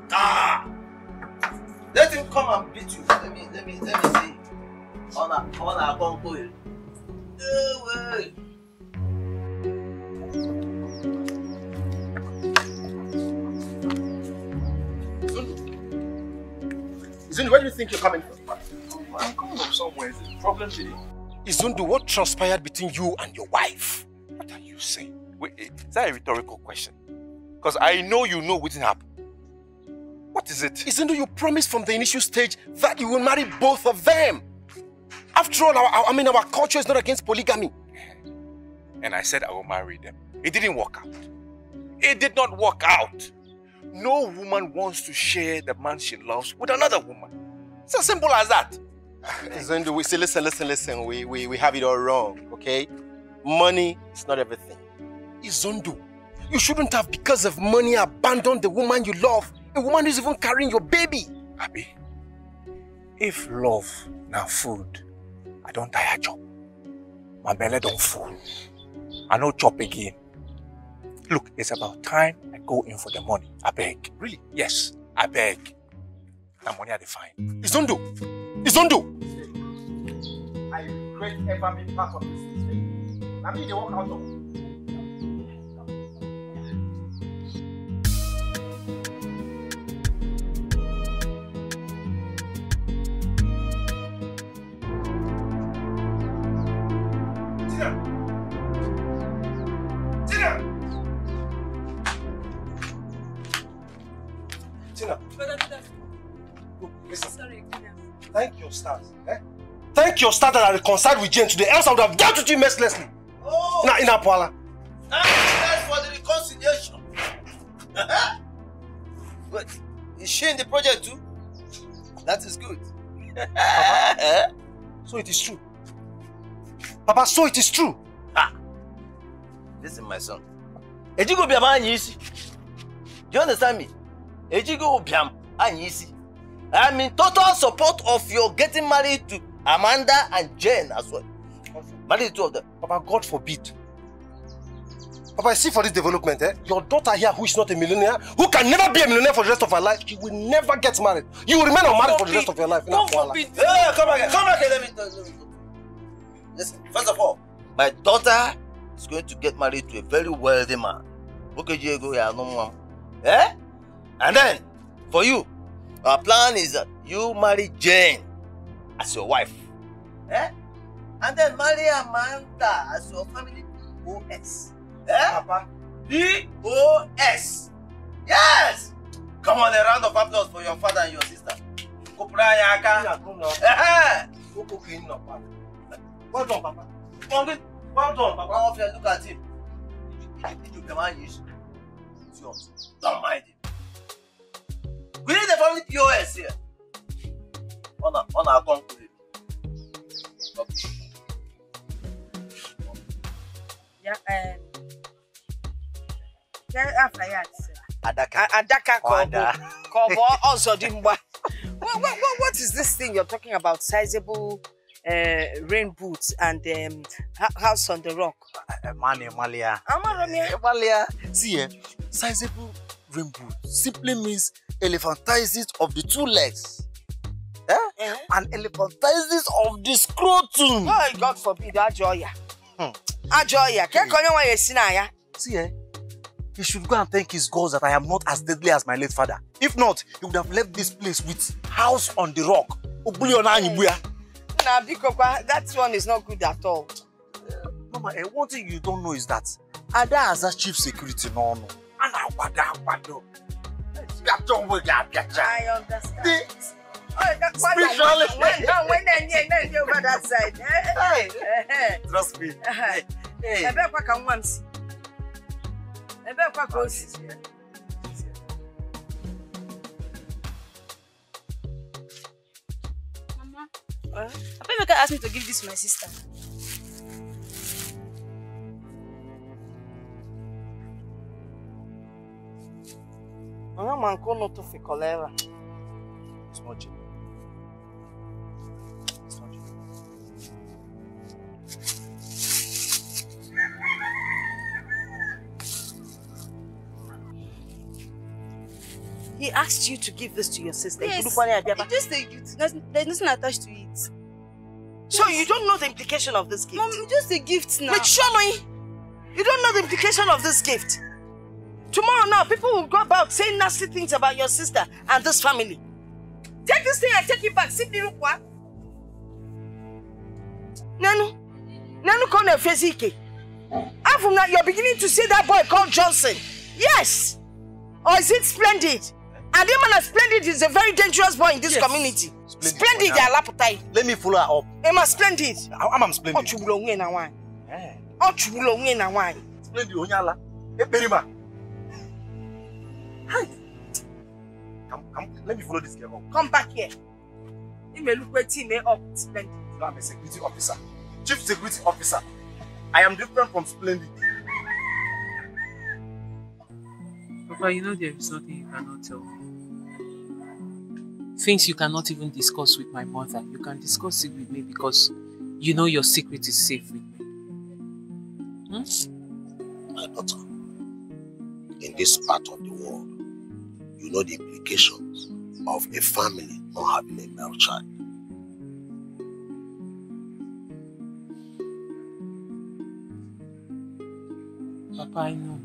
Let him come and beat you. Let me see. On a congo. Zuni, where do you think you're coming from? I'm coming from somewhere. Is it a problem today? Izundu, what transpired between you and your wife? What are you saying? Wait, is that a rhetorical question? Because I know you know what happened. What is it? Izundu, you promised from the initial stage that you will marry both of them. After all, our culture is not against polygamy. And I said I will marry them. It didn't work out. It did not work out. No woman wants to share the man she loves with another woman. It's as simple as that. Izundu, we say, listen. We have it all wrong, okay? Money is not everything. Izundu, you shouldn't have, because of money, abandoned the woman you love. A woman who's even carrying your baby. Abi, if love now food, I don't die a job. My belly don't full. I no chop again. Look, it's about time I go in for the money. I beg. Really? Yes, I beg. That money I define. Izundu! I regret ever being part of this thing. I mean, they walk out of. Tina. Listen. Sorry, Thank your stars. Thank your stars that I reconciled with Jane today, else I would have dealt with you mercilessly. Oh! Now, in Apala. Thanks for the reconciliation. But is she in the project too? That is good. Papa, so it is true. Papa, so it is true. Listen, my son. Ejigo biam anyisi. Do you understand me? Ejigo biam anyisi. I'm in total support of your getting married to Amanda and Jane as well. Marry the two of them. Papa, God forbid. Papa, I see for this development, your daughter here, who is not a millionaire, who can never be a millionaire for the rest of her life, she will never get married. You will remain unmarried for the rest of your life. God forbid. Hey, come back here, let me tell you. Listen, first of all, my daughter is going to get married to a very wealthy man. And then, for you, our plan is that you marry Jane as your wife. And then marry Amanda as your family POS. Papa? POS. Yes! Come on, a round of applause for your father and your sister. Well done, Papa. Well done, Papa. Look at him. You come on, it's yours. Don't mind him. We need the family POS here. On our account. Okay. Adaka Kobo also Dimba. What is this thing you're talking about? Sizable rain boots and house on the rock. Malia. See, sizable rain boot simply means elephantiasis of the two legs. And elephantiasis of the scrotum. Oh, God forbid, Ajoya. Ajoya. See, he should go and thank his gods that I am not as deadly as my late father. If not, he would have left this place with house on the rock. Nah, because that one is not good at all. Mama, one thing you don't know is that Ada has a chief security no. I understand. That's why when they over that side. Trust me. Mama, Papa Vicker asked me to give this to my sister. It's not genuine. It's not genuine. He asked you to give this to your sister. Yes, just a gift. There's nothing attached to it. So you don't know the implication of this gift? Mom, just a gift now. Wait, Shomai! You don't know the implication of this gift? Tomorrow now, people will go about saying nasty things about your sister and this family. Take this thing and take it back. Simply look what? Nanu kona Fezike. From now, you're beginning to see that boy called Johnson. Yes. Or is it Splendid? And the man Splendid is a very dangerous boy in this community. Splendid, let me follow her up. Emma Splendid. I'm Splendid. Splendid Onyala. Perima. Come, let me follow this girl up. Come back here. You may look at me up, Splendid. No, I'm a security officer. Chief security officer. I am different from Splendid. Papa, you know there is nothing you cannot tell me. Things you cannot even discuss with my mother, you can discuss it with me because you know your secret is safe with me. My daughter, in this part of the world, you know the implications of a family not having a male child. Papa, I know.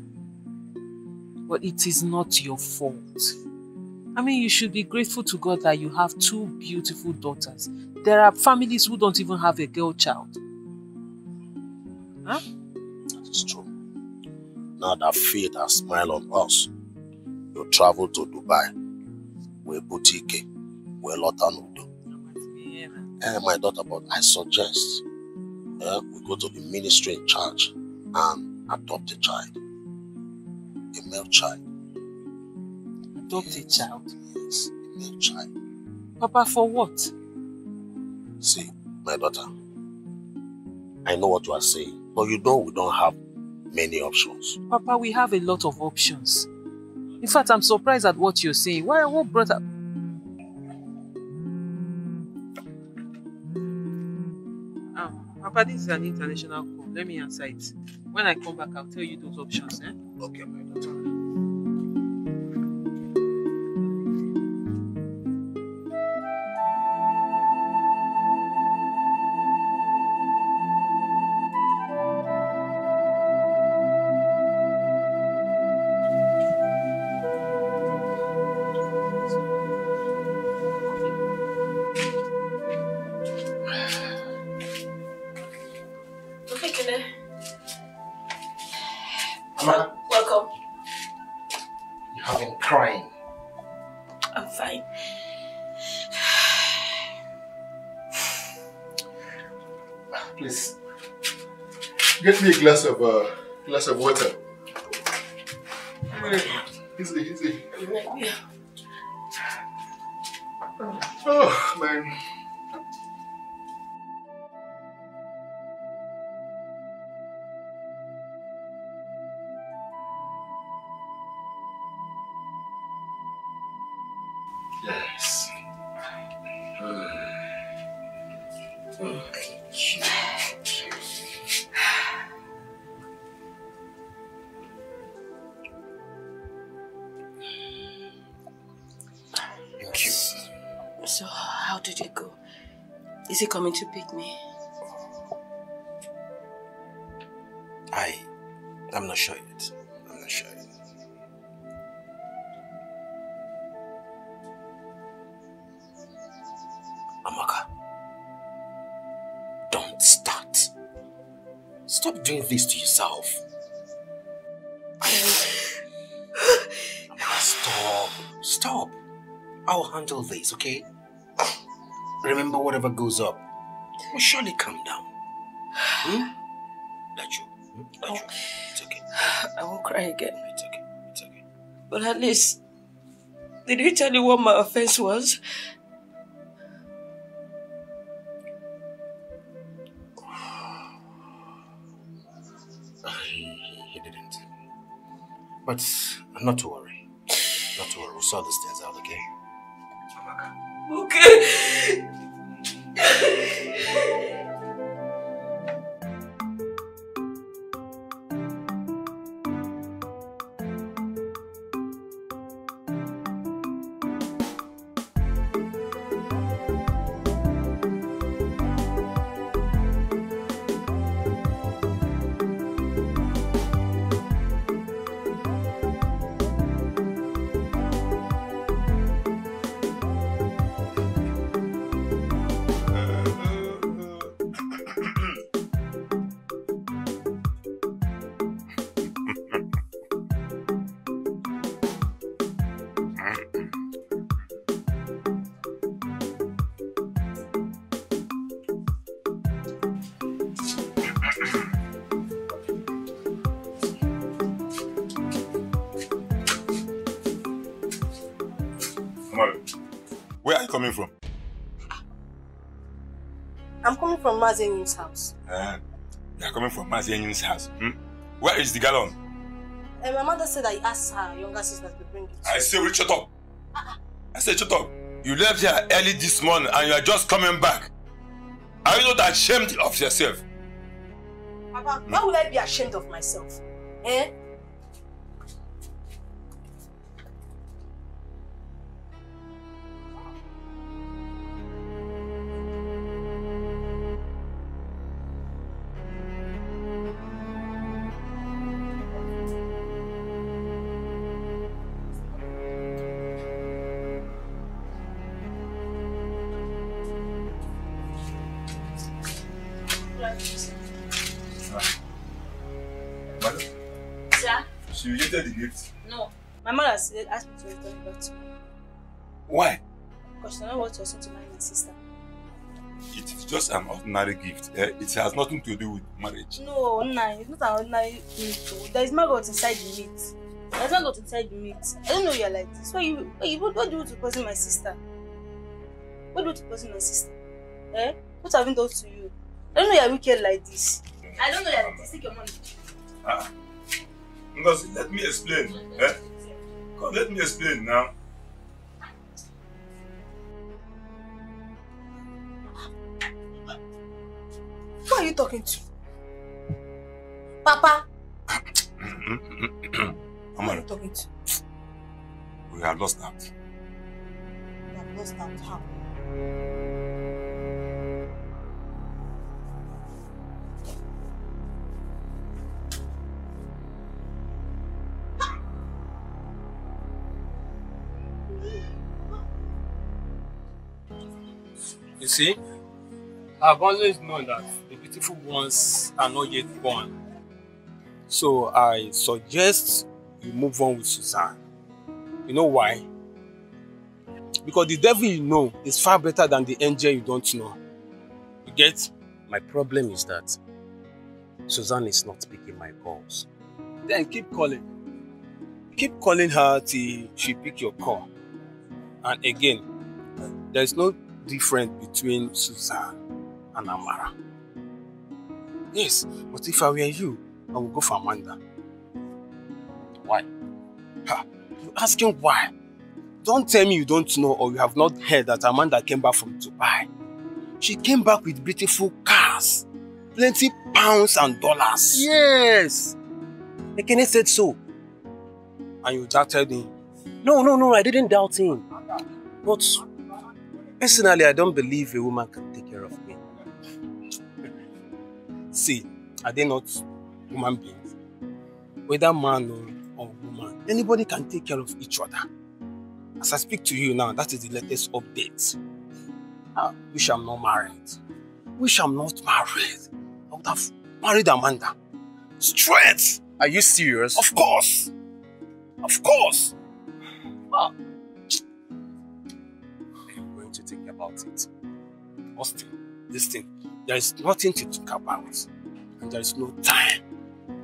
But it is not your fault. I mean, you should be grateful to God that you have 2 beautiful daughters. There are families who don't even have a girl child. Huh? That is true. Now that fate has smiled on us, you travel to Dubai, where boutique, where Lotanudo. My daughter, but I suggest we go to the ministry in charge and adopt a child. A male child. Adopt a child? Yes, a male child. Papa, for what? See, my daughter, I know what you are saying, but you know we don't have many options. Papa, we have a lot of options. In fact, I'm surprised at what you're saying. What brought up? Papa, this is an international call. Let me answer it. When I come back, I'll tell you those options. Okay, my daughter. Welcome. You have been crying. I'm fine. Please, get me a glass of water. Easy. Oh man. Yes. Thank you. So, how did it go? Is he coming to pick me? I'm not sure yet. I'm not sure yet. Amaka, don't start. Stop doing this to yourself. Amaka, stop. I'll handle this, okay? Remember, whatever goes up will surely come down. Let you. It's okay. I won't cry again. It's okay. But at least, did he tell you what my offense was? He didn't. But not to worry. We'll sort these things out, okay? Okay. Where are you coming from? I'm coming from Mazen's house. You are coming from Mazen's house. Where is the gallon? My mother said I asked her younger sister to bring it. I say, will you shut up? I said, shut up. You left here early this morning and you are just coming back. Are you not ashamed of yourself? Papa, why would I be ashamed of myself? Eh? She rejected the gift. No. My mother asked me to return it back to me. Why? Because she don't want to to marry my sister. It is just an ordinary gift. It has nothing to do with marriage. No, it's not an ordinary meat. There is maggot inside the meat. There's maggot inside the meat. I don't know you're like this. What do you to poison my sister? What do you to poison my sister? Eh? What have I done to you? I don't know you're wicked like this. I don't know you're like this. Take your money. Ngozi, let me explain. Come, let me explain now. Who are you talking to? Papa? Who are you talking to? We have lost out. We have lost out. How? You see, I've always known that the beautiful ones are not yet born. So I suggest you move on with Suzanne. You know why? Because the devil you know is far better than the angel you don't know. You get? My problem is that Suzanne is not picking my calls. Then keep calling. Keep calling her till she pick your call. And again, there is no difference between Suzanne and Amara. Yes, but if I were you, I would go for Amanda. Why? You're asking why? Don't tell me you don't know or you have not heard that Amanda came back from Dubai. She came back with beautiful cars, plenty pounds and dollars. Yes! Ekene said so. And you doubted him? No, I didn't doubt him. But personally, I don't believe a woman can take care of me. See, are they not human beings? Whether man or woman, anybody can take care of each other. As I speak to you now, that is the latest update. Wish I'm not married. Wish I'm not married. I would have married Amanda. Straight! Are you serious? Of course! Of course! I'm going to think about it. Austin, listen, there is nothing to talk about. And there is no time.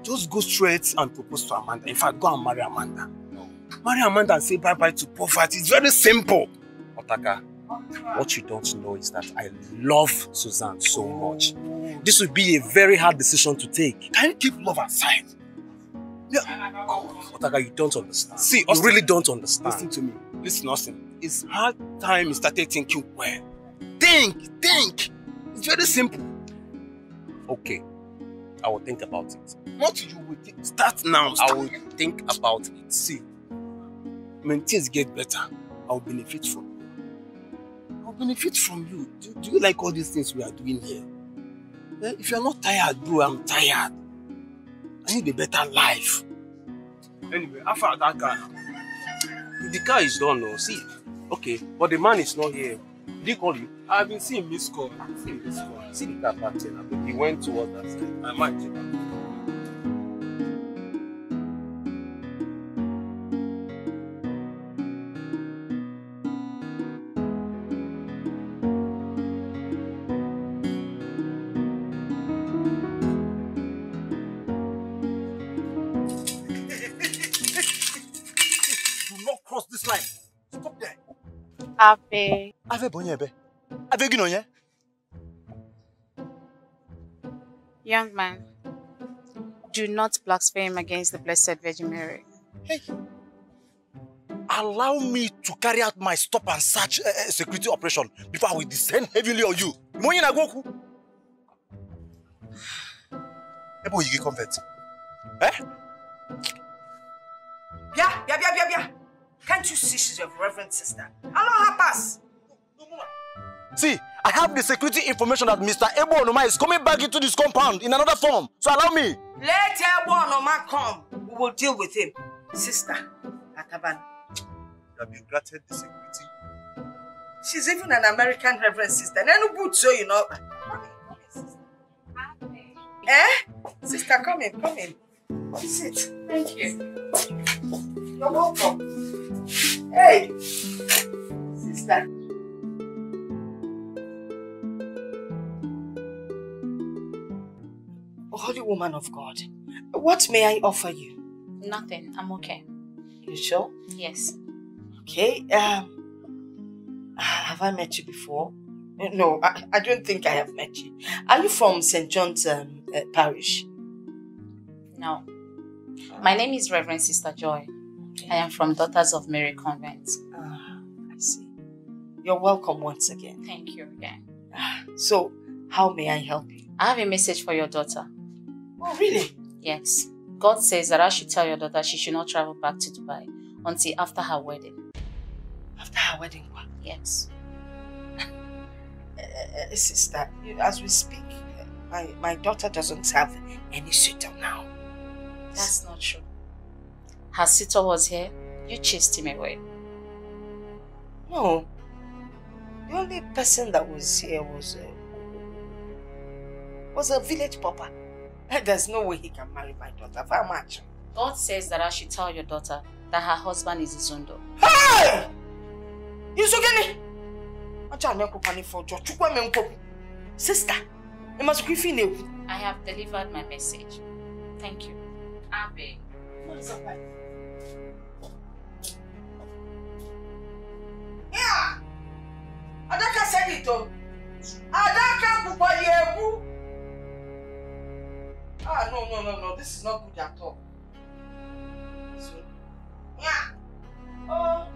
Just go straight and propose to Amanda. In fact, go and marry Amanda. No. Marry Amanda and say bye-bye to poverty. It's very simple. Otaka, what you don't know is that I love Suzanne so much. This would be a very hard decision to take. Can you keep love aside? Yeah. Otaka, you don't understand. See, Austin, you really don't understand. Listen to me. Listen, Austin. It's hard time you started thinking well. Think. It's very simple. Okay. I will think about it. What you will think? Start now. I will think about it. See, when things get better, I will benefit from you. I'll benefit from you. Do you like all these things we are doing here? If you're not tired, bro, I'm tired. I need a better life. Anyway, after that car now. The car is done now. See, okay, but the man is not here. Did he call you? I've been seeing missed call. See the car back there. He went towards that side. I might check out. Ave. Ave bonyebe. Ave ginoye. Young man, do not blaspheme against the Blessed Virgin Mary. Hey. Allow me to carry out my stop and search security operation before I will descend heavily on you. Money na goku. Ebo you get convert. Eh? Yeah. Can't you see she's your reverend sister? Allow her pass. See, I have the security information that Mr. Ebo Onoma is coming back into this compound in another form. So allow me. Let Ebo Onoma come. We will deal with him. Sister, Ataban. You have been granted the security. She's even an American reverend sister. No good, so you know. Come in, sister. Sister, come in. Sit. Thank you. You're welcome. Hey, sister. Holy woman of God, what may I offer you? Nothing. I'm okay. You sure? Yes. Okay. Have I met you before? No, I don't think I have met you. Are you from St. John's Parish? No. My name is Reverend Sister Joy. I am from Daughters of Mary Convent. I see. You're welcome once again. Thank you again. So, how may I help you? I have a message for your daughter. Oh, really? Yes. God says that I should tell your daughter she should not travel back to Dubai until after her wedding. After her wedding? What? Yes. Sister, as we speak, my daughter doesn't have any suitor now. That's not true. Her suitor was here. You chased him away. No. The only person that was here was a village pauper. There's no way he can marry my daughter. How much? God says that I should tell your daughter that her husband is Izundo. Hey! Isogeni! Sister, you must be feeling. I have delivered my message. Thank you. Abe. Yeah! Adaka said it though. Adaka Kupayebu. No. This is not good at all. So, yeah. Oh.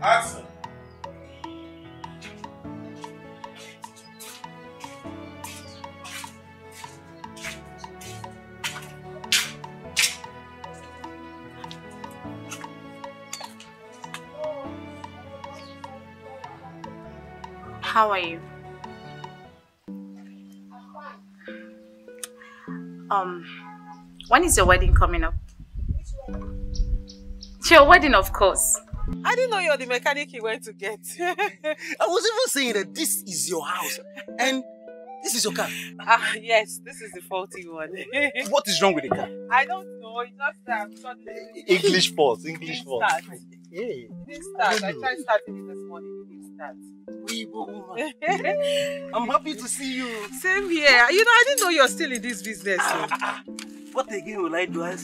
Action. How are you? When is your wedding coming up? Your wedding, of course. I didn't know you're the mechanic he went to get. I was even saying that this is your house and this is your car. Yes, this is the faulty one. What is wrong with the car? I don't know. It just English fault. Hey. It didn't start. I tried starting it this morning. It didn't start. I'm happy to see you. Same here. You know, I didn't know you're still in this business. What again will I do? I'm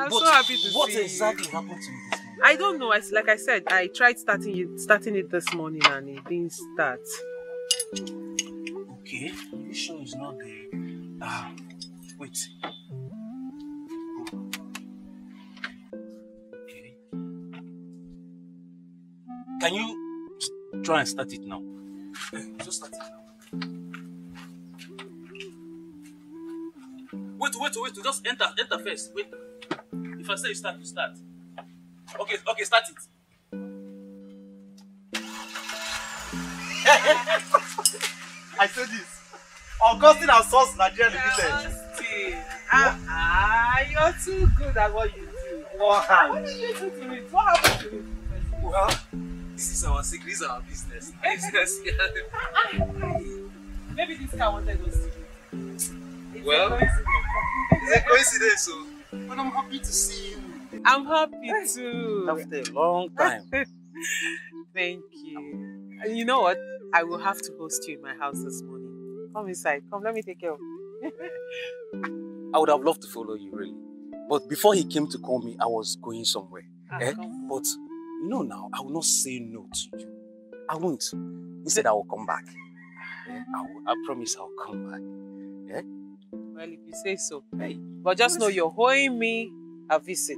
so happy to see you. What exactly happened to you this morning? I don't know. Like I said, I tried starting it this morning and it didn't start. Okay. Are you sure it's not the... wait. Okay. Can you try and start it now? Just start it now. Wait. Just enter first. Wait. If I say you start, you start. Okay, start it. I said this. Augustine and Sons Nigeria Limited. You're too good at what you do. Why? What did you do to it? What happened to it? Well, This is our secret, this is our business. Maybe this guy wanted us to do. Well, it's a coincidence, so. But I'm happy to see you. I'm happy too. After a long time. Thank you. And you know what? I will have to host you in my house this morning. Come inside. Come, let me take care of you. I would have loved to follow you, really. But before he came to call me, I was going somewhere. But you know now, I will not say no to you. I won't. He said I will come back. I promise I'll come back. Yeah? Well, if you say so. Hey. But just know you're owing me a visit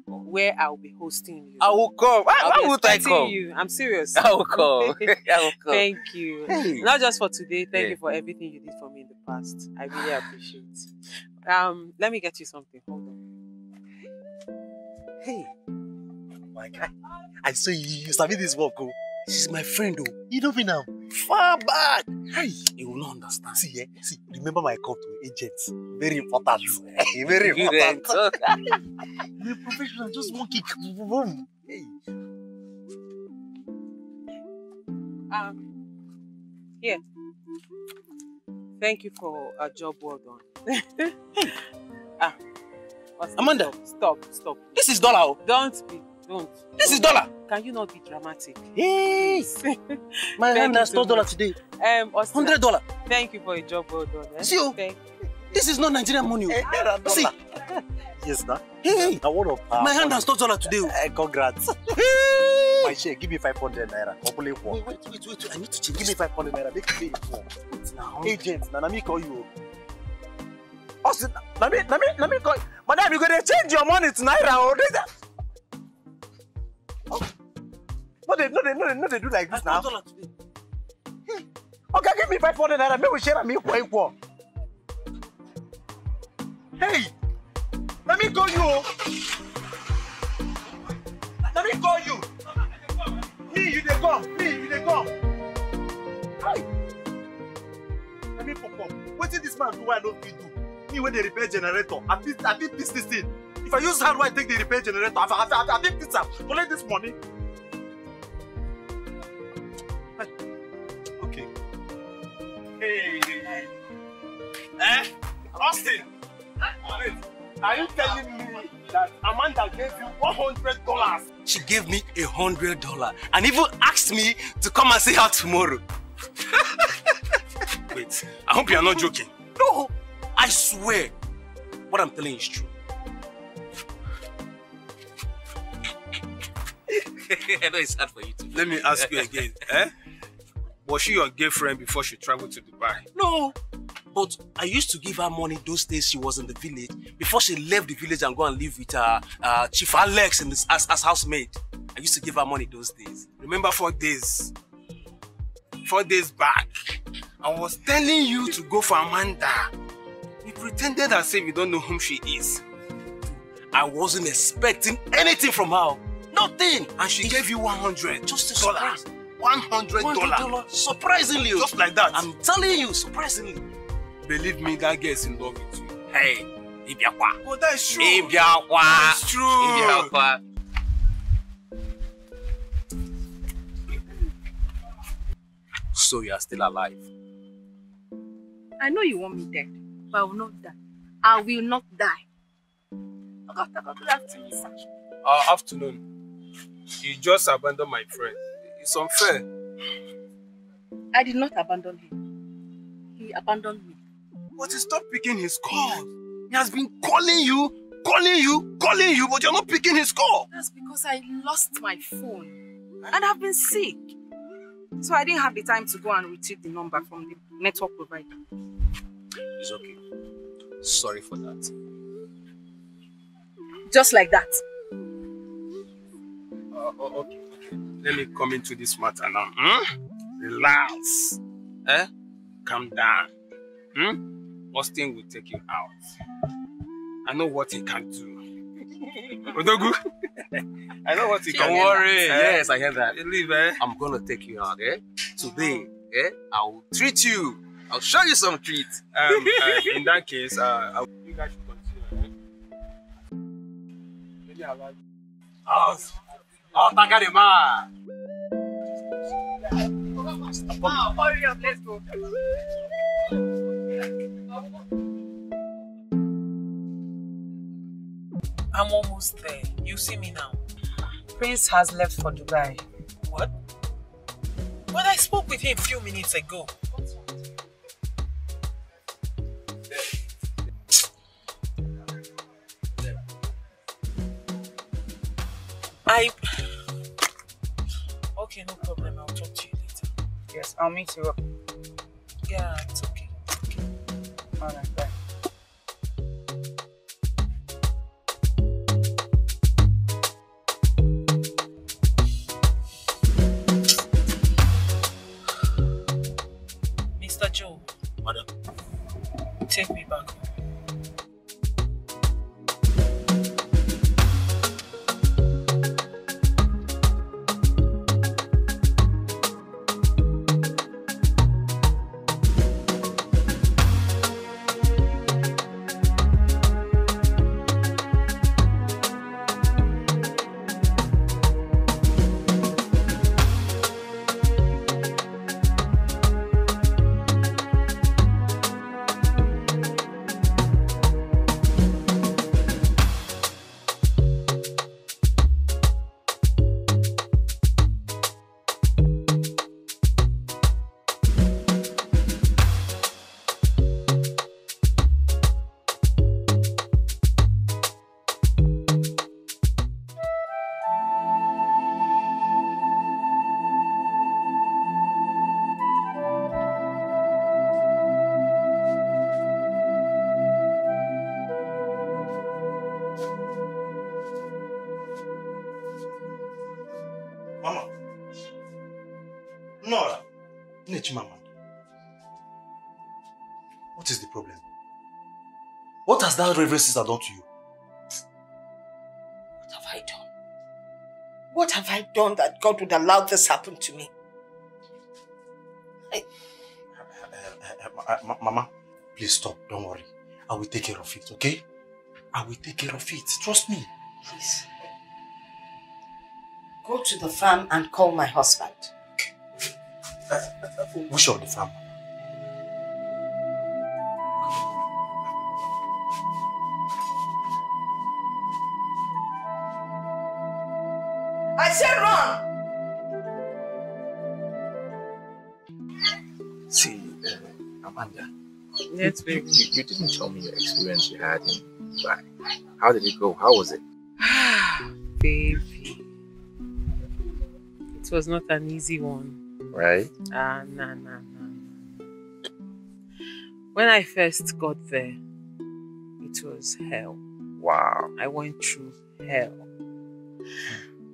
where I'll be hosting you. I will come. Why would I come? You. I'm serious. I will come. I will come. Thank you. Hey. Not just for today. Thank you for everything you did for me in the past. I really appreciate it. Let me get you something. Hold on. Hey. My guy. I saw you sabi this work. Oh. She's my friend. Oh. You know me now. Far back. Hey. You will not understand. See, see, remember my call to agents. Very important. Very important. You're a professional. Just one kick. Boom. Hey. Here. Thank you for a job well done. Amanda. Stop. This is dollar. Don't. This is dollar. Can you not be dramatic? Hey. My hand has $12 today. $100. Thank you for a job well done. See you. This is not Nigerian money. See. Yes, sir. Hey. My hand has $12 today. Congrats. My share, give me 500 naira. Wait. I need to change. Give me 500 naira. Make me pay more. Agent, let me call you. Austin, let me call you. Madam, you're going to change your money to naira or No, they do like this now. Okay, give me 500 naira. Maybe we share and me equal. Hey, let me call you. Let me call you. Me, you dey come. Hi. Let me pop up. What did this man do? I don't do. Me when they repair generator, I fit this thing. If I use hand, why take the repair generator? I think this up. Collect this money. Okay. Hey. Austin. Are you telling me that Amanda gave you $100? She gave me $100 and even asked me to come and see her tomorrow. Wait, I hope you are not joking. No, I swear, what I'm telling you is true. I know it's hard for you to. Let me ask you again. Was she your girlfriend before she traveled to Dubai? No, but I used to give her money those days she was in the village before she left the village and go and live with Chief Alex as housemaid. I used to give her money those days. Remember 4 days? 4 days back, I was telling you to go for Amanda. You pretended as if you don't know whom she is. I wasn't expecting anything from her. Nothing. And she gave you $100. Just a surprise. $100. Surprisingly. Just like that. I'm telling you, surprisingly. Believe me, that girl is in love with you. Hey, Ibiakwa. Oh, that is true. Ibiakwa. That is true. Ibiakwa. So you are still alive? I know you want me dead, but I will not die. I will not die. Good afternoon, sir. Afternoon. You just abandoned my friend. It's unfair. I did not abandon him. He abandoned me. But he stopped picking his calls. He has been calling you, but you're not picking his call. That's because I lost my phone. And I've been sick. So I didn't have the time to go and retrieve the number from the network provider. It's okay. Sorry for that. Just like that. Okay. Let me come into this matter now. Relax. Calm down. Austin will take you out. I know what he can do. Odogu? I know what he can do. Don't worry. Yes, I hear that. Believe, I'm gonna take you out, Today, I will treat you. I'll show you some treats. In that case, you guys should continue. Oh, Takarima. fast. I'm coming. Oh, hurry up, let's go. I'm almost there. You see me now. Prince has left for Dubai. What? But I spoke with him a few minutes ago. Okay, no problem. I'll talk to you later. Yes, I'll meet you up. Yeah, it's okay. Okay. Alright, bye. Mr. Joe. Madam. Take me back home. Mama. Nora. Nechimama. What is the problem? What has that reverend sister done to you? What have I done? What have I done that God would allow this happen to me? Mama, please stop. Don't worry. I will take care of it, okay? I will take care of it. Trust me. Please. Go to the farm and call my husband. Which of the farm? I said run! See, Amanda. Yes, baby. You didn't tell me your experience you had in Dubai. How did it go? How was it? Baby. It was not an easy one. Right? Nah. When I first got there, it was hell. Wow. I went through hell.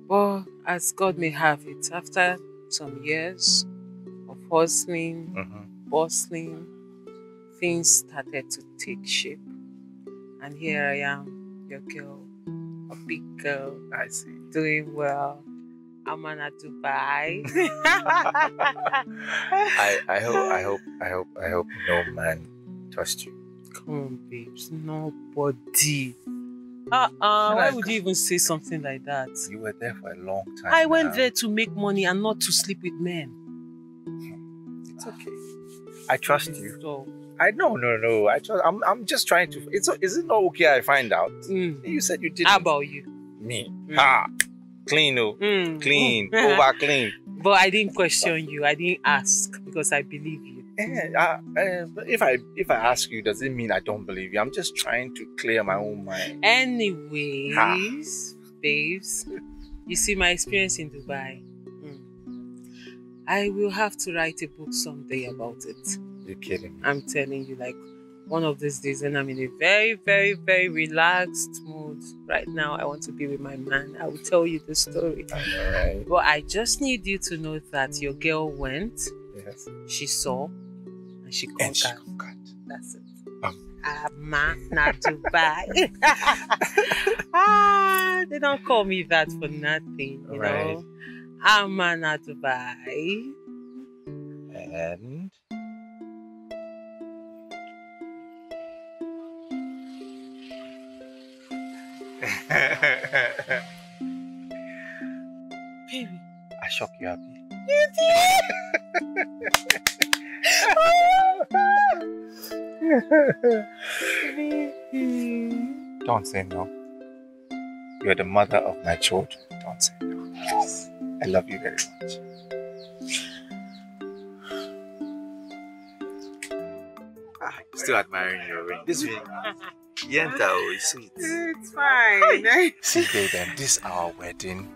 But as God may have it, after some years of hustling, bustling, things started to take shape. And here I am, your girl, a big girl. I see. Doing well. I'm at Dubai. I hope no man touched you. Come on, babes. Nobody. Why would you even say something like that? You were there for a long time. I went there to make money and not to sleep with men. It's okay. I trust you. No. I'm just trying to. Is it not okay? I find out. You said you didn't. How about you? Me. Clean, clean, over clean. But I didn't question you. I didn't ask because I believe you. If I ask you, does it mean I don't believe you? I'm just trying to clear my own mind. Anyways, babes, you see my experience in Dubai. I will have to write a book someday about it. You're kidding me. I'm telling you, like one of these days when I'm in a very, very, very relaxed mood. Right now, I want to be with my man. I will tell you the story. Alright. But I just need you to know that your girl went. Yes. She saw and she conquered. That's it. Not Dubai. They don't call me that for nothing, you know. I'm not Dubai. And baby, I shock you happy. You did? Don't say no. You're the mother of my children. Don't say no. Please. I love you very much. Still admiring your ring. This ring, Yenta, is sweet. It's fine. See, baby, this our wedding.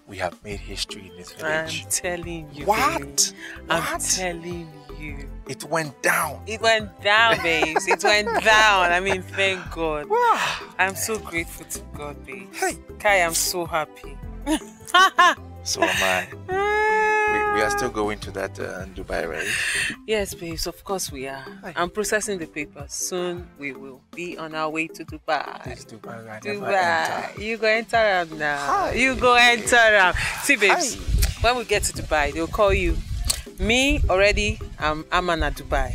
We have made history in this village. I'm telling you. What? Babe. I'm telling you. It went down. It went down, babes. It went down. I mean, thank God. I'm so grateful to God, babe. Hey. Kai, I'm so happy. So am I. We are still going to that Dubai, right? Yes, babes, of course we are. I'm processing the papers. Soon we will be on our way to Dubai. This Dubai, I Dubai. You go enter them now. Hi. You go enter them. See, babes, when we get to Dubai, they'll call you. Me, already, I'm Amana Dubai.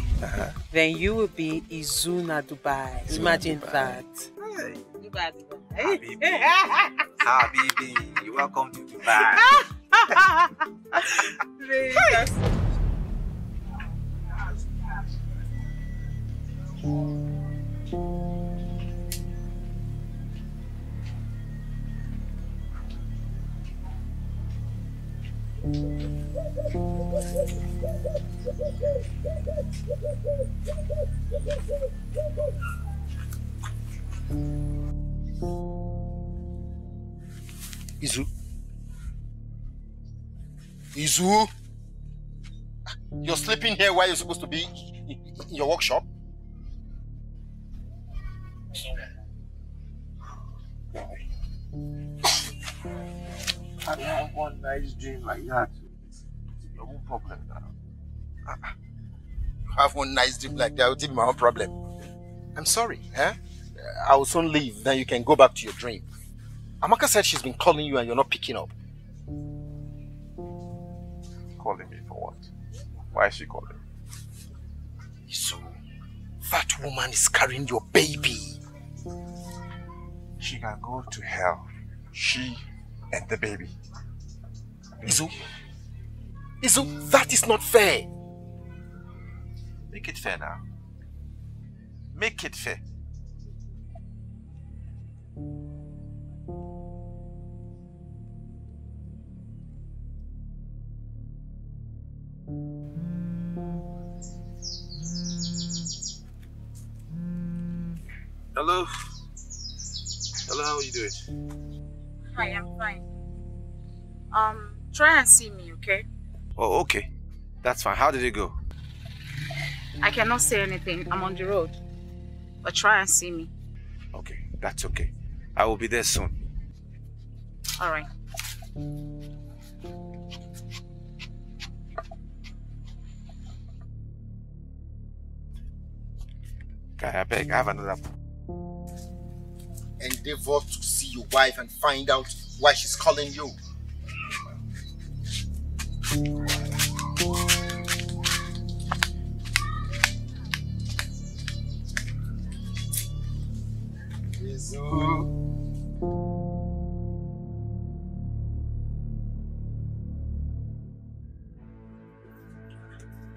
Then you will be Izuna Dubai. Imagine that. Dubai. Habibi, welcome to Dubai. Izu? You're sleeping here while you're supposed to be in your workshop? I have one nice dream like that. It's your own problem now. You have one nice dream like that, it will be my own problem. I'm sorry, eh? I will soon leave, then you can go back to your dream. Amaka said she's been calling you and you're not picking up. Calling me for what? Why is she calling? So, that woman is carrying your baby. She can go to hell. She and the baby. Izu, that is not fair. Make it fair now. Make it fair. Hello. Hello, how are you doing? Hi, I'm fine. Try and see me, okay? Oh, okay. That's fine. How did it go? I cannot say anything. I'm on the road. But try and see me. Okay, that's okay. I will be there soon. All right. Okay, I beg. I have another. Endeavor to see your wife and find out why she's calling you.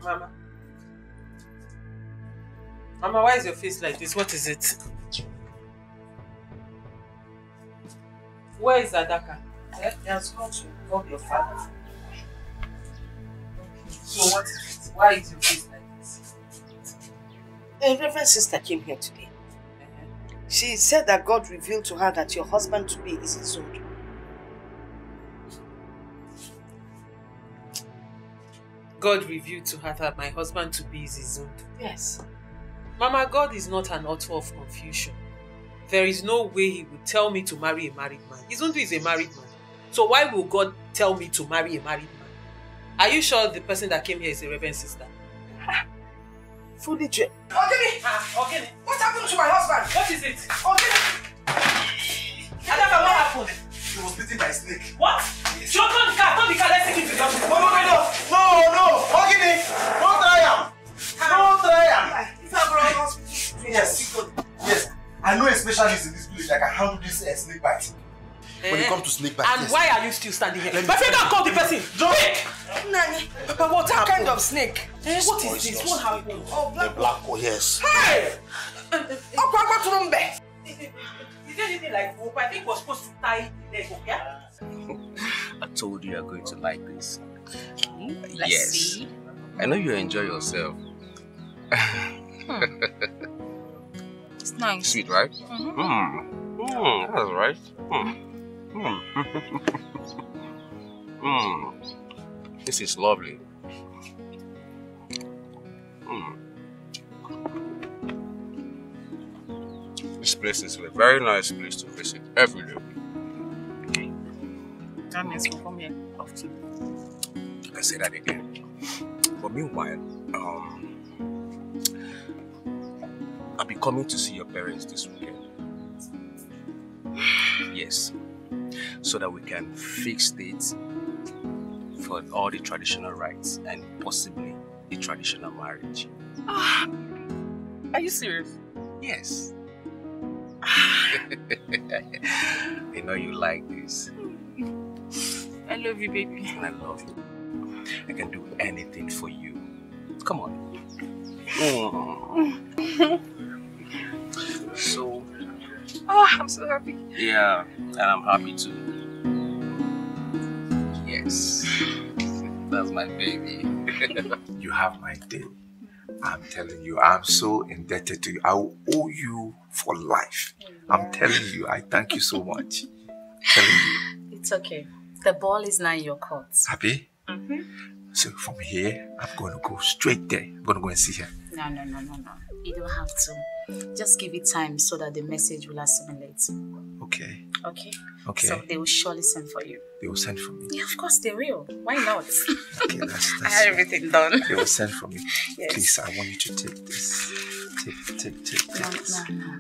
Mama. Mama, why is your face like this? What is it? Where is Adaka? He has gone to help your father. Okay. So what is it? Why is your face like this? A reverend sister came here today. She said that God revealed to her that your husband to be is his own. God revealed to her that my husband to be is his own. Yes. Mama, God is not an author of confusion. There is no way he would tell me to marry a married man. Izundu is a married man. So why will God tell me to marry a married man? Are you sure the person that came here is a reverend sister? Fully trained. Ogini! What happened to my husband? What is it? Ogini! Adaka, what happened? He was bitten by a snake. What? Yes. Turn the car, let's take him to the hospital. No! Ogini! Don't try him! Don't try him! Yes. I know a specialist in this village that can handle this snake bite. When it comes to snake bite. And yes. why are you still standing here? My friend can't call the person. Quick! Nani, Papa, what happened? kind of snake? What is this? What happened? Oh, black one. Yes. Hey! Oh, is there anything like rope? I think we're supposed to tie the leg, okay? I told you you're going to like this. Let's yes. see. I know you enjoy yourself. It's nice. Sweet, right? That's right. This is lovely. This place is a very nice place to visit every day. That means we'll come here often. I say that again. But meanwhile, I'll be coming to see your parents this weekend. Yes. So that we can fix dates for all the traditional rites and possibly the traditional marriage. Are you serious? Yes. I know you like this. I love you, baby. I love you. I can do anything for you. Come on. So, I'm so happy. yeah, and I'm happy too. Yes, that's my baby. You have my day. I'm telling you, I'm so indebted to you. I will owe you for life. I'm telling you, I thank you so much. Telling you. It's okay. The ball is now in your court. Happy? So from here, I'm going to go straight there. I'm going to go and see her. No. You don't have to. Just give it time so that the message will assimilate. Okay. Okay? Okay. So they will surely send for you. They will send for me. Yeah, of course they will. Why not? Okay, that's I had everything done. They will send for me. Yes. Please, I want you to take this. Take this. No.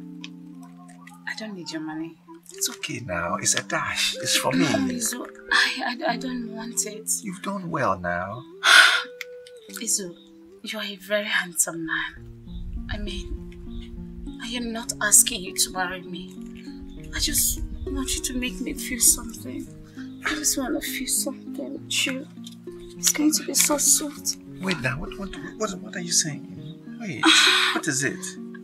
I don't need your money. It's okay now. It's a dash. It's for me. Izu, I don't want it. You've done well now. Izu, you are a very handsome man. I mean, I am not asking you to marry me. I just want you to make me feel something. I just want to feel something with you. It's going to be so sweet. Wait now. What are you saying? Wait. What is it?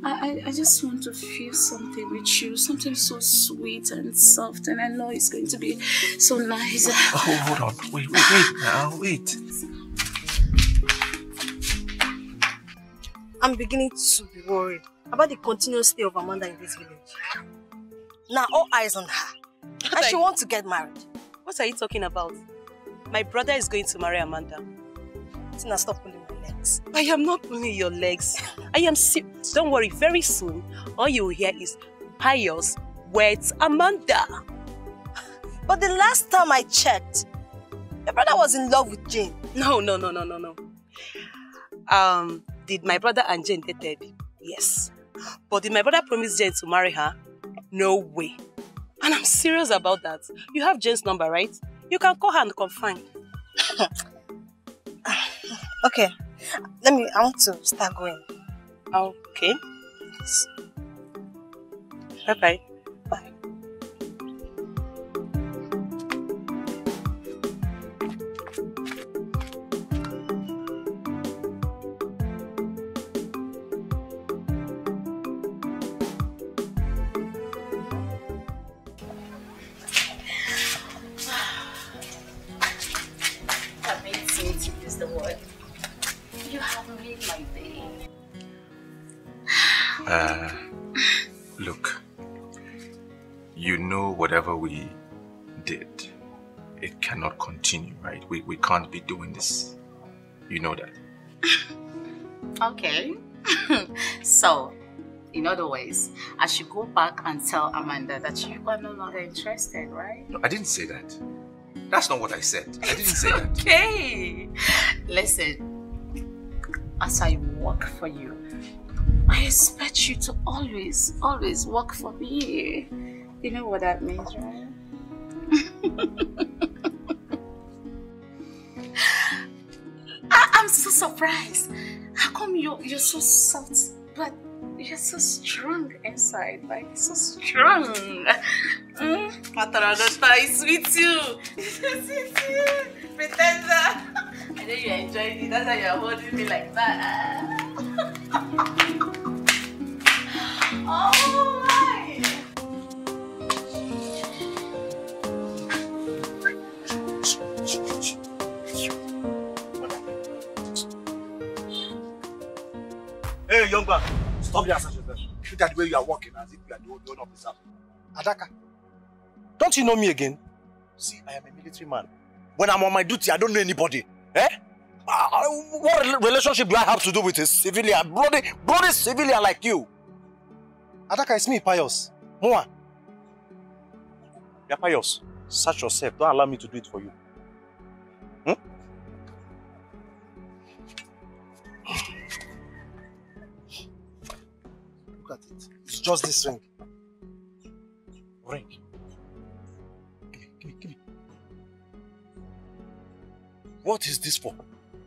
I just want to feel something with you, something so sweet and soft, and I know it's going to be so nice. Oh, hold on. Wait now. Wait. I'm beginning to be worried about the continuous stay of Amanda in this village. Now all eyes on her. And she wants to get married. What are you talking about? My brother is going to marry Amanda. Tina, stop pulling my legs. I am not pulling your legs. I am serious. Don't worry, very soon, all you will hear is Pious weds Amanda. But the last time I checked, your brother was in love with Jane. No. Did my brother and Jane dated? Yes. But did my brother promise Jane to marry her? No way. And I'm serious about that. You have Jane's number, right? You can call her and confirm. Okay. I want to start going. Okay. Bye-bye. Bye. Look, you know whatever we did, it cannot continue, right? We can't be doing this. You know that. Okay. So, in other ways, I should go back and tell Amanda that you are no longer interested, right? No, I didn't say that. That's not what I said. I didn't say that. Okay. Listen, as I work for you, I expect you to always work for me. You know what that means, right? I'm so surprised. How come you're so soft, but You're so strong inside, like so strong. Matarada is with you. Pretender. I know you're enjoying it. That's why you're holding me like that. Oh my! Hey, young man, stop there, yourself. Look at the way you are walking as if you are the owner of this house. Adaka, don't you know me again? See, I am a military man. When I'm on my duty, I don't know anybody. Eh? What relationship do I have to do with a civilian, bloody civilian like you? Adaka, it's me, Pius. Moa. Yeah, Pius. Search yourself. Don't allow me to do it for you. Look at it. It's just this ring. Ring. Give me. What is this for?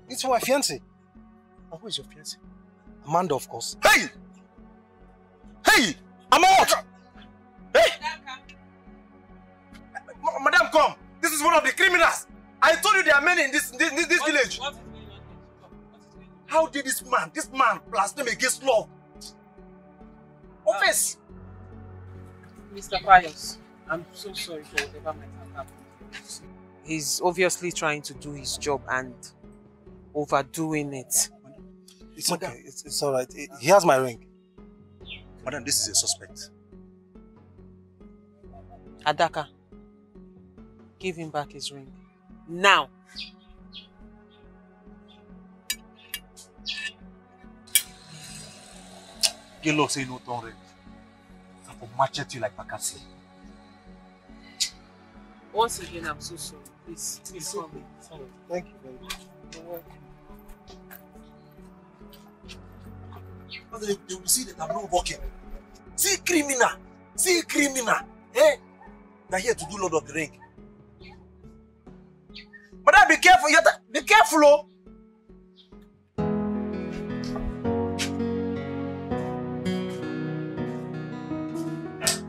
It's for my fiancé. And who is your fiancé? Amanda, of course. Hey! Hey! I'm out! Hey! Madam, come! This is one of the criminals! I told you there are many in this village! How did this man blaspheme against law? Office! Mr. Pius, I'm so sorry for whatever might have happened. He's obviously trying to do his job and overdoing it. It's okay, it's alright. He has my ring. Madam, this is a suspect. Adaka, give him back his ring. Now! Gelo say no turn red. I will machete you like Bakassi. Once again, I'm so sorry. Please call me. Sorry. Thank you very much. You're welcome. They will see that I'm not working. See criminal! Eh? They're here to do Lord of the Ring. Madam, be careful! Be careful, oh!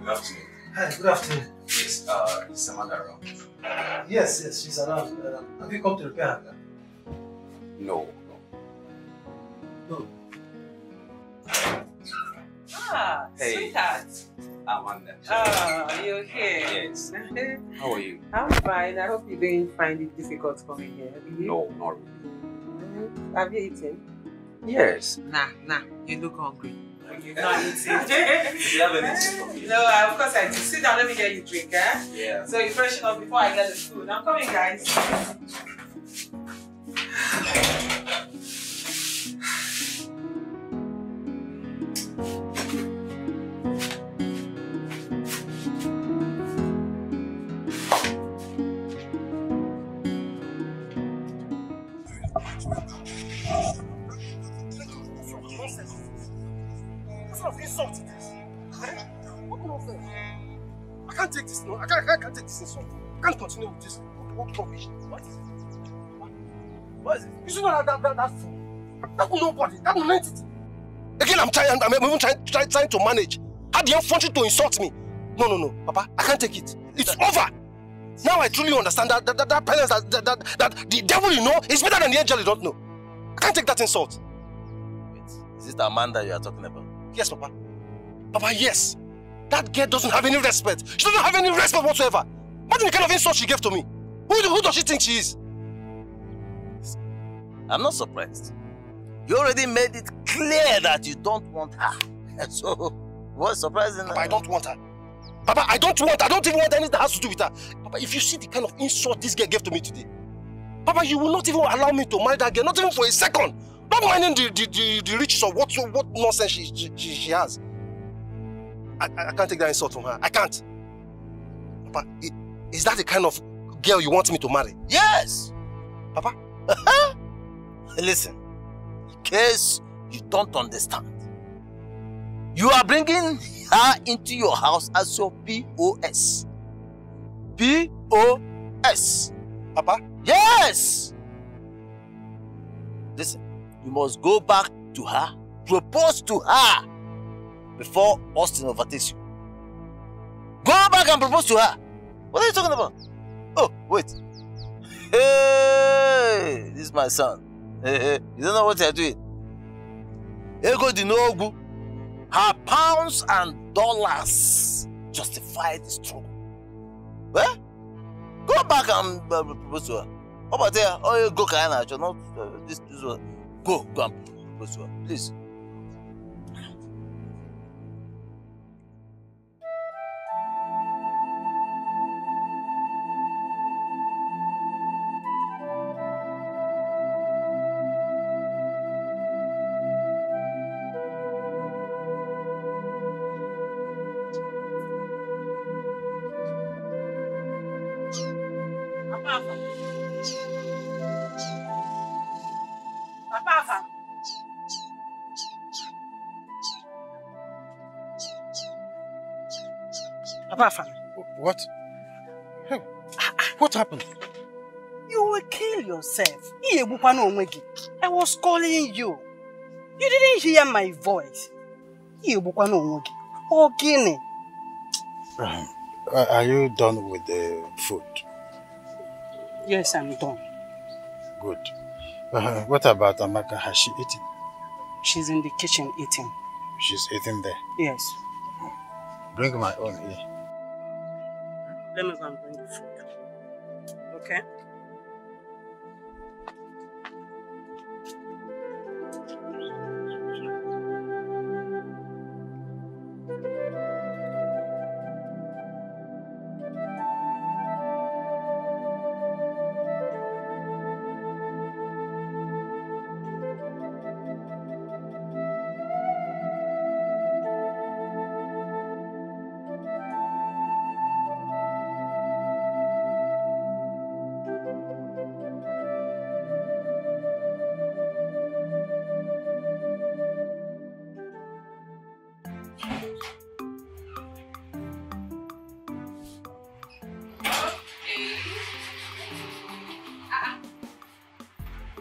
Good afternoon. Hi, good afternoon. Yes, is Amanda around? Yes, she's around. Have you come to repair her car? No. Ah, Hey. sweetheart. Amanda. Ah, you're here. Yes. How are you? I'm fine. I hope you didn't find it difficult coming here. No, not really. Have you eaten? Yes. Nah. You look hungry. You've not eaten. Do you have anything for me? No, of course I do. Sit down, let me get you drink, eh? Yeah. So you freshen up before I get the food. I'm coming, guys. I can't take this, no. I can't take this insult. I can't continue with this. What rubbish? What is it? What is it? You should know that fool. That will nobody. That will not entity. Again, I'm even trying to manage. Had the unfortunate to insult me. No, Papa, I can't take it. It's over. Now I truly understand that penance that the devil you know is better than the angel you don't know. I can't take that insult. Wait, is it Amanda you are talking about? Yes, Papa. Papa, yes. That girl doesn't have any respect. She doesn't have any respect whatsoever. Imagine the kind of insult she gave to me. Who does she think she is? I'm not surprised. You already made it clear that you don't want her. So, what's surprising? Papa, I don't want her. Papa, I don't even want anything that has to do with her. Papa, if you see the kind of insult this girl gave to me today, Papa, you will not even allow me to marry that girl, not even for a second. Not minding the riches of what nonsense she has. I can't take that insult from her. I can't. Papa, is that the kind of girl you want me to marry? Yes! Papa? Listen, in case you don't understand, you are bringing her into your house as your POS. POS. Papa? Yes! Listen, you must go back to her, propose to her, before Austin overtakes you. Go back and propose to her. What are you talking about? Oh, wait. Hey, this is my son. Hey, you don't know what you're doing. Ego Dinogu. Her pounds and dollars justify the struggle. Eh? Go back and propose to her. How about there? Oh, you go, Kayana. Not this one. Go and propose to her, please. What? Hey, what happened? You will kill yourself. I was calling you. You didn't hear my voice. Are you done with the food? Yes, I'm done. Good. What about Amaka? Has she eaten? She's in the kitchen eating. She's eating there? Yes. Bring my own here. Let me go and bring the food. Okay?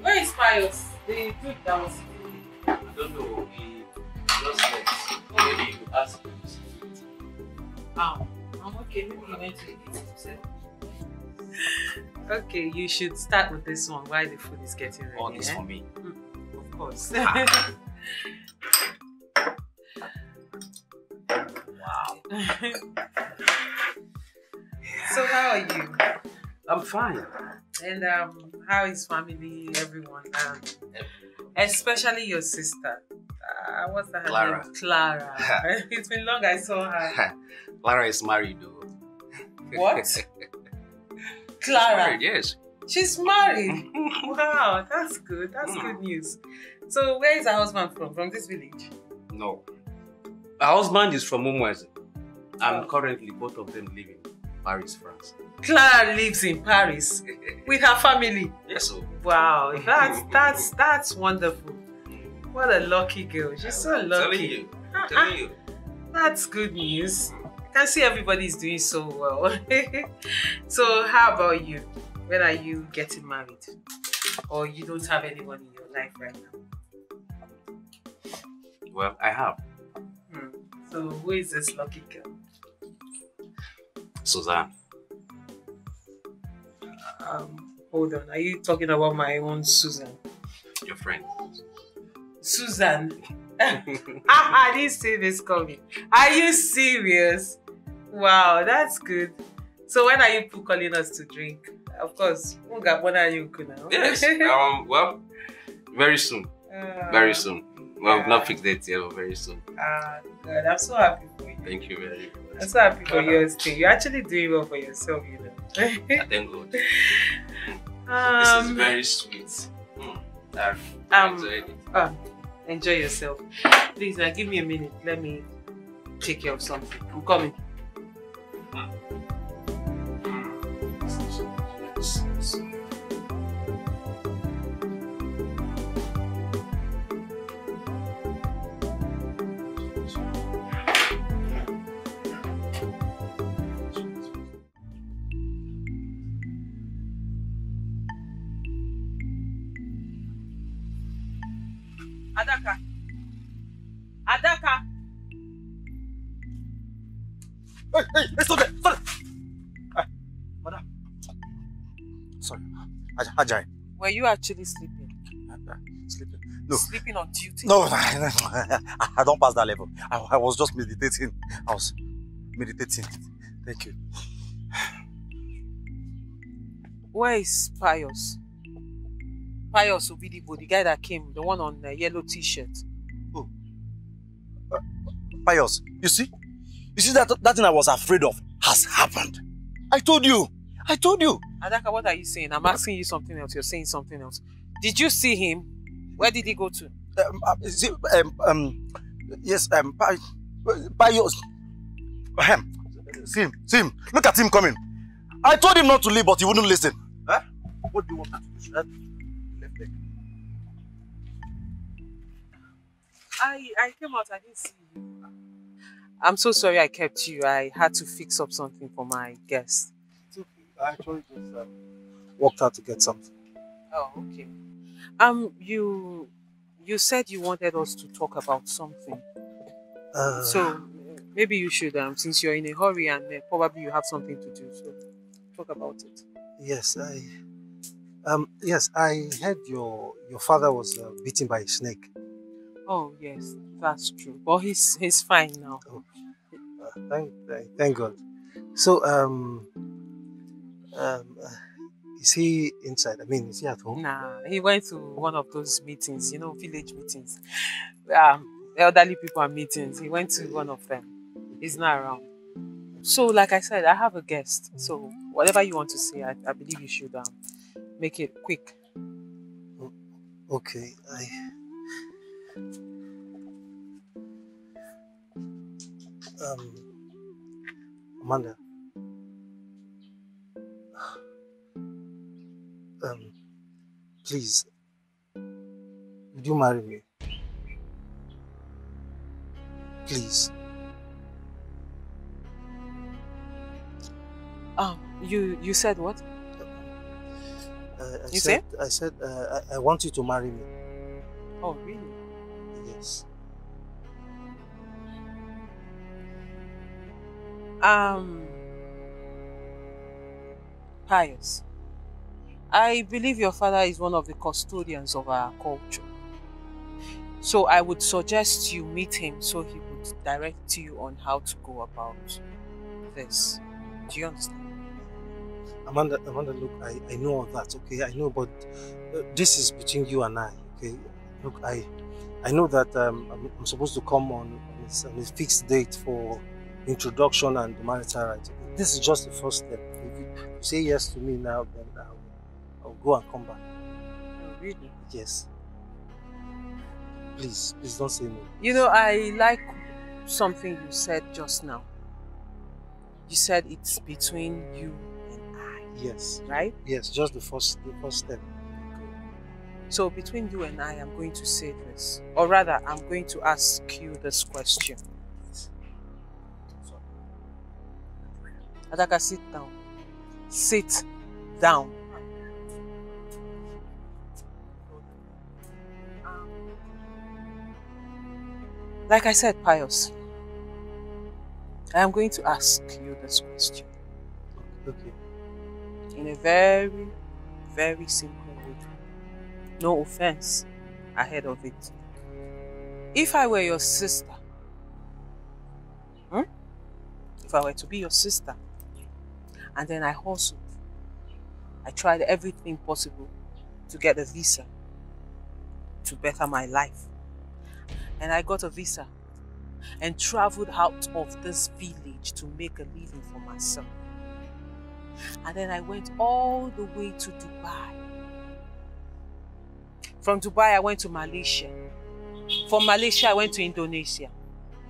Where is Pius? The food that was I don't know. He just left. Maybe you ask him to see it. Oh, I'm okay. Maybe he went to eat himself. Okay, you should start with this one while the food is getting ready. All this for me. Of course. Wow. So how are you? I'm fine. And how is family, everyone? Especially your sister. What's that? Clara. Name? Clara. It's been long I saw her. Clara is married though. What? She's Clara? married, yes. She's married? Wow, that's good. That's good news. So where is her husband from? From this village? No. Her husband is from Umweze. And currently both of them live in Paris, France. Clara lives in Paris with her family. Yes, sir. Wow, that's wonderful. What a lucky girl. She's so lucky. I'm telling you. That's good news. I can see everybody's doing so well. So how about you? When are you getting married? Or you don't have anyone in your life right now? Well, I have. So who is this lucky girl? Suzanne. Hold on. Are you talking about my own Susan? Your friend. Susan. I didn't see this coming. Are you serious? Wow, that's good. So when are you calling us to drink? Of course. Yes. Well, very soon. Very soon. Well, not fixed date yet, but very soon. God, I'm so happy for you. Thank you very much. I'm so happy for yours too. You're actually doing well for yourself, you know. Thank God. This is very sweet. I've enjoyed it. Enjoy yourself. Please, now give me a minute. Let me take care of something. I'm coming. Adaka. sorry. Ajay. Were you actually sleeping? Sleeping. No. Sleeping on duty? No, I don't pass that level. I was just meditating. I was meditating. Thank you. Where is Pius? Pius Obidibo, the guy that came, the one on the yellow t-shirt. Oh. Pius, you see that thing I was afraid of has happened. I told you. Adaka, what are you saying? I'm asking you something else. You're saying something else. Did you see him? Where did he go to? Yes, Pius. See him. Look at him coming. I told him not to leave, but he wouldn't listen. Huh? What do you want to do? Left leg. I came out, I didn't see you. I'm so sorry I kept you. I had to fix up something for my guest. It's okay. I actually just walked out to get something. Oh, okay. You said you wanted us to talk about something. So maybe you should, since you're in a hurry and probably you have something to do, so talk about it. Yes, I heard your father was beaten by a snake. Oh yes, that's true. But he's fine now. Oh, thank God. So is he inside? I mean, is he at home? Nah, he went to one of those meetings, village meetings. Elderly people are meetings. He went to one of them. He's not around. So, like I said, I have a guest. So, whatever you want to say, I believe you should make it quick. Okay, Amanda. Please, would you marry me? Please. You said what? I said I want you to marry me. Oh, really? Yes. Pius, I believe your father is one of the custodians of our culture. So I would suggest you meet him so he would direct you on how to go about this. Do you understand? Amanda, look, I know all that, okay? I know, but this is between you and I, okay? Look, I know that I'm supposed to come on a fixed date for introduction and the marital rights. This is just the first step. If you say yes to me now, then I'll go and come back. Oh, really? Yes. Please don't say no. I like something you said just now. You said it's between you and I. Yes. Right? Yes, just the first step. So between you and I, I'm going to say this. Or rather, I'm going to ask you this question. Adaka, sit down. Sit down. Like I said, Pius, I am going to ask you this question. Okay. In a very, very simple way. No offense ahead of it. If I were your sister, if I were to be your sister, and then I hustled, I tried everything possible to get a visa to better my life. And I got a visa and traveled out of this village to make a living for myself. And then I went all the way to Dubai. From Dubai, I went to Malaysia. From Malaysia, I went to Indonesia.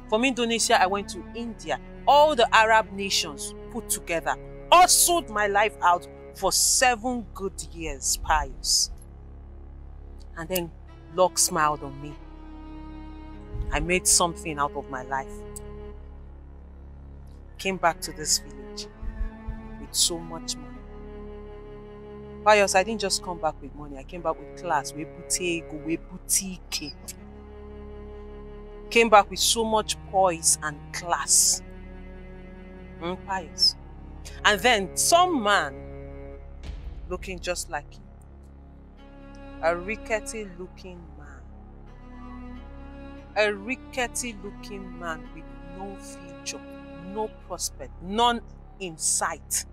From Indonesia, I went to India. All the Arab nations put together. Hustled my life out for 7 good years, Pius. And then luck smiled on me. I made something out of my life. Came back to this village with so much money. Pius, I didn't just come back with money. I came back with class. We boutique. Came back with so much poise and class. Pius. And then some man looking just like you. A rickety looking man. A rickety looking man with no future, no prospect, none in sight.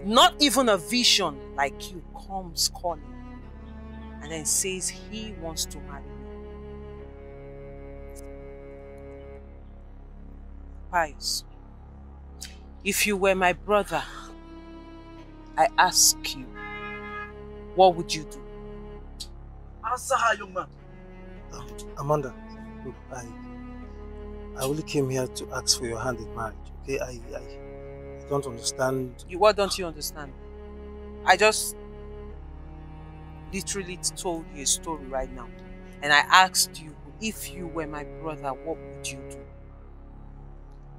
Not even a vision like you comes calling and then says he wants to marry me. Pius, if you were my brother, I ask you, what would you do? Answer her, young man. Amanda, look, I only came here to ask for your hand in marriage, okay? I don't understand. What don't you understand? I just literally told you a story right now. And I asked you, if you were my brother, what would you do?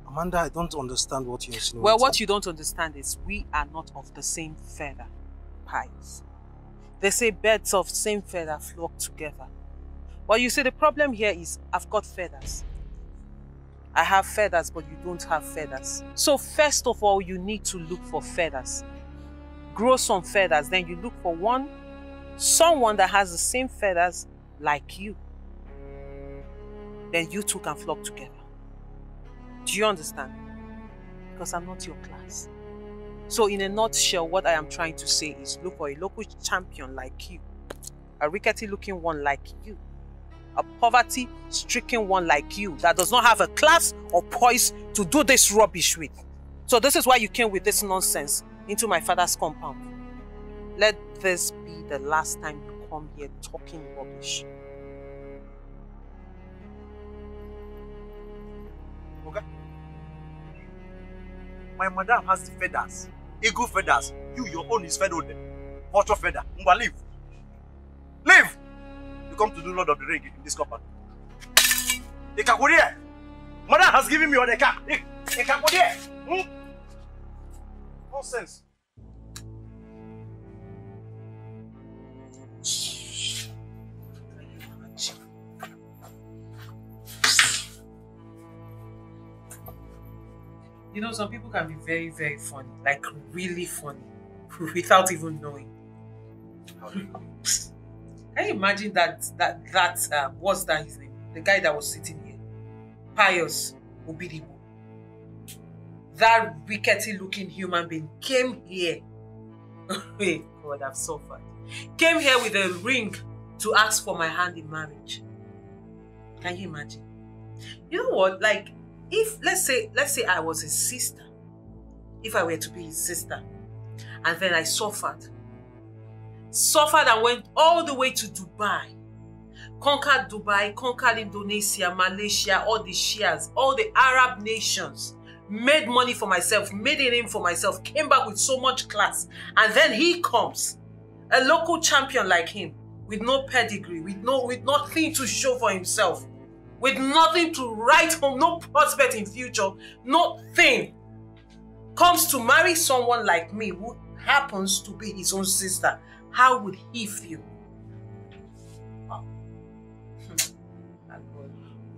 Amanda, I don't understand what you're insinuating. Well, what you don't understand is we are not of the same feather, Pius. They say birds of same feather flock together. Well, you see, the problem here is I've got feathers. I have feathers, but you don't have feathers. So first of all, you need to look for feathers. Grow some feathers, then you look for someone that has the same feathers like you. Then you two can flock together. Do you understand? Because I'm not your class. So in a nutshell, what I am trying to say is look for a local champion like you. A rickety looking one like you. A poverty-stricken one like you that does not have a class or poise to do this rubbish with. So this is why you came with this nonsense into my father's compound. Let this be the last time you come here talking rubbish. Okay. My madam has the feathers. Eagle feathers. Your own is feathered. Vulture feather. Leave. Leave! You come to do Lord of the Ring in this compound. Madam has given me your car. Nonsense. You know, some people can be very, very funny. Like, really funny. Without even knowing. Can you imagine what's that his name? The guy that was sitting here. Pius Obidibo. That rickety looking human being came here. Hey, God, I've suffered. Came here with a ring to ask for my hand in marriage. Can you imagine? You know what? Like, if let's say I was his sister, if I were to be his sister, and then I suffered and went all the way to Dubai, conquered Indonesia, Malaysia, all the Shias, all the Arab nations, made money for myself, made a name for myself, came back with so much class, and then he comes, a local champion like him, with no pedigree, with nothing to show for himself, with nothing to write home, no prospect in future, nothing, comes to marry someone like me who happens to be his own sister. How would he feel? Oh.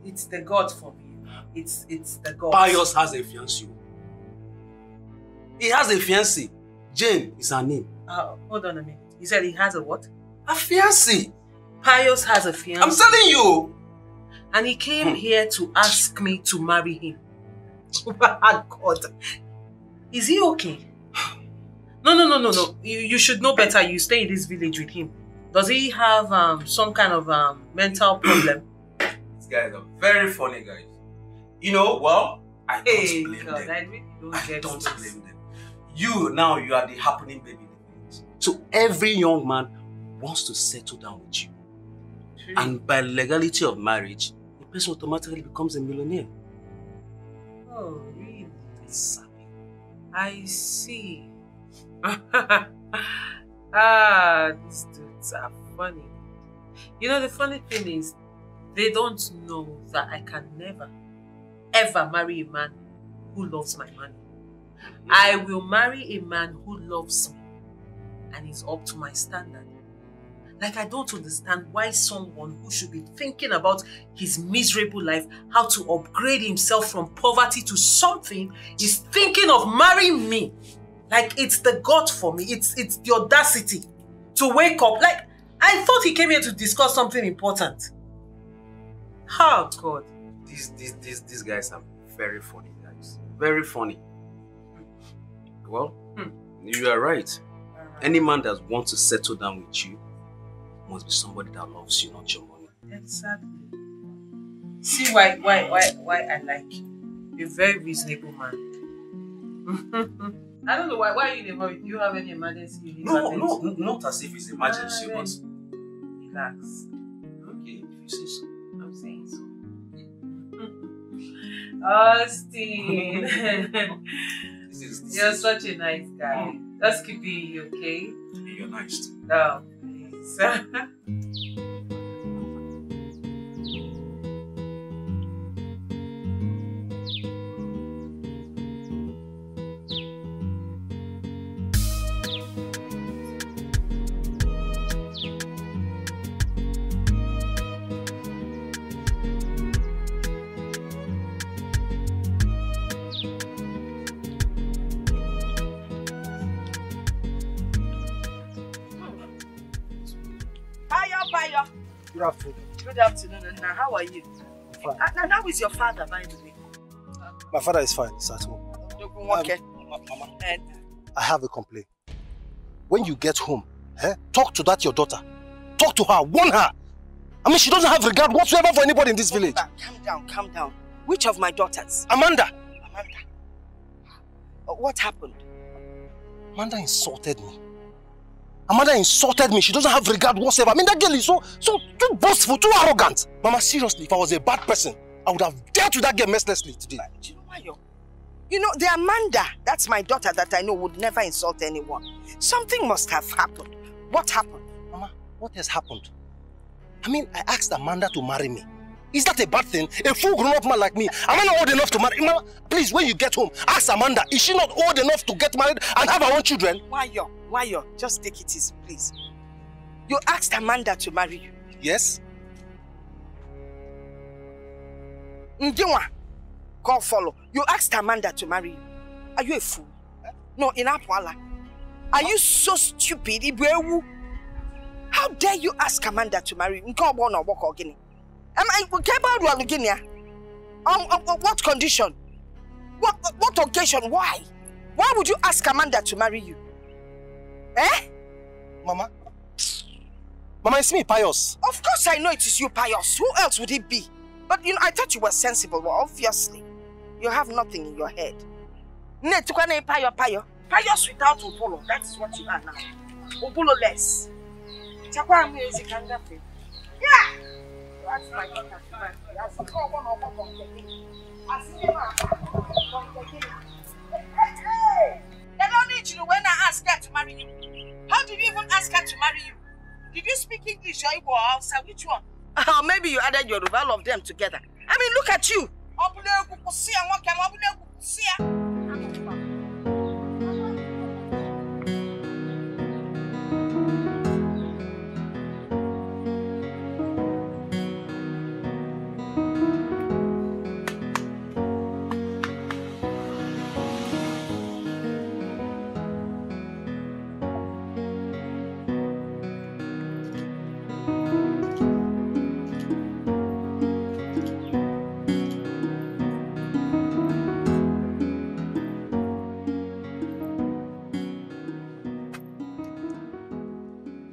It's the God for me. It's the God. Pius has a fiancée. He has a fiancée. Jane is her name. Hold on a minute. You said he has a what? A fiancée. Pius has a fiancée. I'm telling you. And he came here to ask me to marry him. God. Is he okay? No. You should know better. You stay in this village with him. Does he have some kind of mental problem? This guy is a very funny guy. You know, well, I don't blame them. I really don't blame them. You are the happening baby. So every young man wants to settle down with you. True. And by legality of marriage, the person automatically becomes a millionaire. Oh, really? Exactly. I see. These dudes are funny. You know, the funny thing is, they don't know that I can never, ever marry a man who loves my money. Yeah. I will marry a man who loves me and is up to my standard. Like, I don't understand why someone who should be thinking about his miserable life, how to upgrade himself from poverty to something, is thinking of marrying me. Like, it's the God for me. It's the audacity to wake up. Like, I thought he came here to discuss something important. Oh, God. These guys are very funny, guys. Very funny. Well, you are right. Any man that wants to settle down with you must be somebody that loves you, not your money. Exactly. See why I like you. You're a very reasonable man. I don't know why are you in a hurry? Do you have any emergency you need to attend to? No, not as if it's emergency, but relax. Okay, if you say so. I'm saying so. Austin. You're such a nice guy. Just keep being you, okay? You're nice too. Oh, please. Good afternoon. Good afternoon, and how are you? Fine. And how is your father, by the way? My father is fine. He's at home. Okay. I have a complaint. When you get home, talk to that your daughter. Talk to her. Warn her. I mean, she doesn't have regard whatsoever for anybody in this village. Calm down. Which of my daughters? Amanda. What happened? Amanda insulted me. Amanda insulted me. She doesn't have regard whatsoever. I mean, that girl is so too boastful, too arrogant. Mama, seriously, if I was a bad person, I would have dealt with that girl mercilessly today. Do you know why the Amanda, that's my daughter that I know would never insult anyone. Something must have happened. What happened? Mama, what has happened? I mean, I asked Amanda to marry me. Is that a bad thing? A full grown-up man like me, am I not old enough to marry? Mama, please, when you get home, ask Amanda, is she not old enough to get married and have her own children? Why, just take it easy, please. You asked Amanda to marry you? Yes. Ndinwa, call follow. You asked Amanda to marry you. Are you a fool? No, in Apwala. Are you so stupid? How dare you ask Amanda to marry you? What condition? What occasion? Why? Why would you ask Amanda to marry you? Mama, it's me, Pius. Of course I know it is you, Pius. Who else would it be? But I thought you were sensible. Well, obviously, you have nothing in your head. Pius without Obolo. That is what you are now. Obolo-less. Yeah! That's my daughter. That's the one of Hey! They don't need you when I ask her to marry you. How did you even ask her to marry you? Did you speak English or Igbo or Hausa? Which one? Maybe you added Yoruba, all of them together. I mean, look at you.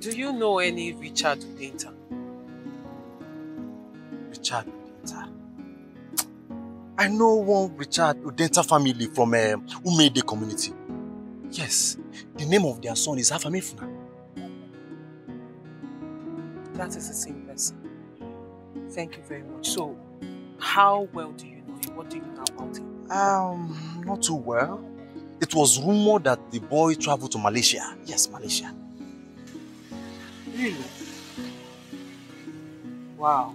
Do you know any Richard Udenta? Richard Udenta? I know one Richard Udenta family from Umede community. Yes, the name of their son is Afamifuna. That is the same person. Thank you very much. So, how well do you know him? What do you know about him? Not too well. It was rumored that the boy traveled to Malaysia. Yes, Malaysia. Really? Wow.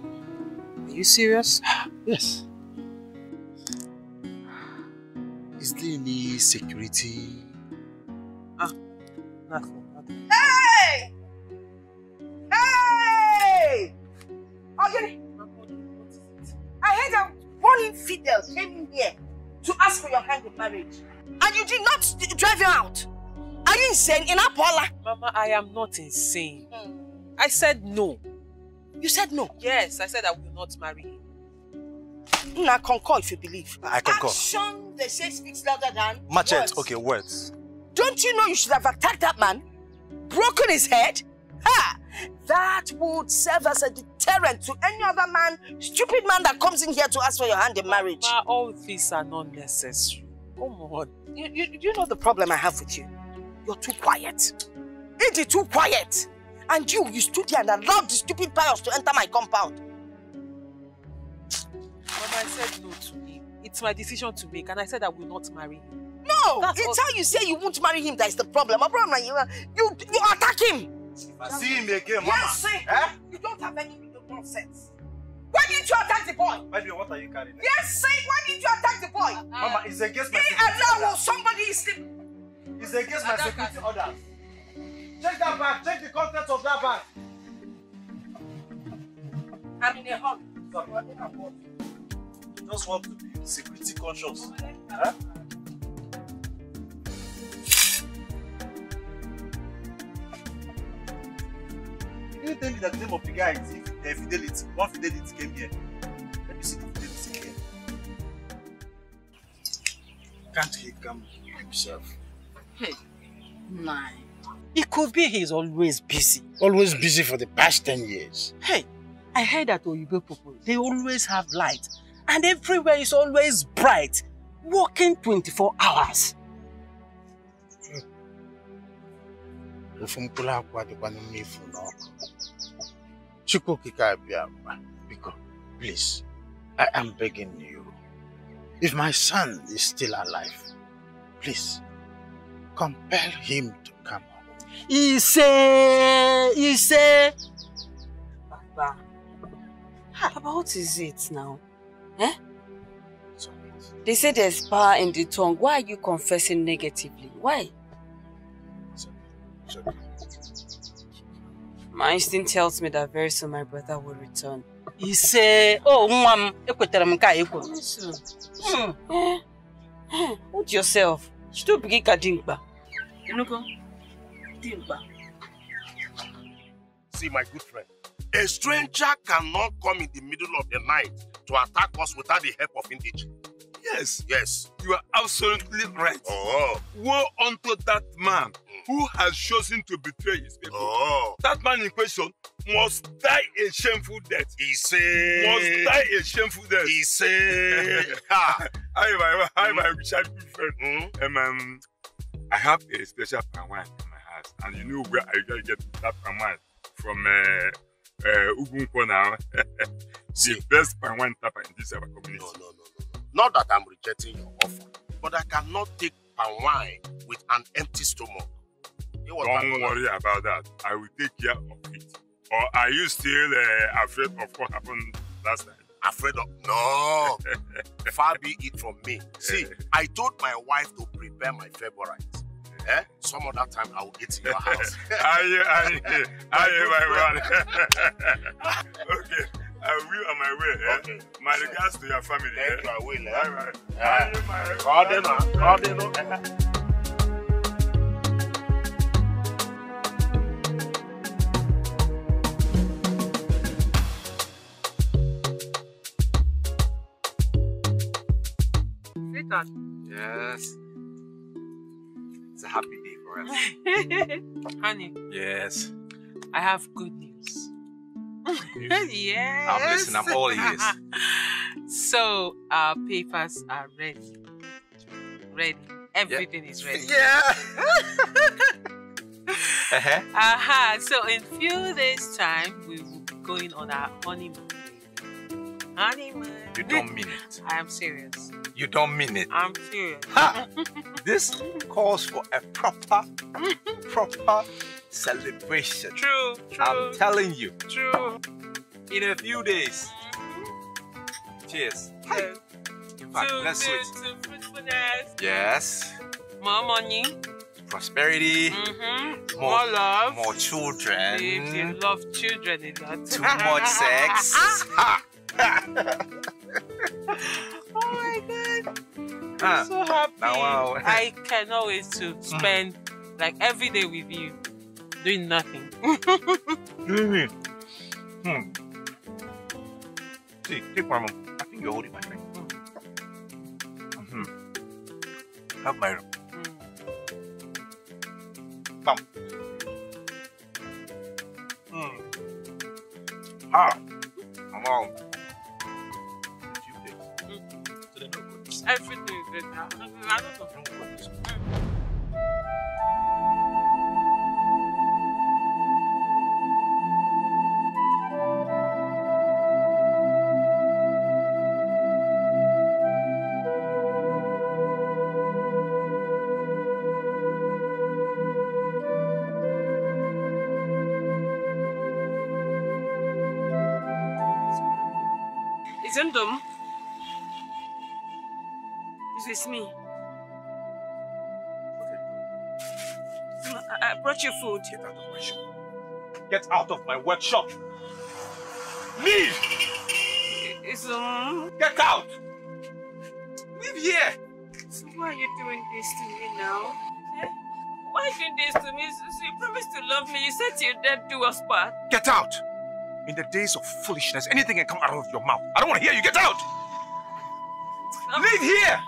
Are you serious? Yes. Is there any security? Nothing. Hey! Hey! Okay. I heard that one infidel came in here to ask for your hand in marriage. And you did not drive him out. Are you insane? In Apola? Mama, I am not insane. I said no. You said no? Yes, I said I will not marry him. Now concur if you believe. I concur. Action, they say, speaks louder than Merchant, words. okay, words. Don't you know you should have attacked that man? Broken his head? Ha! That would serve as a deterrent to any other man, stupid man that comes in here to ask for your hand in marriage. Mama, all these are not necessary. Come on. You know the problem I have with you? You're too quiet. Ain't it too quiet? And you stood here and allowed the stupid pious to enter my compound. Mama, I said no to him. It's my decision to make, and I said I will not marry him. No! It's how you say you won't marry him that is the problem. My problem is you attack him. If I see him again, Mama. Yes, see? You don't have any nonsense. Why didn't you attack the boy? Baby, what are you carrying? Yes, see? Why didn't you attack the boy? Mama, it's against my security. Somebody is sleeping. It's against my security orders. Check that bag. Check the contents of that bag. I'm in a hurry. Just want to be security conscious. Huh? You didn't tell me that the name of the guy is Fidelity. One Fidelity came here. Let me see the Fidelity here. Can't he come himself? Hey, nine. It could be he's always busy. Always busy for the past 10 years. Hey, I heard that Oyibo people, they always have light. And everywhere is always bright. Working 24 hours. Because, please, I am begging you. If my son is still alive, please, compel him to come home. He say. Papa, what is it now? Eh? They say there's power in the tongue. Why are you confessing negatively? Why? My instinct tells me that very soon my brother will return. He say, oh, Hold yourself. Stop being kadimba. See, my good friend, a stranger cannot come in the middle of the night to attack us without the help of indigene. Yes. Yes. You are absolutely right. Oh. Woe unto that man who has chosen to betray his people. Oh. That man in question must die a shameful death. He said. Must die a shameful death. He said. Hi, my childhood friend. I have a special palm wine in my house, and you know where I usually get that palm wine from Ubunko now. The best palm wine tapper in this our community. No. Not that I'm rejecting your offer, but I cannot take palm wine with an empty stomach. Don't worry about that. I will take care of it. Or are you still afraid of what happened last night? Afraid of? No. Far be it from me. See, I told my wife to prepare my favorite. Some other time I will eat in your house. Aye, my man. Okay. I will on my way. Okay. My regards to your family. Thank you, I will. Sweetheart. Yes. It's a happy day for us. Honey. Yes. I have good news. Yes. I'm listening. I'm all ears. So our papers are ready. Everything is ready. Yeah. So in few days' time, we will be going on our honeymoon. You don't mean it. I am serious. You don't mean it. I'm serious. This calls for a proper celebration. True. I'm telling you. True. In a few days. Cheers. In fact, let's switch. To fruitfulness. Yes. More money. Prosperity. More love. More children. If you love children a lot. Too much sex. Oh my God. I'm so happy. Wow. I cannot wait to spend Like every day with you, doing nothing. Really? See, take my mom. I think you're holding my drink. Have my room. Come. Ah. Wow. Everything is good now. I don't know. Zendom, this is me. I brought you food. Get out of my shop. Get out of my workshop. Leave! Get out! Leave here! So why are you doing this to me now? Eh? Why are you doing this to me? So you promised to love me. You said till death do us part. Get out! In the days of foolishness, anything can come out of your mouth. I don't want to hear you. Get out! Leave here!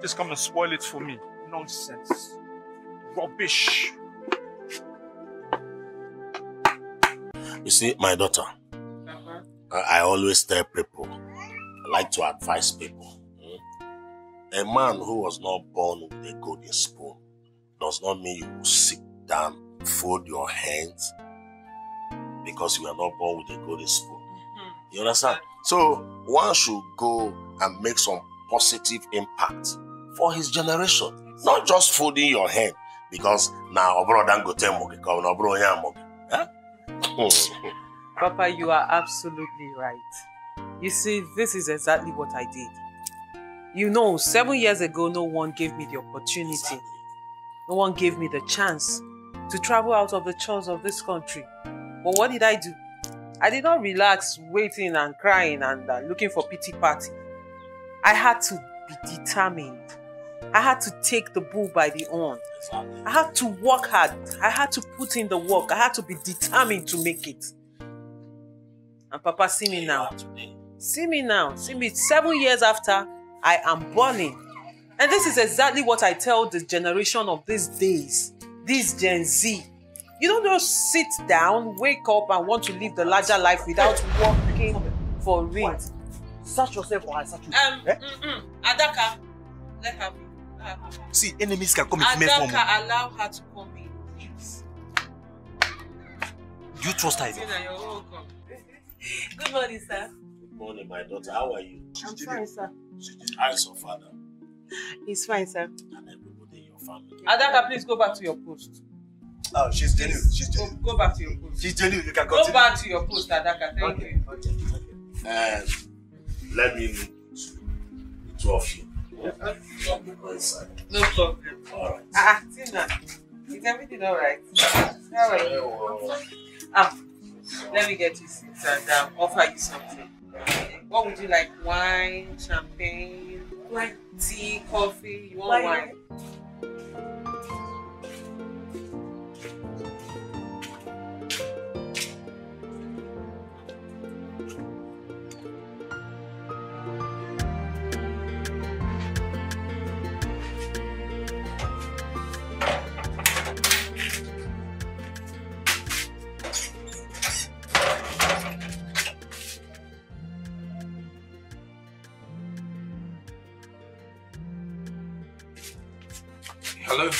Just come and spoil it for me. Nonsense. Rubbish. You see, my daughter, I always tell people, I like to advise people. A man who was not born with a golden spoon does not mean you will sit down, fold your hands, because you are not born with a golden spoon. You understand? So one should go and make some positive impact for his generation, not just folding your hand because now Papa, you are absolutely right. You see, this is exactly what I did. You know, 7 years ago, no one gave me the opportunity. No one gave me the chance to travel out of the chores of this country. But what did I do? I did not relax, waiting and crying and looking for pity party. I had to be determined. I had to take the bull by the horn. I had to work hard. I had to put in the work. I had to be determined to make it. And Papa, see me now. See me now. See me 7 years after, I am balling. And this is exactly what I tell the generation of these days, this Gen Z. You don't just sit down, wake up and want to live the larger life without working for it. Search yourself or I search you. Adaka, let her be. See, enemies can come in female form. Adaka, allow her to come in, please. Do you trust her? You're welcome. Good morning, sir. Good morning, my daughter. How are you? I'm fine, sir. How is your father? He's fine, sir. And everybody in your family? Adaka, please go back to your post. Oh, she's genuine. She's genuine. Go back to your post. She's genuine. You can go continue. Go back to your post, Adaka. Thank you. Okay. Let me meet the two of you. Let me go inside. No problem. Alright. Tina, is everything alright? How are you? Let me get you seats and offer you something. What would you like? Wine, champagne, tea, coffee? You want wine? Hello?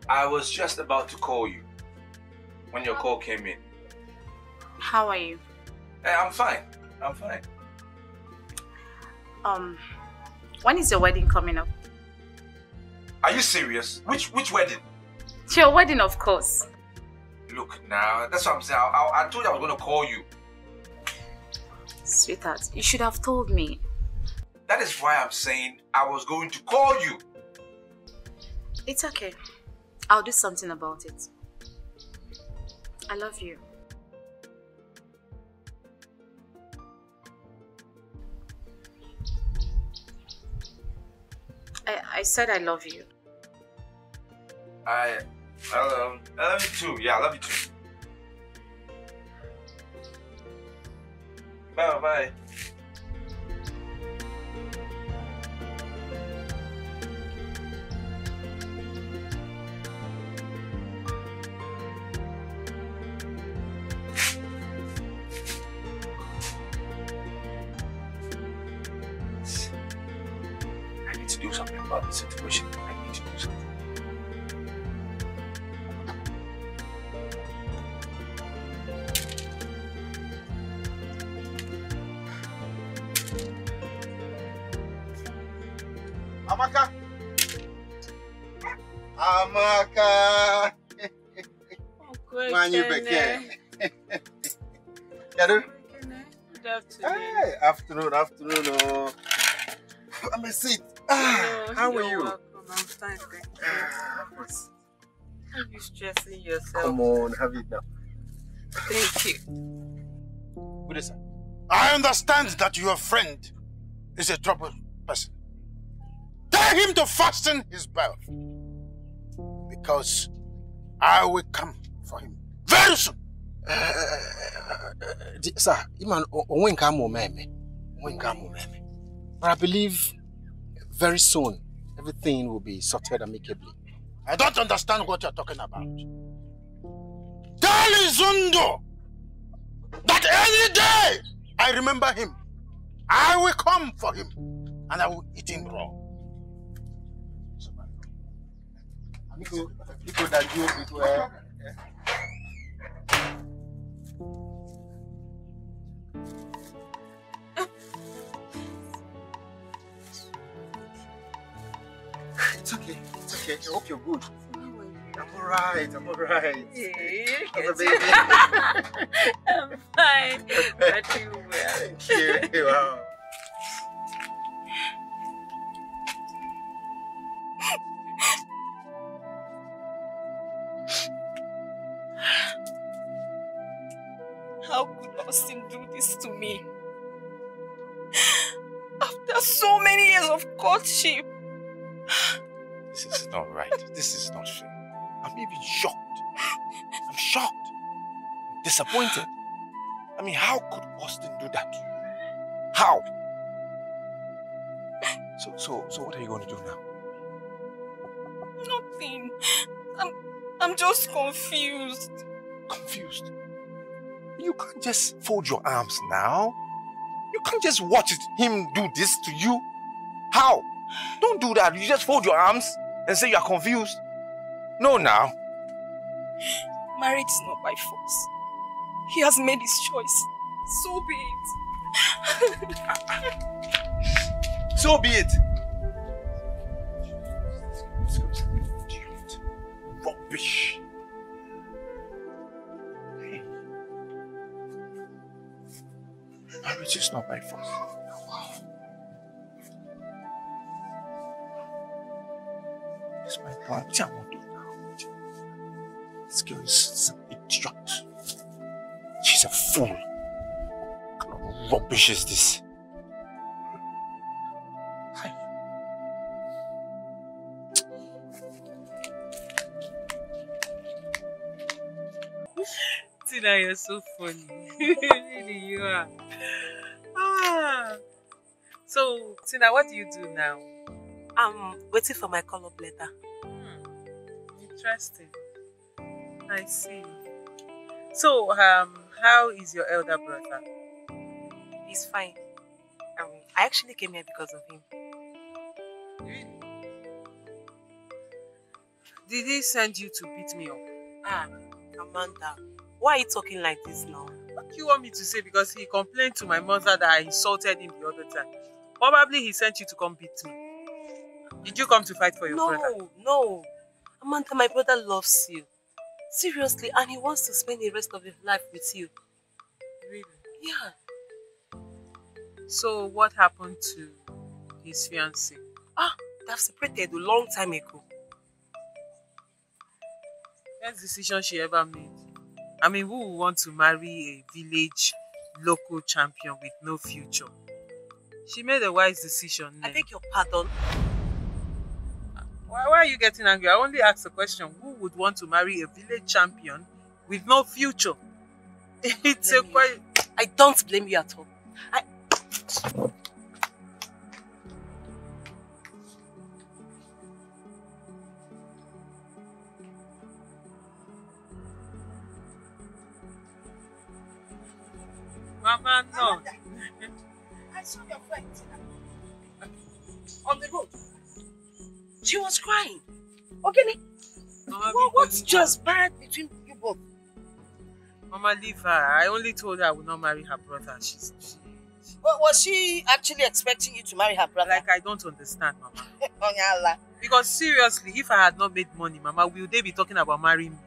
I was just about to call you when your call came in. How are you? I'm fine. I'm fine. When is your wedding coming up? Are you serious? Which wedding? It's your wedding, of course. Look now, that's what I'm saying. I told you I was going to call you. Sweetheart, you should have told me. That is why I'm saying I was going to call you. It's okay. I'll do something about it. I love you. I said I love you. I love you too. Yeah, I love you too. Bye. I need to do something about the situation. I need to do something. Amaka. Manyu Vicker. Yadu? Good afternoon. Hey, afternoon. Oh. Have a seat. How are you? Welcome. I'm fine, thank you. Why are you stressing yourself? Come on, have it now. Thank you. Good sir. I understand that your friend is a troubled person. Tell him to fasten his belt, because I will come for him very soon. Sir, but I believe very soon everything will be sorted amicably. I don't understand what you're talking about. Tell Izundo that any day I remember him, I will come for him and I will eat him raw. It's okay. I hope you're good. I'm alright. Hey, How's the baby? I'm fine. But you well. Thank you. Wow. How could Austin do this to me? After so many years of courtship. This is not right. This is not fair. I'm even shocked. I'm shocked. I'm disappointed. I mean, how could Austin do that to you? How? So what are you going to do now? Nothing. I'm just confused. Confused? You can't just fold your arms now. You can't just watch him do this to you. How? Don't do that. You just fold your arms and say you are confused. No, now. Marriage is not by force. He has made his choice. So be it. So be it. Rubbish. Marriage is not by force. It's my plan. What I want to do now? This girl is an idiot. She's a fool. What kind of rubbish is this? Tina, you're so funny. Really, you are. So, Tina, what do you do now? I'm waiting for my call-up letter. Interesting. I see. So, how is your elder brother? He's fine. I actually came here because of him. Really? Did he send you to beat me up? Amanda, why are you talking like this now? What do you want me to say? Because he complained to my mother that I insulted him the other time. Probably he sent you to come beat me. Did you come to fight for your brother? No. Amanda, my brother loves you. Seriously, and he wants to spend the rest of his life with you. Really? Yeah. So what happened to his fiancée? They've separated a long time ago. Best decision she ever made. I mean, who would want to marry a village local champion with no future? She made a wise decision. I beg your pardon. Why are you getting angry? I only asked a question. Who would want to marry a village champion with no future? It's a question. I don't blame you at all. Mama, no. I saw your friend on the road. She was crying. Okay, what's just bad between you both? Mama, leave her. I only told her I would not marry her brother. Was she actually expecting you to marry her brother? Like, I don't understand, Mama. Because seriously, if I had not made money, Mama, will they be talking about marrying me?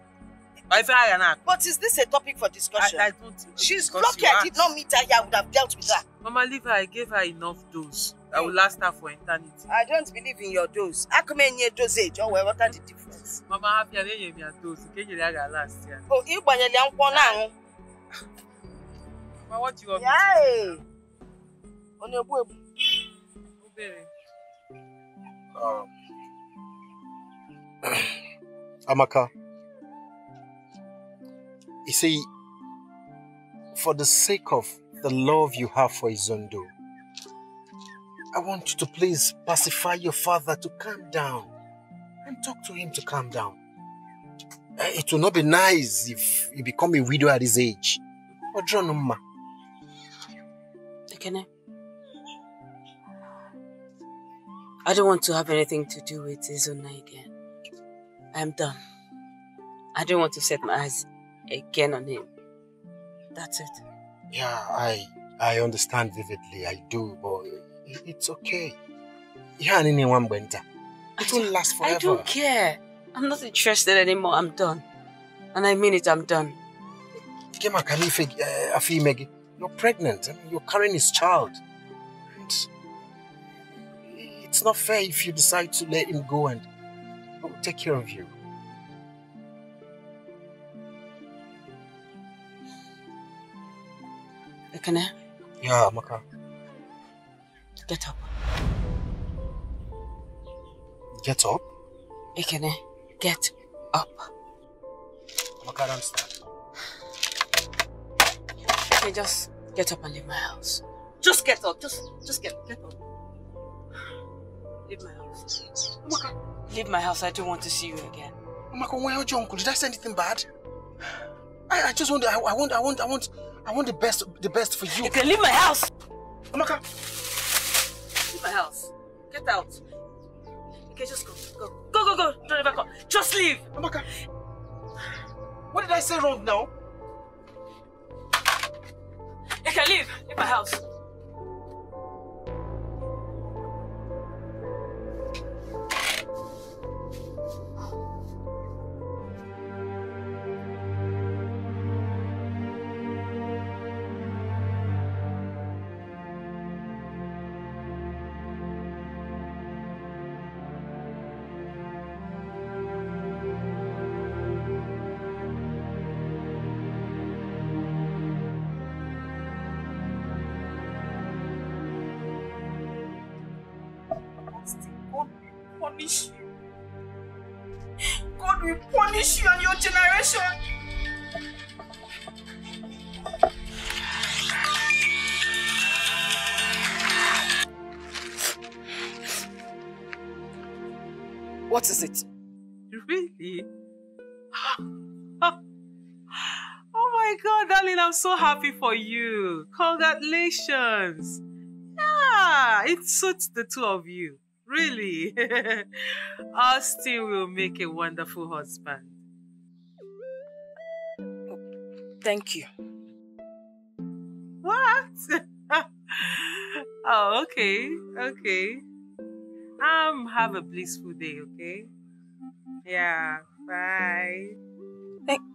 But is this a topic for discussion? I don't. She's lucky I did not meet her here. I would have dealt with her. Mama, leave her. I gave her enough dose. I will last her for eternity. I don't believe in your dose. How come in your dosage? Oh, well, what are the difference? Mama, happy and then you dose. Can you like last year? Oh, you buy your now. Mama, what do you want me to do? On your web. Amaka, you see, for the sake of the love you have for Izondo, I want you to please pacify your father to calm down and talk to him to calm down. It will not be nice if you become a widow at his age. Ekene, I don't want to have anything to do with Izona again. I am done. I don't want to set my eyes again on him. That's it. Yeah, I understand vividly. I do, but it's okay. It won't last forever. I don't care. I'm not interested anymore. I'm done. And I mean it, I'm done. You're pregnant. I mean, you're carrying his child. And it's not fair if you decide to let him go and take care of you. Ekene? Yeah, Maka. Get up. Get up? Ekene, get up. Maka, don't start. Okay, just get up and leave my house. Just get up. Just get up. Leave my house. Maka. Leave my house. I don't want to see you again. Maka, why are you uncle? Did I say anything bad? I just want the best for you. You can leave my house. Amaka. Leave my house. Get out. Okay, just go. Go. Don't ever come. Just leave. Amaka. What did I say wrong now? You can leave. Leave my house. Punish you. God will punish you and your generation. What is it? Really? Oh my God, darling, I'm so happy for you. Congratulations. Yeah, it suits the two of you. Really? Austin will make a wonderful husband. Thank you. What? Oh, okay. Have a blissful day, okay? Yeah, bye.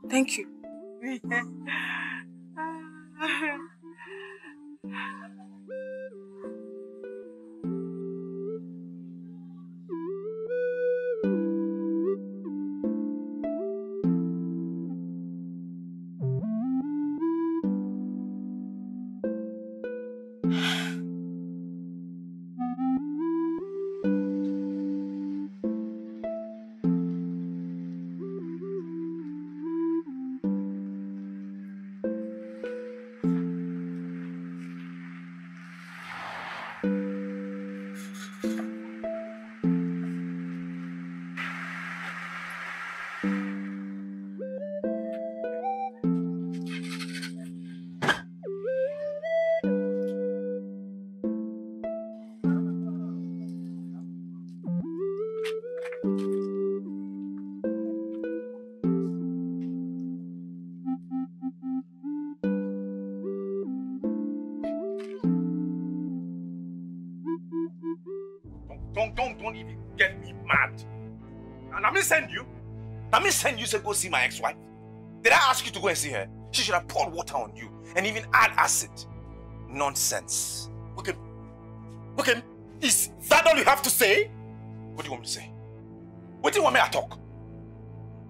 Thank you. Don't even get me mad. And let me send you. Let me send you to go see my ex-wife. Did I ask you to go and see her? She should have poured water on you and even add acid. Nonsense. Okay. Is that all you have to say? What do you want me to say? What do you want me to talk?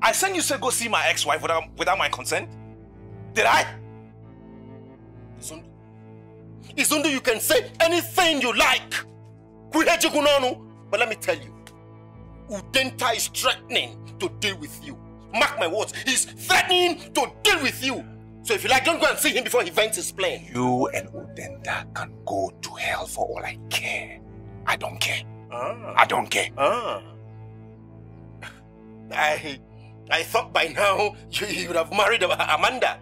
I sent you to go see my ex-wife without my consent? Did I? Izundu, you can say anything you like. But let me tell you, Udenta is threatening to deal with you. Mark my words, he's threatening to deal with you. So if you like, don't go and see him before he vents his plane. You and Udenta can go to hell for all I care. I don't care. I don't care. I thought by now you would have married Amanda.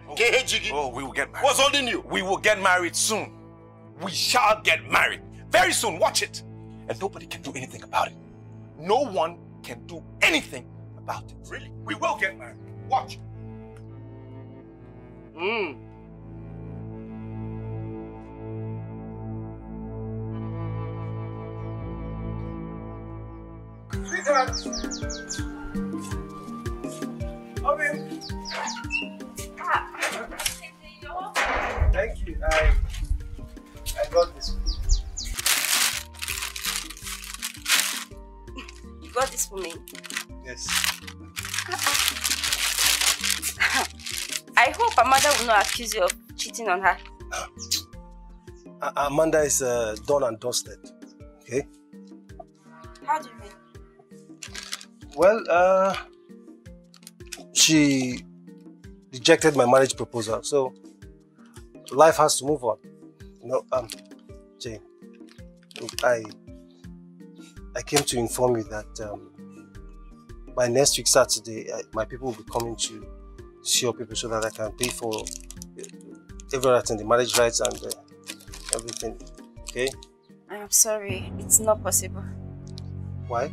Oh, we will get married. What's holding you? We will get married soon. We shall get married. Very soon, watch it. And nobody can do anything about it. No one can do anything about it. Really? We will get married. Watch. Thank you. I got this. You got this for me? Yes. I hope Amanda will not accuse you of cheating on her. Amanda is done and dusted. Okay? How do you mean? Well, she rejected my marriage proposal, so life has to move on. You know, Jane, I came to inform you that by next week Saturday, my people will be coming to see your people so that I can pay for everything, the marriage rights and everything. Okay? I'm sorry, it's not possible. Why?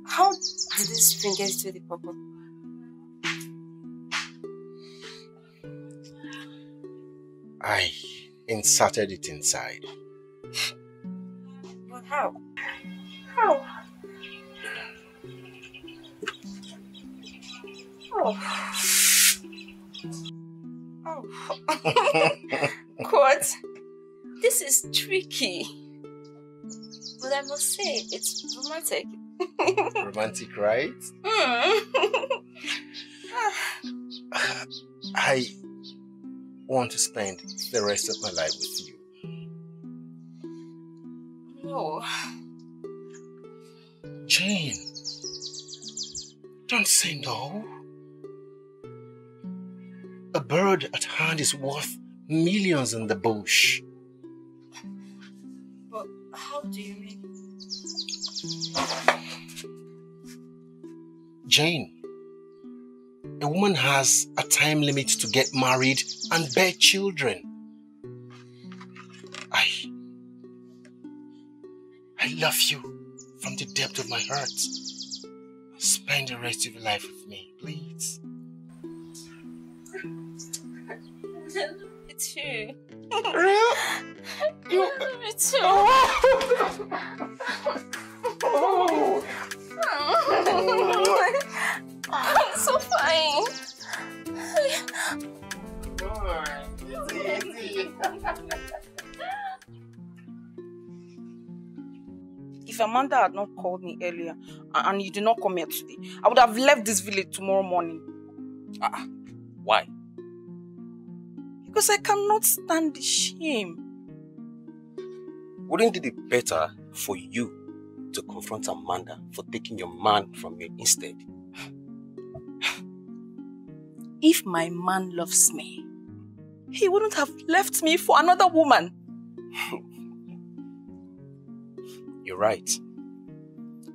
How did this thing get to the purple? I inserted it inside. But how? How? Oh. Oh. What? This is tricky. But I must say, it's romantic. Romantic, right? I want to spend the rest of my life with you. No. Jane, don't say no. A bird at hand is worth millions in the bush. But how do you mean? Jane, a woman has a time limit to get married and bear children. I love you from the depth of my heart. Spend the rest of your life with me, please. Me too. You... Me too. Oh. I'm so fine. If Amanda had not called me earlier and you did not come here today, I would have left this village tomorrow morning. Why? Because I cannot stand the shame. Wouldn't it be better for you to confront Amanda for taking your man from you instead? If my man loves me, he wouldn't have left me for another woman. You're right.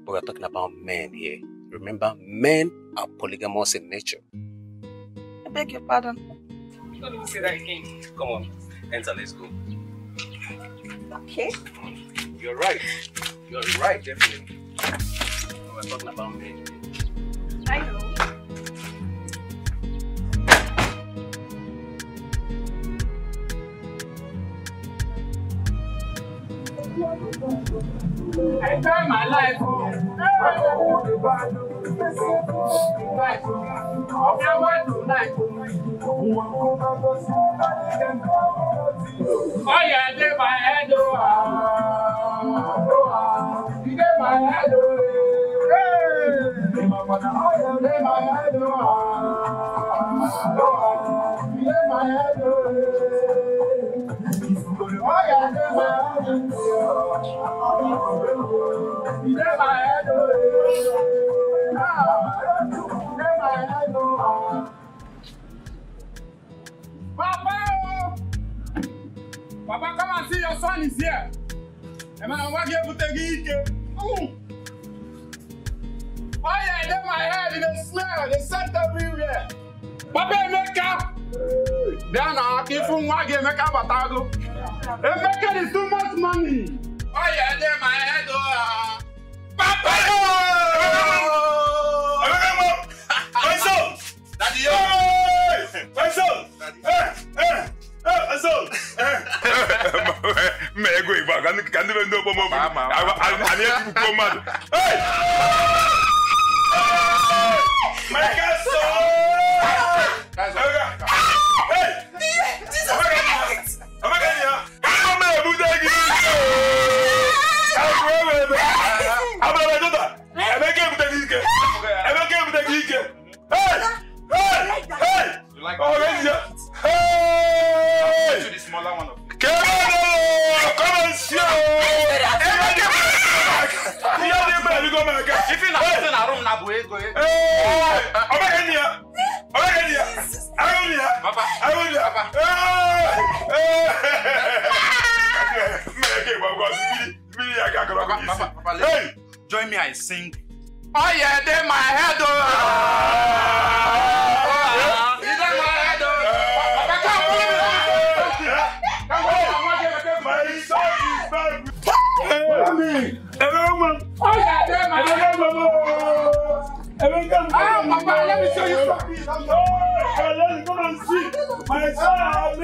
But we're talking about men here. Remember, men are polygamous in nature. I beg your pardon. Don't even say that again. Come on, enter, let's go. Okay. You're right. You're right, definitely. We're talking about me. I know. I try my life. Oh yeah, get my head over. Get my head over. Get my head over. Get my head over. Oh yeah, get my head over. Papa! Papa, come and see your son is here. I'm going to get oh yeah, in my head, in the smell, the scent everywhere. Papa, make up. Then I keep from one game, make up a tago. Make is too much money. Oh yeah, in my head. Papa! My son! Daddy, my son! My son! May I go back? Can't even do a moment. I'm here to go mad. Hey! My son! Hey! Jesus Christ! I'm not here. I'm not hey! To the smaller one. Come and see. If you're not in a room, now go ahead. I'm not here. Papa. Papa, join me. I sing. Oh yeah, they my head. Papa, let me show you something. Let's go and see. My son,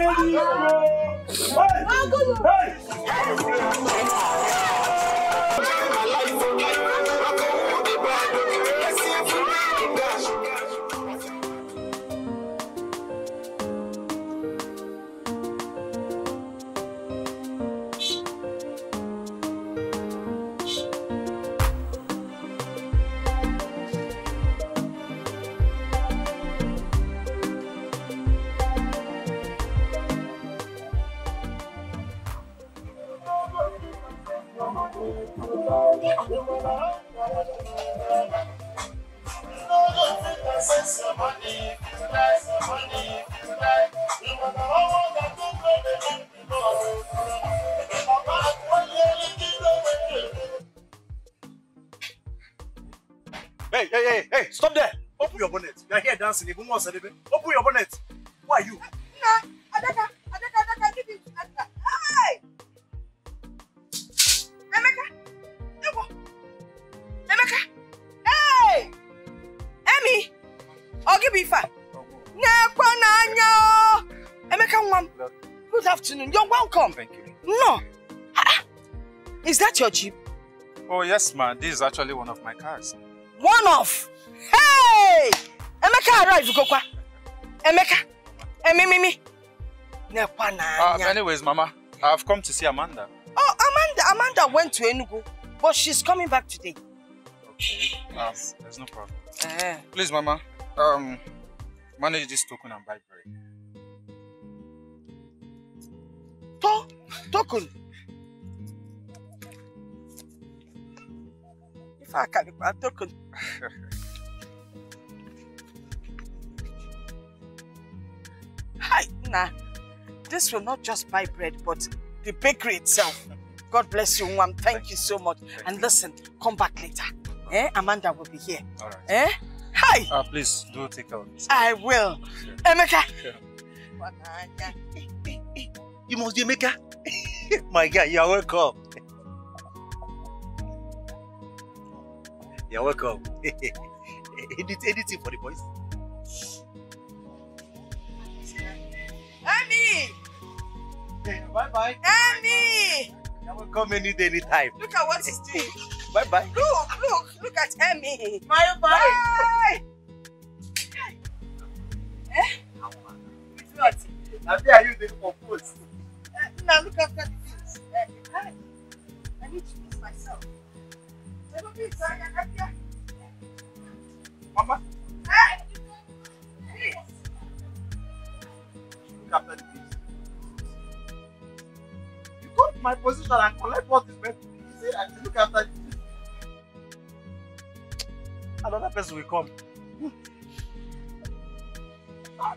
Hey, stop there. Open your bonnet. You're here dancing. Open your bonnet. Who are you? Adaka, give it. Hey! Emeka! Hey! Emmy! I'll give you five. Emeka, good afternoon. You're welcome. Thank you. No. Is that your Jeep? Oh, yes, ma. This is actually one of my cars. One off. Hey! Emeka arrived, Kokwa. Emeka. Mimi. Anyways, Mama, I've come to see Amanda. Oh, Amanda went to Enugu, but she's coming back today. Okay. There's no problem. Please, Mama, manage this token and buy bread. Token? If I can buy token. Hi, nah. This will not just buy bread, but the bakery itself. God bless you, Mom. Thank you so much. And listen, come back later. Amanda will be here. All right. Hi. Please do take care of this. I will. Emeka. You must be a maker. My guy, you are welcome. You're welcome. Anything for the boys? Emmy! Bye-bye. Emmy! You're welcome any day, anytime. Look at what he's doing. Bye-bye. Look at Emmy. Bye-bye. Bye. It's what? Now, where are you doing for food? Now look after the things. I need to miss myself. Mama. Please. Look after the things. You go to my position and collect what is meant to be. You say I should look after the things. Another person will come.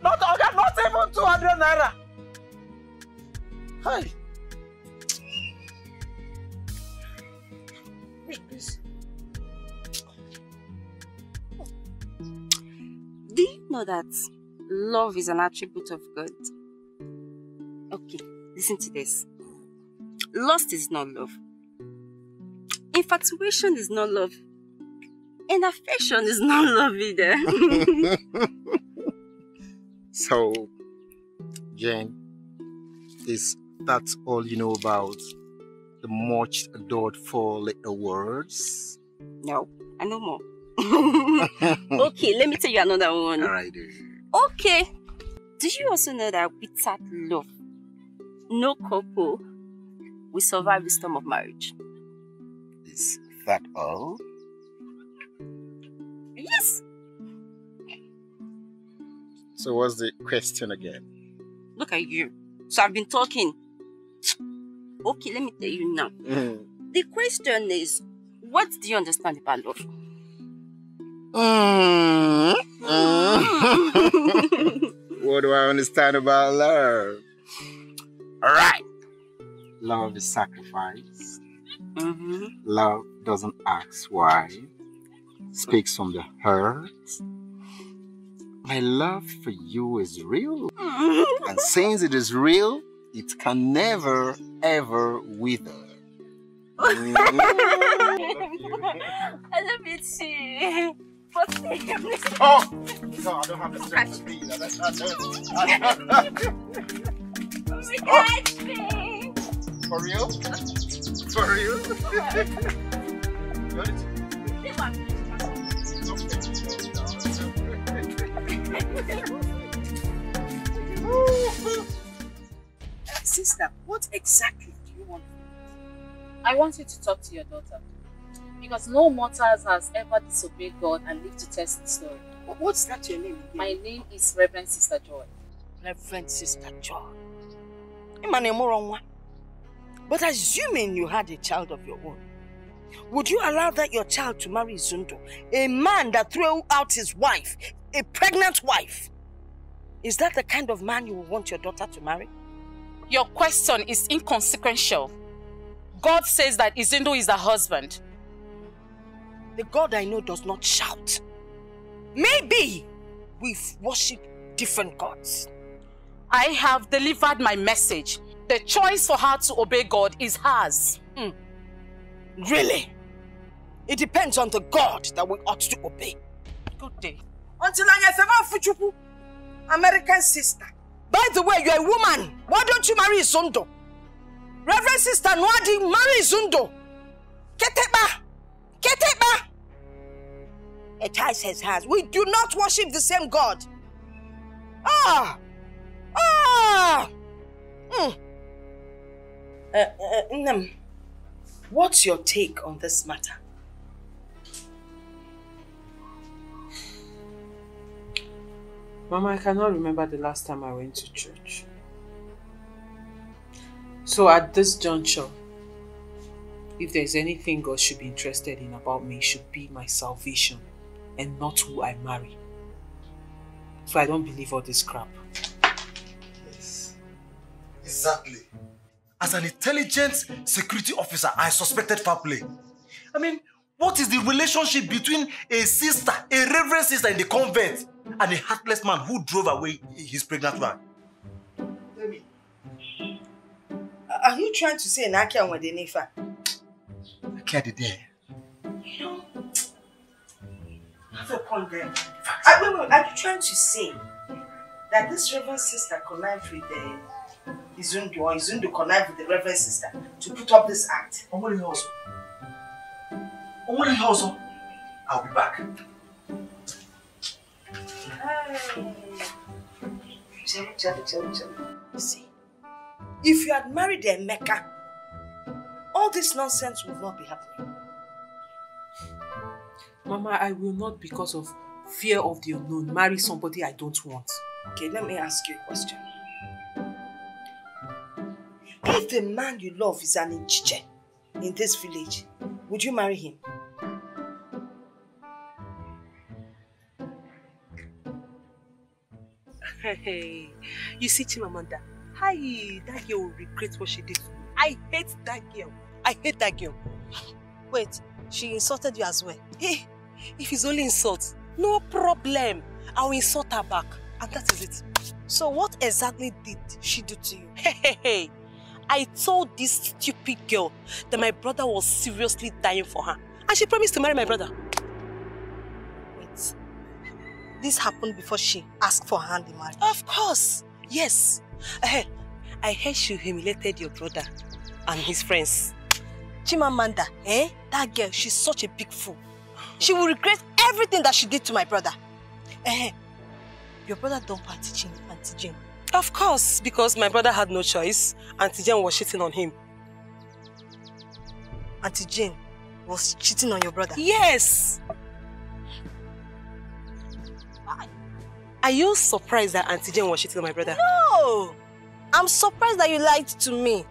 Not even 200 naira. Hi. Please. Do you know that love is an attribute of God? Okay, listen to this. Lust is not love. Infatuation is not love. And affection is not love either. So, Jane, is that all you know about the much adored four little words? No, I know more. Okay, let me tell you another one. Alright. Okay. Do you also know that without love, no couple will survive the storm of marriage? Is that all? Yes. So what's the question again? Look at you. So I've been talking. Okay, let me tell you now. The question is, what do you understand about love? What do I understand about love? Alright. Love is sacrifice. Love doesn't ask why. Speaks from the heart. My love for you is real. And since it is real, it can never, ever wither. I love it too. But oh! No, I don't have the strength to be that. Catch me! For real? For real? Sister, what exactly do you want? I want you to talk to your daughter. Because no mortals has ever disobeyed God and lived to test the story. What's that your name again? My name is Reverend Sister Joy. Reverend Sister Joy. But assuming you had a child of your own, would you allow that your child to marry Zundo, a man that threw out his wife, a pregnant wife? Is that the kind of man you would want your daughter to marry? Your question is inconsequential. God says that Izindo is her husband. The God I know does not shout. Maybe we worship different gods. I have delivered my message. The choice for her to obey God is hers. Really? It depends on the God that we ought to obey. Good day. Until I have American sister. By the way, you're a woman. Why don't you marry Zundo? Reverend Sister Nwadi, marry Zundo. Keteba! Keteba! A child says hers. We do not worship the same God. What's your take on this matter? Mama, I cannot remember the last time I went to church. So at this juncture, if there's anything God should be interested in about me, it should be my salvation and not who I marry. So I don't believe all this crap. Yes. Exactly. As an intelligent security officer, I suspected foul play. I mean, what is the relationship between a sister, a reverend sister in the convent, and a heartless man who drove away his pregnant wife? Tell me. Are you trying to say Nakia and Wedenifa? Nakia the day. You know, have a point there. Wait, are you trying to say that this Reverend sister connived with the Izundu, or Izundu connived with the Reverend sister to put up this act? I'll be back. See, if you had married a Emeka, all this nonsense would not be happening. Mama, I will not, because of fear of the unknown, marry somebody I don't want. Okay, let me ask you a question. If the man you love is an Inchiche in this village, would you marry him? Hey, you see Chimamanda, that girl will regret what she did to me. I hate that girl. I hate that girl. Wait, she insulted you as well? Hey, if it's only insult, no problem. I will insult her back. And that is it. So what exactly did she do to you? Hey, I told this stupid girl that my brother was seriously dying for her. And she promised to marry my brother. Wait, this happened before she asked for her hand in marriage? Of course, yes. I heard she humiliated your brother and his friends. Chimamanda, that girl, she's such a big fool. She will regret everything that she did to my brother. Your brother dumped Auntie Jane. Of course, because my brother had no choice. Auntie Jane was cheating on him. Auntie Jane was cheating on your brother? Yes! Are you surprised that Auntie Jane was cheating on my brother? No! I'm surprised that you lied to me.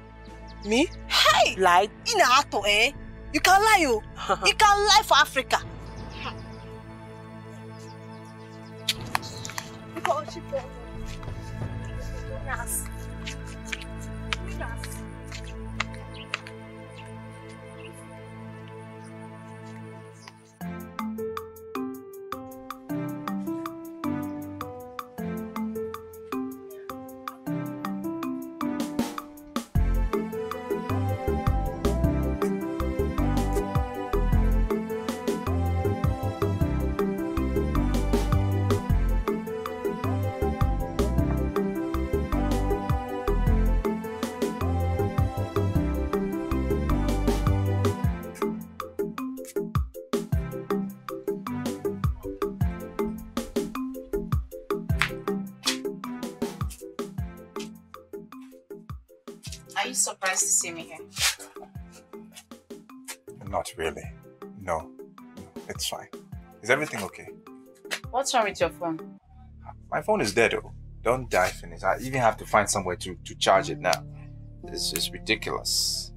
Me? Hey! Lied? In a hato, You can lie, you. You can lie for Africa. Are you surprised to see me here? Not really. No, it's fine. Is everything okay? What's wrong with your phone? My phone is dead, though. Don't die, Phineas. I even have to find somewhere to charge it now. This is ridiculous.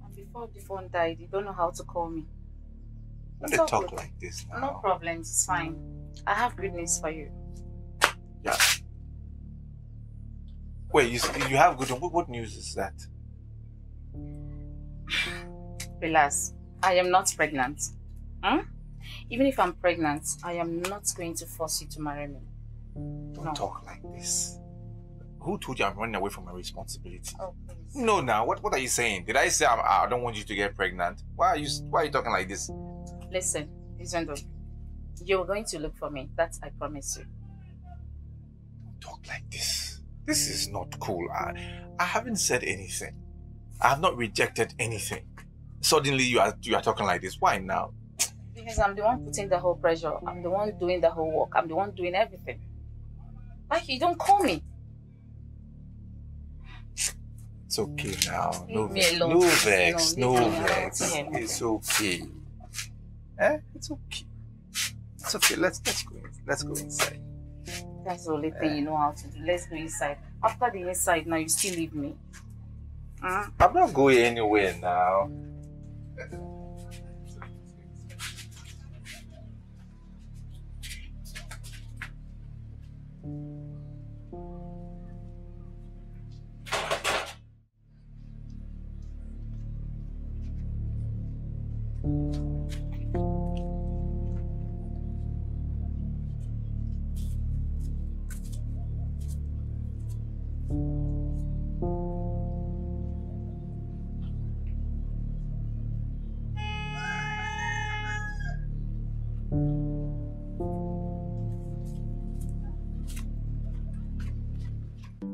And before the phone died, you don't know how to call me. When they talk like this now. No problems, it's fine. I have good news for you. Yeah. Wait, you have good news? What news is that? Relax. I am not pregnant. Even if I'm pregnant, I am not going to force you to marry me. Don't talk like this. Who told you I'm running away from my responsibility? Oh, please. No, now, what are you saying? Did I say I don't want you to get pregnant? Why are you talking like this? Listen, Izondo, you're going to look for me. That I promise you. Don't talk like this. This is not cool. I haven't said anything. I have not rejected anything. Suddenly you are talking like this. Why now? Because I'm the one putting the whole pressure. I'm the one doing the whole work. I'm the one doing everything. Why you don't call me? It's okay now. Leave me alone. No vex. No, No leave me vex. alone. It's okay. It's okay. It's okay. Let's go inside. That's the only thing you know how to do. Let's go inside. After the inside, now you still leave me. I'm not going anywhere now.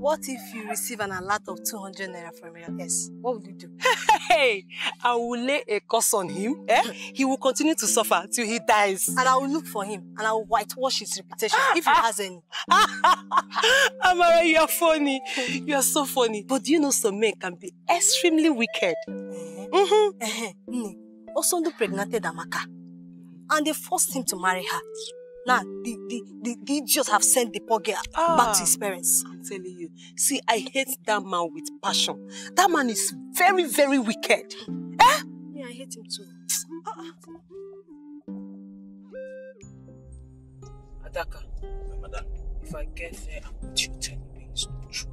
What if you receive an alert of 200 naira from your ex? What will you do? Hey, I will lay a curse on him. He will continue to suffer till he dies. And I will look for him and I will whitewash his reputation if he has any. Amara, you are funny. You are so funny. But do you know some men can be extremely wicked? Osondo pregnanted Amaka. And they forced him to marry her. Now, the idiots have sent the poor girl back to his parents. I'm telling you. See, I hate that man with passion. That man is very, very wicked. Yeah, I hate him too. Adaka, madam, if I get there and what you tell me is not true,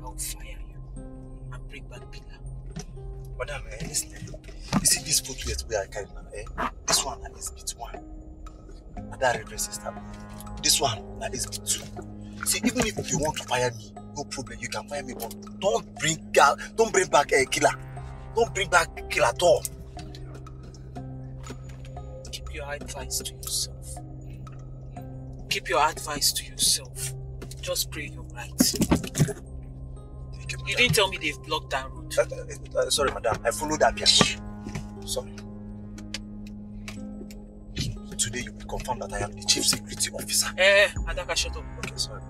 I'll fire you and bring back Pillar. Madam, listen. You see this footwear where I carry now, this one is SB1. That red dress sister. This one is SB2. See, even if you want to fire me, no problem, you can fire me, but don't bring back Killer. Don't bring back Killer at all. Keep your advice to yourself. Keep your advice to yourself. Just pray you're right. You didn't tell me they've blocked that road. Sorry, madam. I followed that vehicle. Sorry. Today you will confirm that I am the chief security officer. Adaka, shut up. Okay, sorry.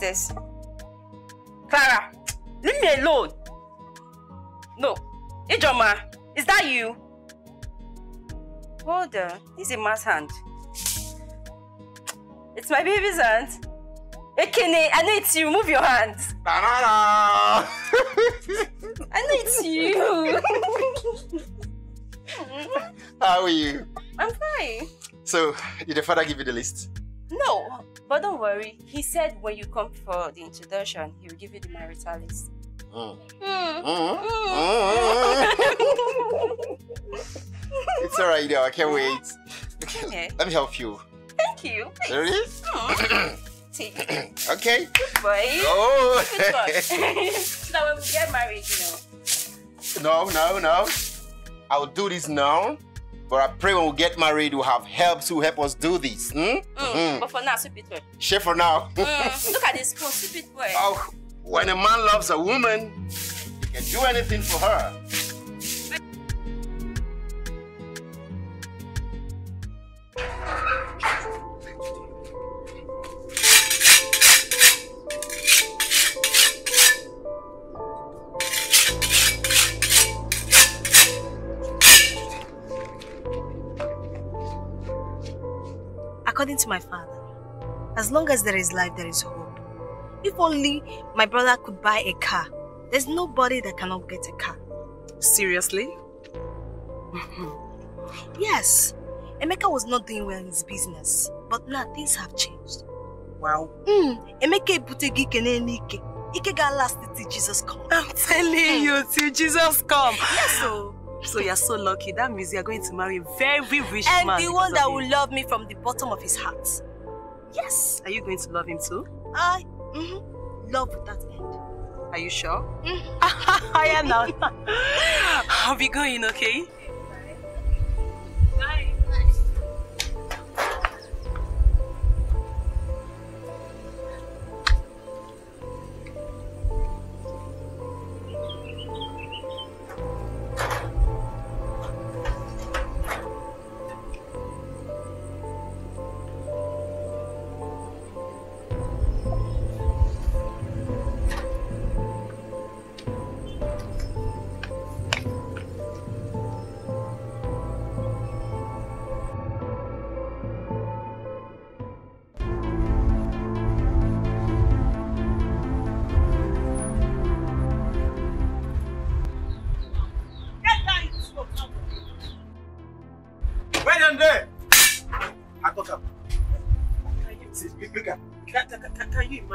This? Clara, leave me alone. No. Ijoma, is that you? Hold on. This is a man's hand. It's my baby's hand. Ekene, I know it's you. Move your hands. I know it's you. How are you? I'm fine. So, did the father give you the list? No. But don't worry, he said when you come for the introduction, he will give you the marital list. It's alright though, I can't wait. Okay. Let me help you. Thank you. Really? Take okay. Good boy. Oh. Good boy. So when we get married, No. I'll do this now. But I pray when we get married, we'll have help to help us do this. But for now, sweep it well. Share for now. Look at this spoon, sweep it well. Oh, when a man loves a woman, he can do anything for her. According to my father, as long as there is life, there is hope. If only my brother could buy a car, there's nobody that cannot get a car. Seriously? Yes. Emeka was not doing well in his business, but now things have changed. Wow. Emeka iputegi kene n'ike. Ike ga last till Jesus comes. I'm telling you, till Jesus comes. Yes, so you're so lucky. That means you're going to marry a very rich and man. And the one that will love me from the bottom of his heart. Yes. Are you going to love him too? Love with that end. Are you sure? I am now. I'll be going, okay? Bye.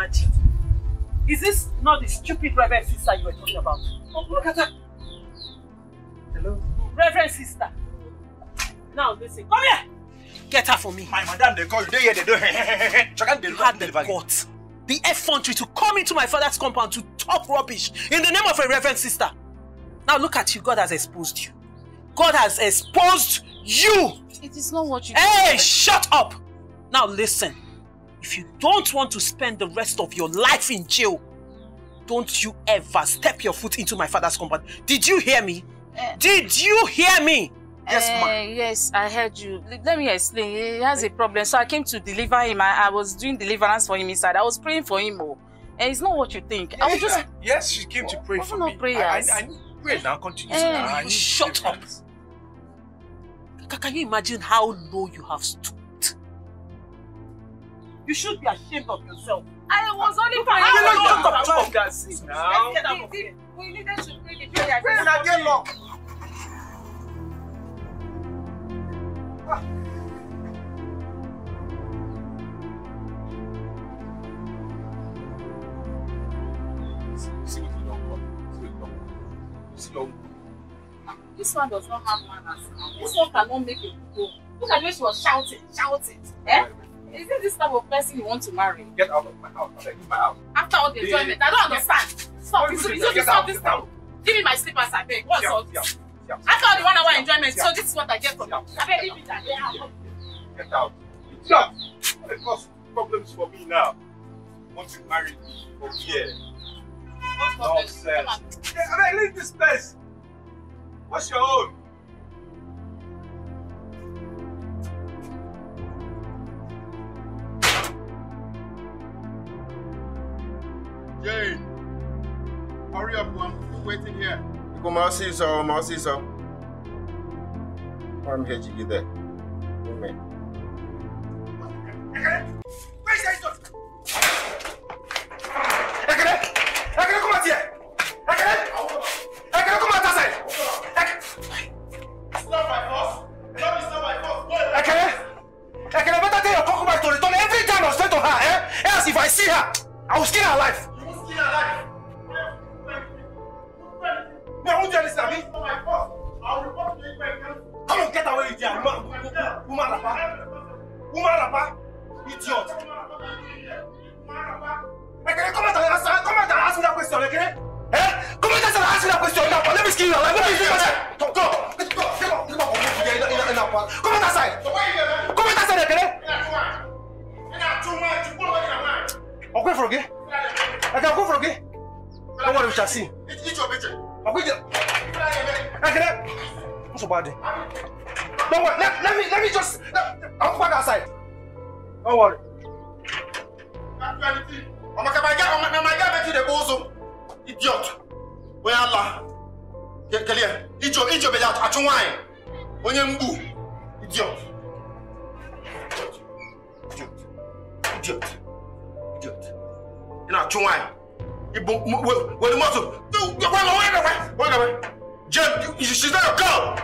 imagine? Is this not the stupid Reverend sister you were talking about? Oh, look at her. Hello? Reverend sister. Now listen, come here! Get her for me. My madam, they call you. They hear they do. You had the guts, the effrontery to come into my father's compound to talk rubbish in the name of a reverend sister. Now look at you. God has exposed you. God has exposed you. It is not what you Hey, shut up. Now listen. If you don't want to spend the rest of your life in jail, don't you ever step your foot into my father's compound. Did you hear me? Did you hear me? Yes, ma'am. Yes, I heard you. Let me explain. He has a problem, so I came to deliver him. I was doing deliverance for him inside. I was praying for him. And it's not what you think. I was just... Yes, she came to pray for me. Prayers. I pray now, continue. Shut up. Can you imagine how low you have stood? You should be ashamed of yourself. I was only praying. We needed to pray the prayer. Pray and get locked. This one does not have manners. This one cannot make a go. Look at the way she was shouting. Eh? Is it this type of person you want to marry? Get out of my house. Leave my house. After all the enjoyment, I don't understand. Stop. You should stop this now. Give me my slippers, I beg. What's all this? After all the 1 hour enjoyment, so this is what I get from you. I beg, leave it at there. Get out. Stop. What it cause problems for me now? Want to marry me over here? Nonsense. I mean, leave this place. What's your own? Jane, hurry up, I'm waiting here. Come on, see so. I'm here to get there. Amen. Where's that? Ekele, come out here. Ekele, come out outside. It's not my fault. It's not my fault. Ekele, better tell your concubine to return every time I straight to her, eh? Else if I see her, I will skin her alive. You will skin her alive. Me, I won't do anything, Abi. It's not my fault. I'll report to you. Come on, get away with you, woman rapa. Idiot. Ekele, come out and ask me that question, Ekele. Eh? Come out and ask me that question now. Let me skin you alive. Let me skin you alive. Go. Come out outside. Come out outside, Ekele. I'll go for okay? I'll go for okay? Don't worry, we shall see. It's your picture. I'll go get. What's so bad? Don't worry. Let me just. I'll go back outside. Don't worry. I'm going to get you the bozo. Idiot. Where Allah? Get here. Idiot, be out. I don't wine. When you move. Idiot. You're not too wine. You where the muscle? Wait. Jen, she's not a girl.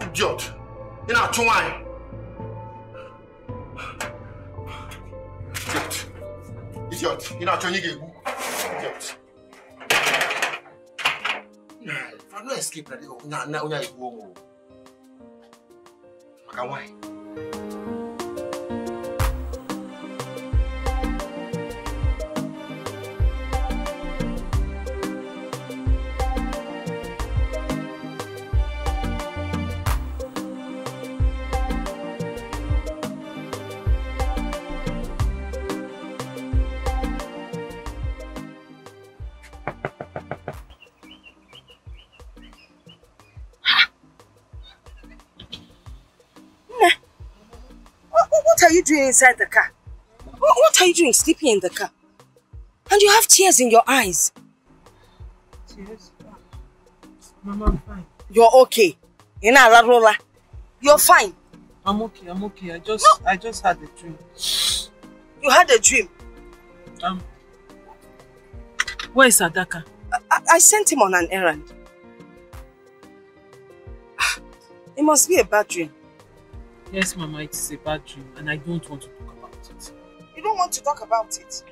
Idiot. You're not too wine. Idiot. You're not trying to get book. Idiot. If I don't escape, now you go. Why? What are you doing inside the car? What are you doing sleeping in the car? And you have tears in your eyes. Tears? Mama, I'm fine. You're okay. You're fine. I'm okay. I just had a dream. You had a dream? Where is Adaka? I sent him on an errand. It must be a bad dream. Yes, Mama, it is a bad dream and I don't want to talk about it. You don't want to talk about it?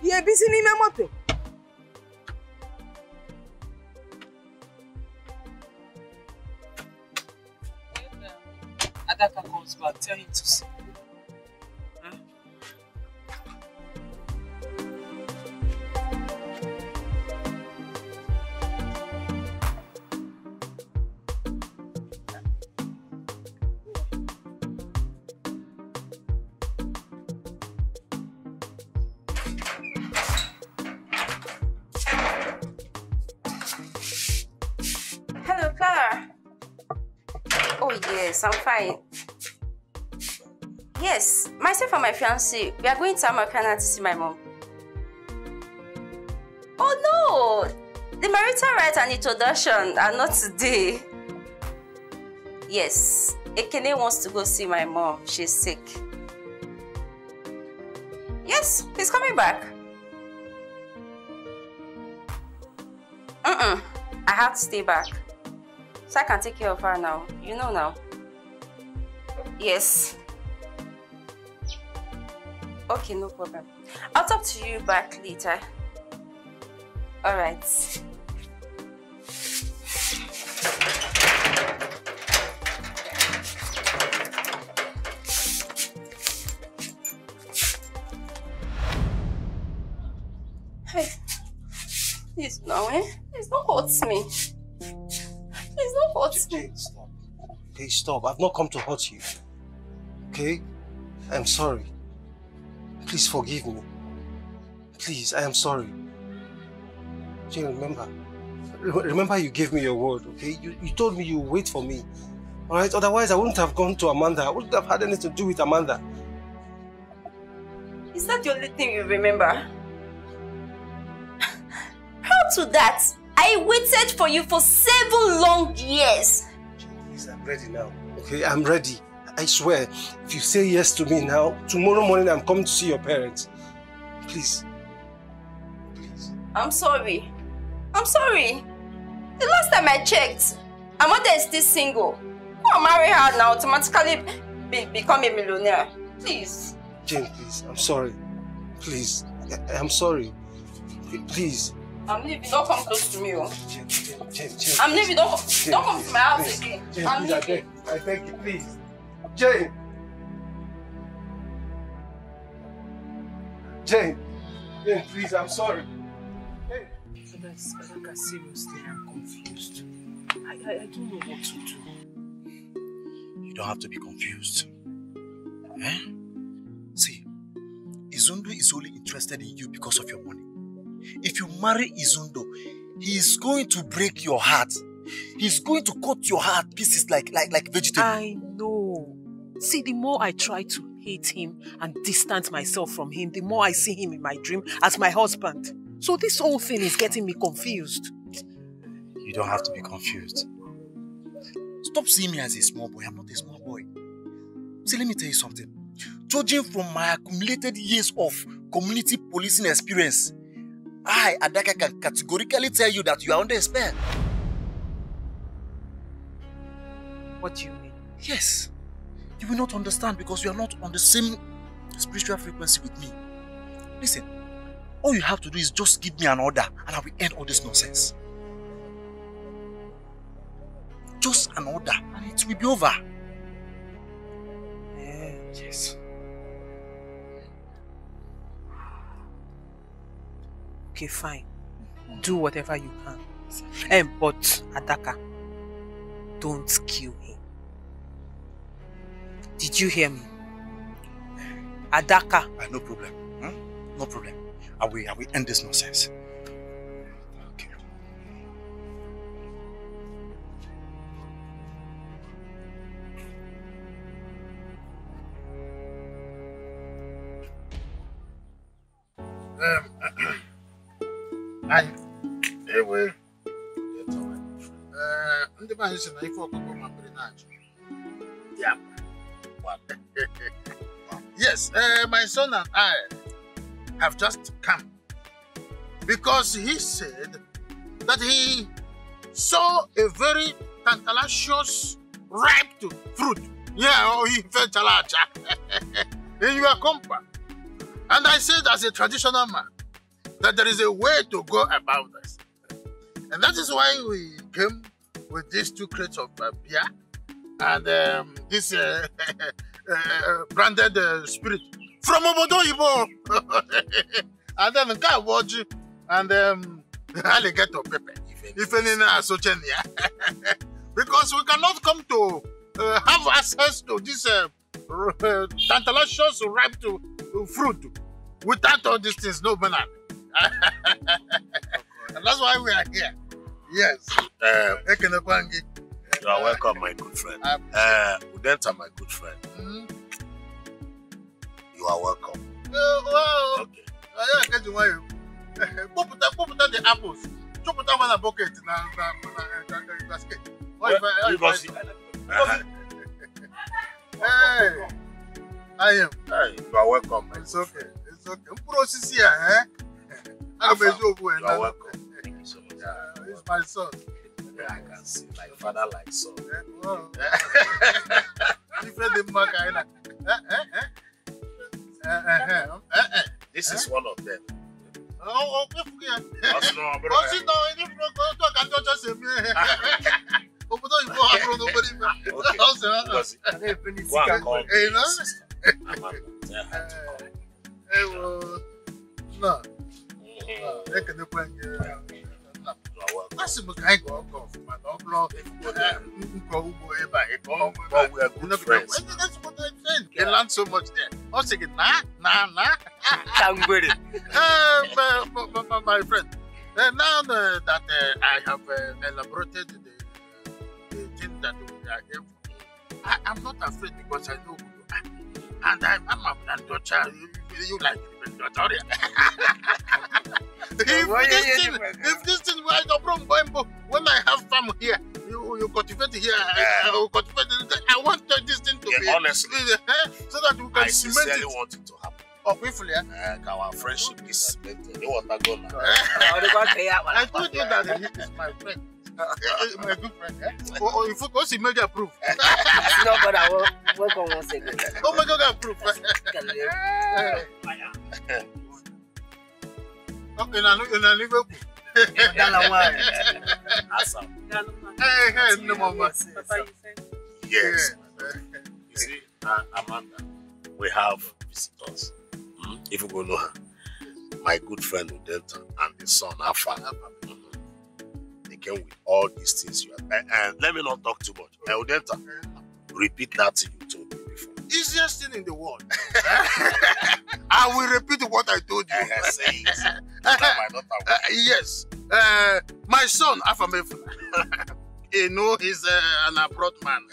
You're busy in my motor. Adaka comes back, tell him to see. Hello, Clara. Oh yes, I'm fine. Yes, myself and my fiancé, we are going to Americana to see my mom. Oh no! The marital rite and introduction are not today. Yes, Ekene wants to go see my mom. She's sick. Yes, he's coming back. I have to stay back. So I can take care of her now. You know now. Yes. Okay, no problem. I'll talk to you back later. Alright. Hey. Please now, eh? Please don't hurt me. Please don't hurt me. Stop. Okay, stop. I've not come to hurt you. Okay? I'm sorry. Please forgive me. Please, I am sorry. Jane, remember you gave me your word, okay? You told me you would wait for me. Alright? Otherwise, I wouldn't have gone to Amanda. I wouldn't have had anything to do with Amanda. Is that the only thing you remember? How to that? I waited for you for 7 long years. Please, I'm ready now. Okay, I'm ready. I swear, if you say yes to me now, tomorrow morning I'm coming to see your parents. Please. Please. I'm sorry. I'm sorry. The last time I checked, Amanda is still single. I'll marry her now, automatically become a millionaire. Please. Jane, please. I'm sorry. Please. I'm sorry. Please. I'm leaving. Don't come close to me. Oh. Jane. I'm leaving. Don't come to my house again. Jane, I'm please, leaving. I beg you, please. Jane! Jane, please, I'm sorry. Adaka, seriously, I'm confused. I don't know what to do. You don't have to be confused. Eh? See, Izundo is only interested in you because of your money. If you marry Izundo, he is going to break your heart. He's going to cut your heart pieces like vegetable. I know. See, the more I try to hate him and distance myself from him, the more I see him in my dream as my husband. So this whole thing is getting me confused. You don't have to be confused. Stop seeing me as a small boy. I'm not a small boy. See, let me tell you something. Judging from my accumulated years of community policing experience, I, Adaka, can categorically tell you that you are under a spell. What do you mean? Yes. You will not understand because you are not on the same spiritual frequency with me. Listen, all you have to do is just give me an order and I will end all this nonsense. Just an order and it will be over. Yes. Okay, fine. Do whatever you can. But Adaka, don't kill him. Did you hear me? Adaka. No problem. No problem. I will end this nonsense. Okay. Yes, my son and I have just come because he said that he saw a very tantalacious ripe to fruit. Yeah, or he felt chalacha in your compound. And I said, as a traditional man, that there is a way to go about this. And that is why we came with these 2 crates of beer and this branded spirit from Obodo Ibo. And then Kawaji and alligator pepper. If any because we cannot come to have access to this tantalacious ripe to fruit without all these things, no banana. And that's why we are here. Yes. You are welcome, my good friend. Udenta, my good friend. You are welcome. Well, okay. I get you why. Put the apples. Chop it one a bucket in the basket. Hey, I am. Hey, you are welcome. It's okay. It's okay. You are welcome. Thank you so much. It's my son. Yeah, I can see. Like father, like son. This is one of them. He learned so much there. I was thinking, nah. My friend, now that I have elaborated the thing that we are here for, I'm not afraid because I know who you are. And I'm a granddaughter. You like the granddaughter. If this thing was no problem, when I have farm here, you cultivate here, I will cultivate it. I want this thing to be honestly, so that we can cement it. want it to happen. Oh, briefly, our friendship is cemented. You want to go now? I told you that he is my friend. My good friend. Oh, if you go see mega proof. No, but I will work on one second. Oh my God, proof. Okay, now you go. Hey, no mama. Yes. You see, Amanda, we have visitors. If you go know my good friend Udenta and the son Afa, they came with all these things you are. And let me not talk too much. Udenta, repeat that thing you told me before. Easiest thing in the world. I will repeat what I told you. Say it. Yes. My son Afa Mefuna. You know, he's an abroad man.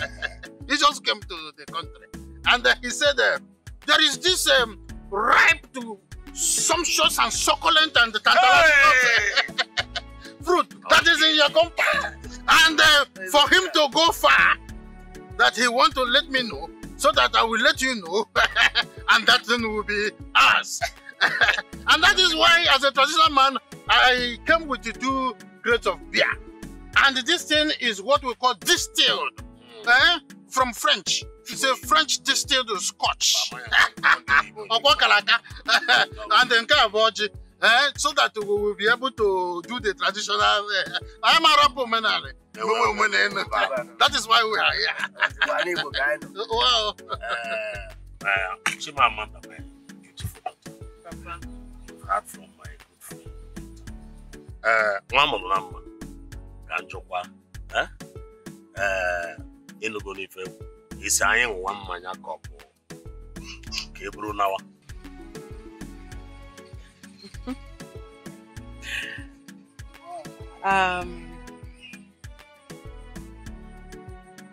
He just came to the country. And he said, there is this ripe to sumptuous and succulent and tantalizing fruit that is in your compound. And for him to go far, that he want to let me know, so that I will let you know, and that thing will be ours. And that is why, as a traditional man, I came with the 2 crates of beer. And this thing is what we call distilled, from French. It's a French distilled scotch. And then so that we will be able to do the traditional. I'm a rapper man. That is why we are here. Wow. Chimamanda, beautiful daughter. Heard from my good friend. Mama, Kanjokwa. Inugonife. Is I one mania couple. Kebru Nawa.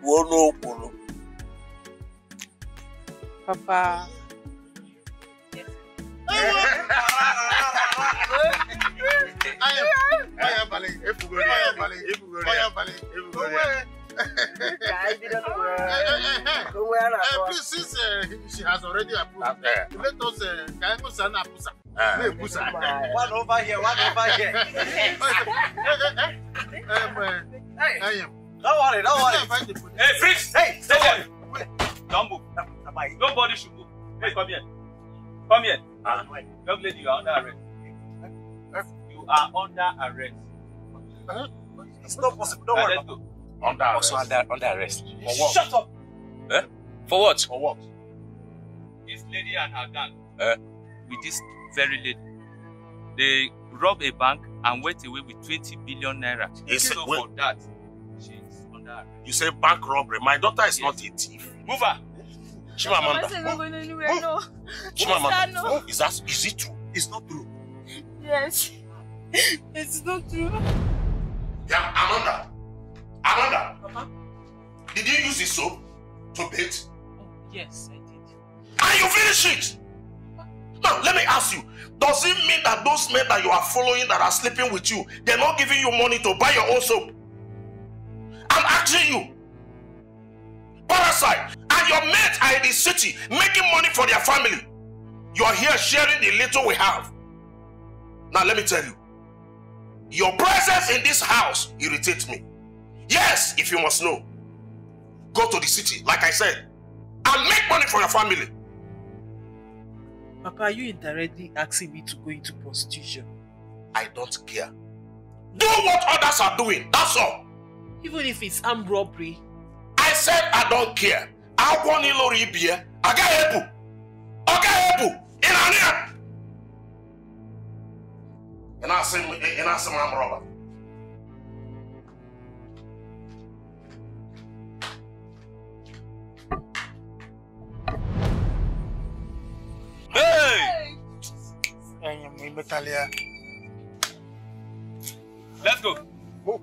Wono. Papa. Please, since she has already approved, let us one over here. Don't worry, don't worry. Hey, freeze! Hey, stay there. Don't move. Nobody should move. Hey, come here. Come here. Young lady, you are under arrest. You are under arrest. It's not possible. Don't worry. Let's go. Under arrest. Also under arrest. For what? Shut up. For what? For what? This lady and her gang. With this very lady. They robbed a bank and went away with 20 billion naira. So for that, she's under arrest. You say bank robbery. My daughter is not a thief. Move her. Chimamanda. No. Chimamanda. Is it true? It's not true. Yes. It's not true. Yeah, Amanda. Amanda. Papa? Did you use this soap to bathe? Yes, I did. And you finish it? Now, let me ask you. Does it mean that those men that you are following that are sleeping with you, they're not giving you money to buy your own soap? I'm asking you. Parasite. And your mates are in the city making money for their family. You are here sharing the little we have. Now, let me tell you. Your presence in this house irritates me. Yes, if you must know. Go to the city, like I said, and make money for your family. Papa, are you indirectly asking me to go into prostitution? I don't care. Do what others are doing, that's all. Even if it's armed robbery? I said I don't care. I want you to be here. I got help you. I got help you. In here. And I say I'm robber. Hey! Let's go. Move.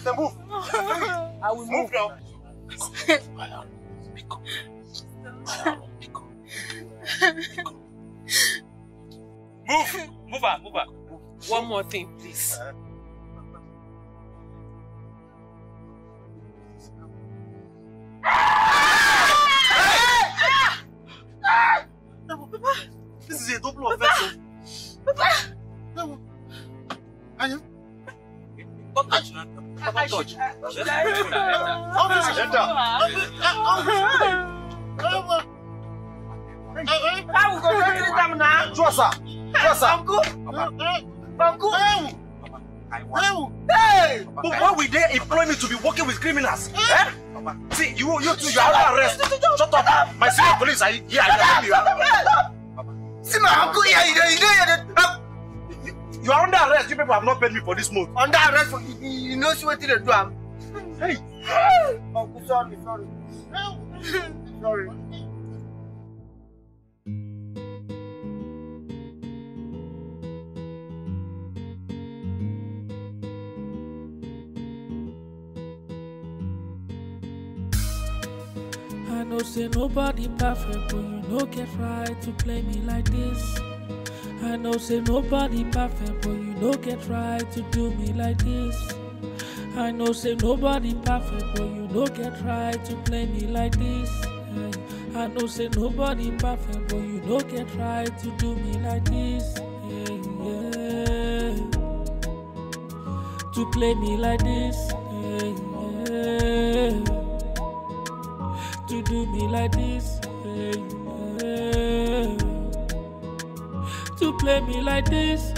Then move. I will move now. Move her. One more thing, please. Papa, this is a double offense. Papa, Anya, don't touch her. Don't touch. Hey! But why would they employ me to be working with criminals? Eh? See, you two, you are under arrest. Shut up. My senior police are here. See my uncle here. You are under arrest. You people have not paid me for this month. Under arrest for you know what they do. Hey. Uncle, sorry. Sorry. I know say nobody perfect, but you no get right to play me like this. I know say nobody perfect, but you no get right to do me like this. I know say nobody perfect, but you no get right to play me like this. I know say nobody perfect, but you no get right to do me like this. To play me like this. To do me like this, to play me like this,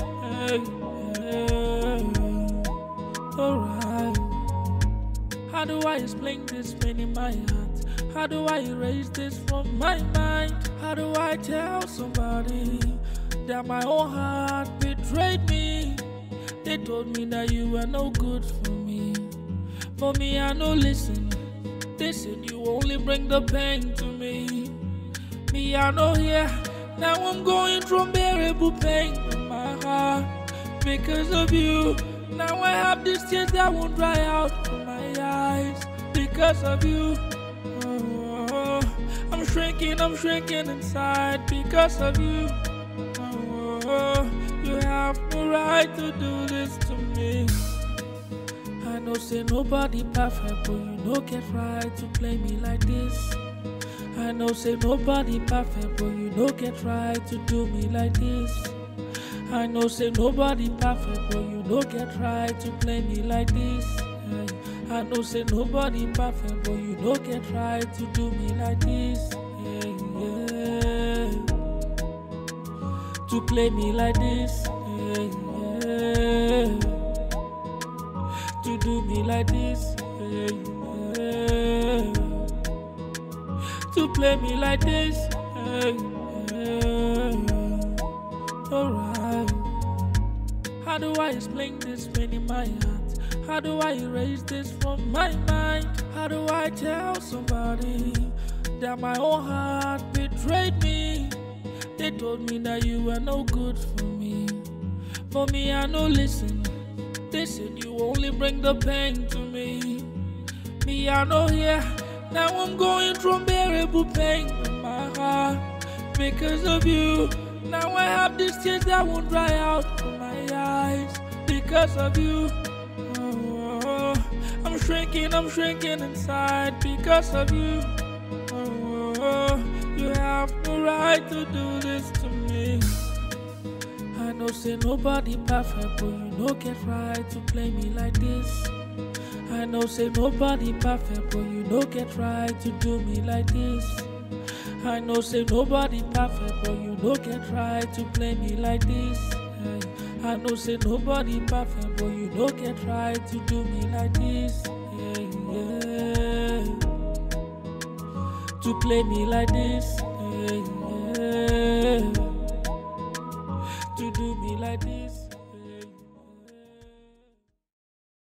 alright. How do I explain this pain in my heart? How do I erase this from my mind? How do I tell somebody that my own heart betrayed me? They told me that you were no good for me. For me, I no listen. They said you only bring the pain to me. Me, I know here. Now I'm going through unbearable pain in my heart because of you. Now I have these tears that won't dry out from my eyes because of you. Oh, I'm shrinking inside because of you. Oh, you have no right to do this to me. I know say nobody perfect, but you no get right to play me like this. I know say nobody perfect, but you no get right to do me like this. I know say nobody perfect, but you no get right to play me like this. I know say nobody perfect, but you don't get right to do me like this. Yeah, yeah. To play me like this. Yeah, yeah. To do me like this. Yeah, yeah. To play me like this. Yeah, yeah. Alright. How do I explain this pain in my heart? How do I erase this from my mind? How do I tell somebody that my own heart betrayed me? They told me that you were no good for me. For me, I no listen. They said you only bring the pain to me. Me, I know here. Now I'm going through unbearable pain in my heart because of you. Now I have these tears that won't dry out from my eyes because of you. Oh, I'm shrinking inside because of you. Oh, you have no right to do this to me. I know say nobody perfect, but you don't get right to play me like this. I know say nobody perfect, but you don't get right to do me like this. I know say nobody perfect, but you don't get right to play me like this. I know say nobody perfect, but you don't get right to do me like this. Yeah, yeah. To play me like this. Yeah, yeah. To do me like this.